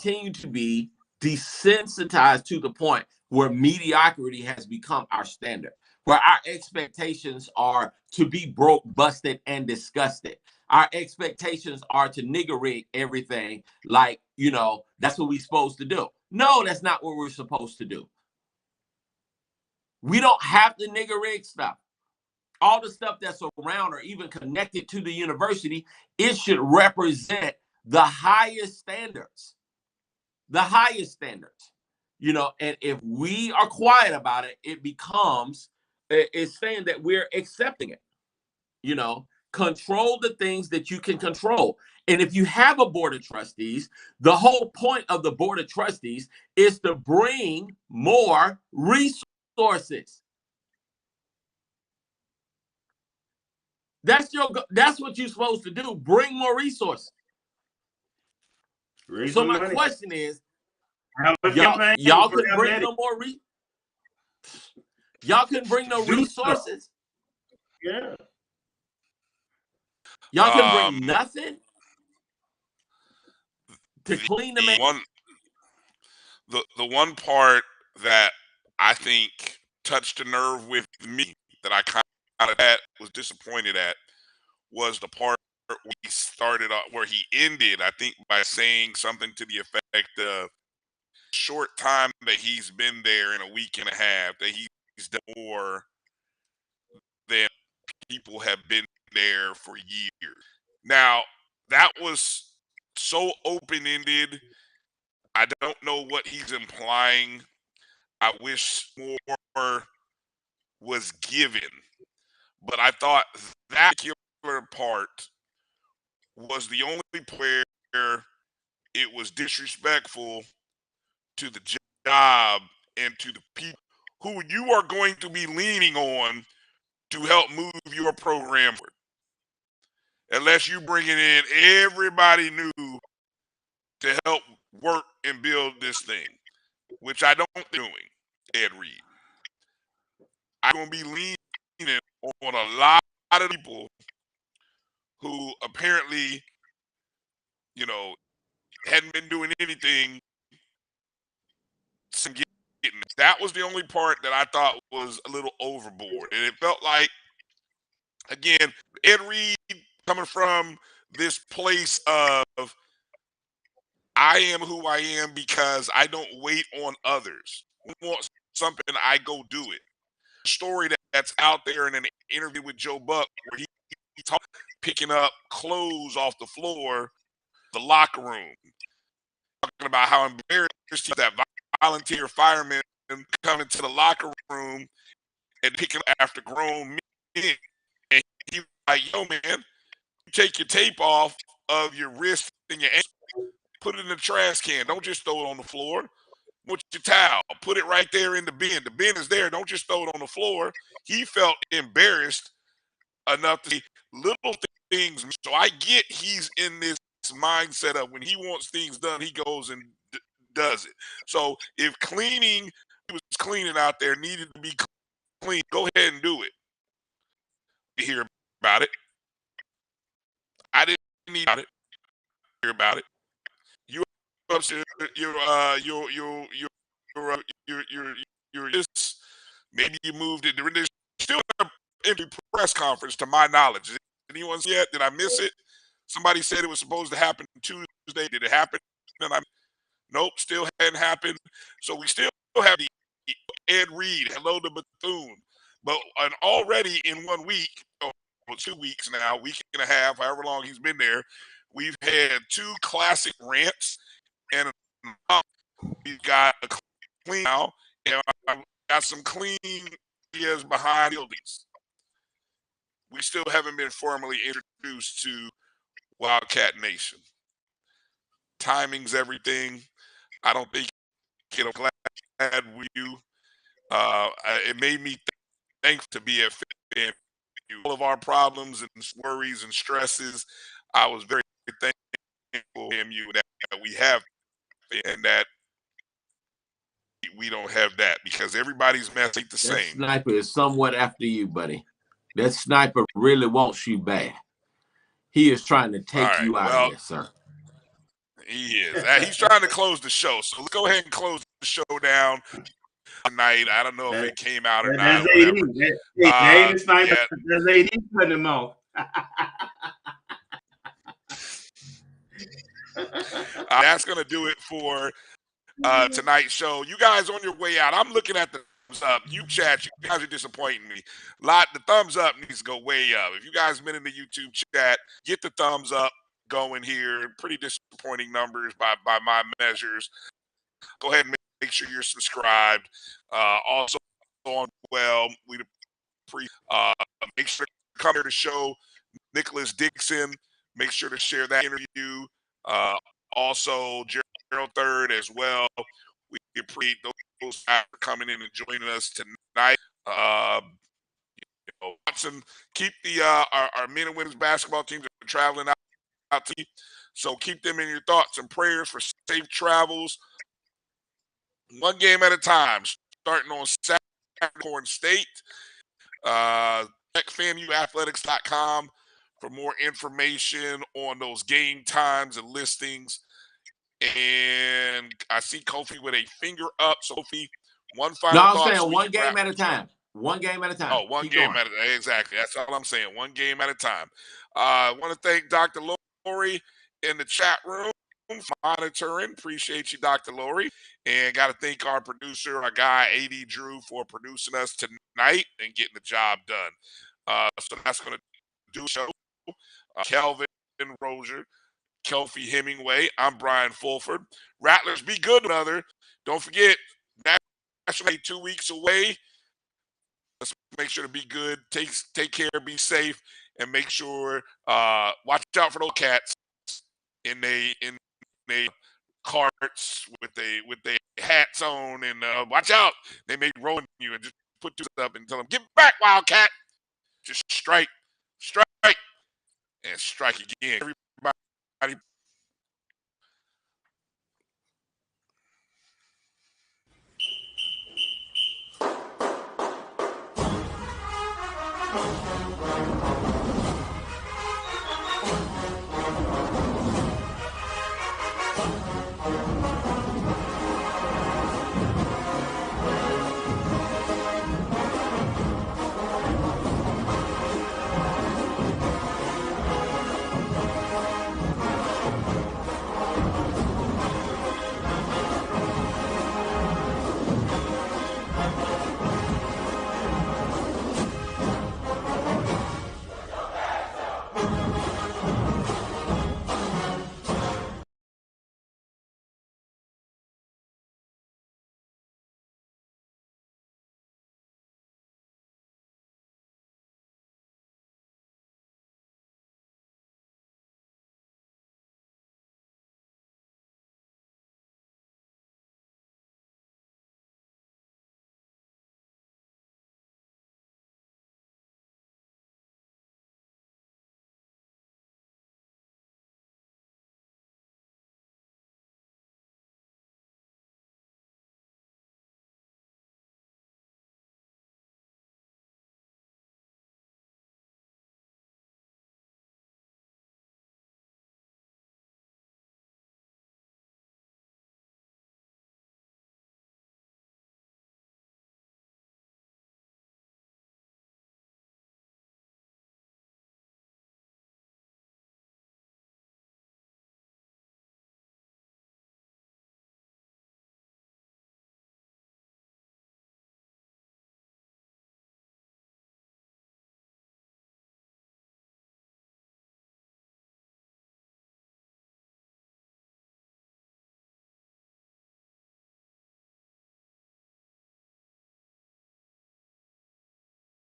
Continue to be desensitized to the point where mediocrity has become our standard, where our expectations are to be broke, busted, and disgusted. Our expectations are to nigger rig everything like, you know, that's what we're supposed to do. No, that's not what we're supposed to do. We don't have to nigger rig stuff. All the stuff that's around or even connected to the university, it should represent the highest standards. The highest standards, you know, and if we are quiet about it, it becomes, it's saying that we're accepting it, you know, control the things that you can control. And if you have a board of trustees, the whole point of the board of trustees is to bring more resources. That's what you're supposed to do, bring more resources. So my question is, y'all couldn't bring no more y'all couldn't bring no resources? Yeah. Y'all couldn't bring nothing to clean the man. The one part that I think touched a nerve with me that I kind of was disappointed at was the part where he started off, where he ended, I think, by saying something to the effect of short time that he's been there in a week and a half, that he's done more than people have been there for years. Now, that was so open-ended. I don't know what he's implying. I wish more was given. But I thought that particular part was the only where it was disrespectful to the job and to the people who you are going to be leaning on to help move your program forward. Unless you bringing in everybody new to help work and build this thing, which I don't think doing, Ed Reed. I'm going to be leaning on a lot of people who apparently, you know, hadn't been doing anything. That was the only part that I thought was a little overboard. And it felt like, again, Ed Reed coming from this place of, I am who I am because I don't wait on others. Who wants something, I go do it. story that's out there in an interview with Joe Buck where he talked picking up clothes off the floor, the locker room, talking about how embarrassed that volunteer fireman coming to the locker room and picking up after grown men. And he was like, yo, man, you take your tape off of your wrist and your ankle, put it in the trash can. Don't just throw it on the floor. With your towel, put it right there in the bin. The bin is there. Don't just throw it on the floor. He felt embarrassed enough to say little things. So I get he's in this mindset of when he wants things done, he goes and does it. So if cleaning, he was cleaning out there, needed to be clean, go ahead and do it. You hear about it. I didn't need about it. Hear about it. You upstairs, you're this. Maybe you moved it. There's still an empty press conference, to my knowledge. Did anyone see it? Did I miss it? Somebody said it was supposed to happen Tuesday. Did it happen? Nope, still hadn't happened. So we still have the Ed Reed, hello to Bethune. But already in 1 week, or 2 weeks now, week and a half, however long he's been there, we've had 2 classic rants, and we've got a clean now, and I've got some clean ideas behind buildings. We still haven't been formally introduced to Wildcat Nation. Timing's everything. I don't think it'll glad with you. It made me thankful to be at FAMU. All of our problems and worries and stresses, I was very thankful for FAMU that we have, and that we don't have that, because everybody's mess ain't the same. That sniper is somewhat after you, buddy. That sniper really wants you bad. He is trying to take you out of there, sir. He is. He's trying to close the show. So let's go ahead and close the show down tonight. I don't know if it came out or not. That's AD cutting him off. That's going to do it for tonight's show. You guys on your way out, I'm looking at the thumbs up. You chat, you guys are disappointing me. The thumbs up needs to go way up. If you guys have been in the YouTube chat, get the thumbs up going here. Pretty disappointing numbers by my measures. Go ahead and make sure you're subscribed. Also on we make sure to come here to show Nick Dixon. Make sure to share that interview. Also Gerald III as well. We appreciate those guys for coming in and joining us tonight. Watson, keep the our men and women's basketball teams are traveling out to you. So keep them in your thoughts and prayers for safe travels. One game at a time, starting on Saturday, Corn State. Check FAMUathletics.com for more information on those game times and listings. And I see Kofi with a finger up. So Kofi, one final thought. No, I'm saying one game at a time. One game at a time. Oh, one game at a time. Exactly. That's all I'm saying. One game at a time. I want to thank Dr. Lori in the chat room for monitoring. Appreciate you, Dr. Lori. And got to thank our producer, our guy, AD Drew, for producing us tonight and getting the job done. So that's going to do the show. Kelvin Rozier, Kelfie Hemingway. I'm Brian Fulford. Rattlers, be good, brother. Don't forget, National 2 weeks away. Let's make sure to be good. Take care, be safe, and make sure watch out for those cats in they carts with their hats on, and watch out. They may be rolling you, and just put this up and tell them, "Get back, Wildcat!" Just strike, and strike again. Everybody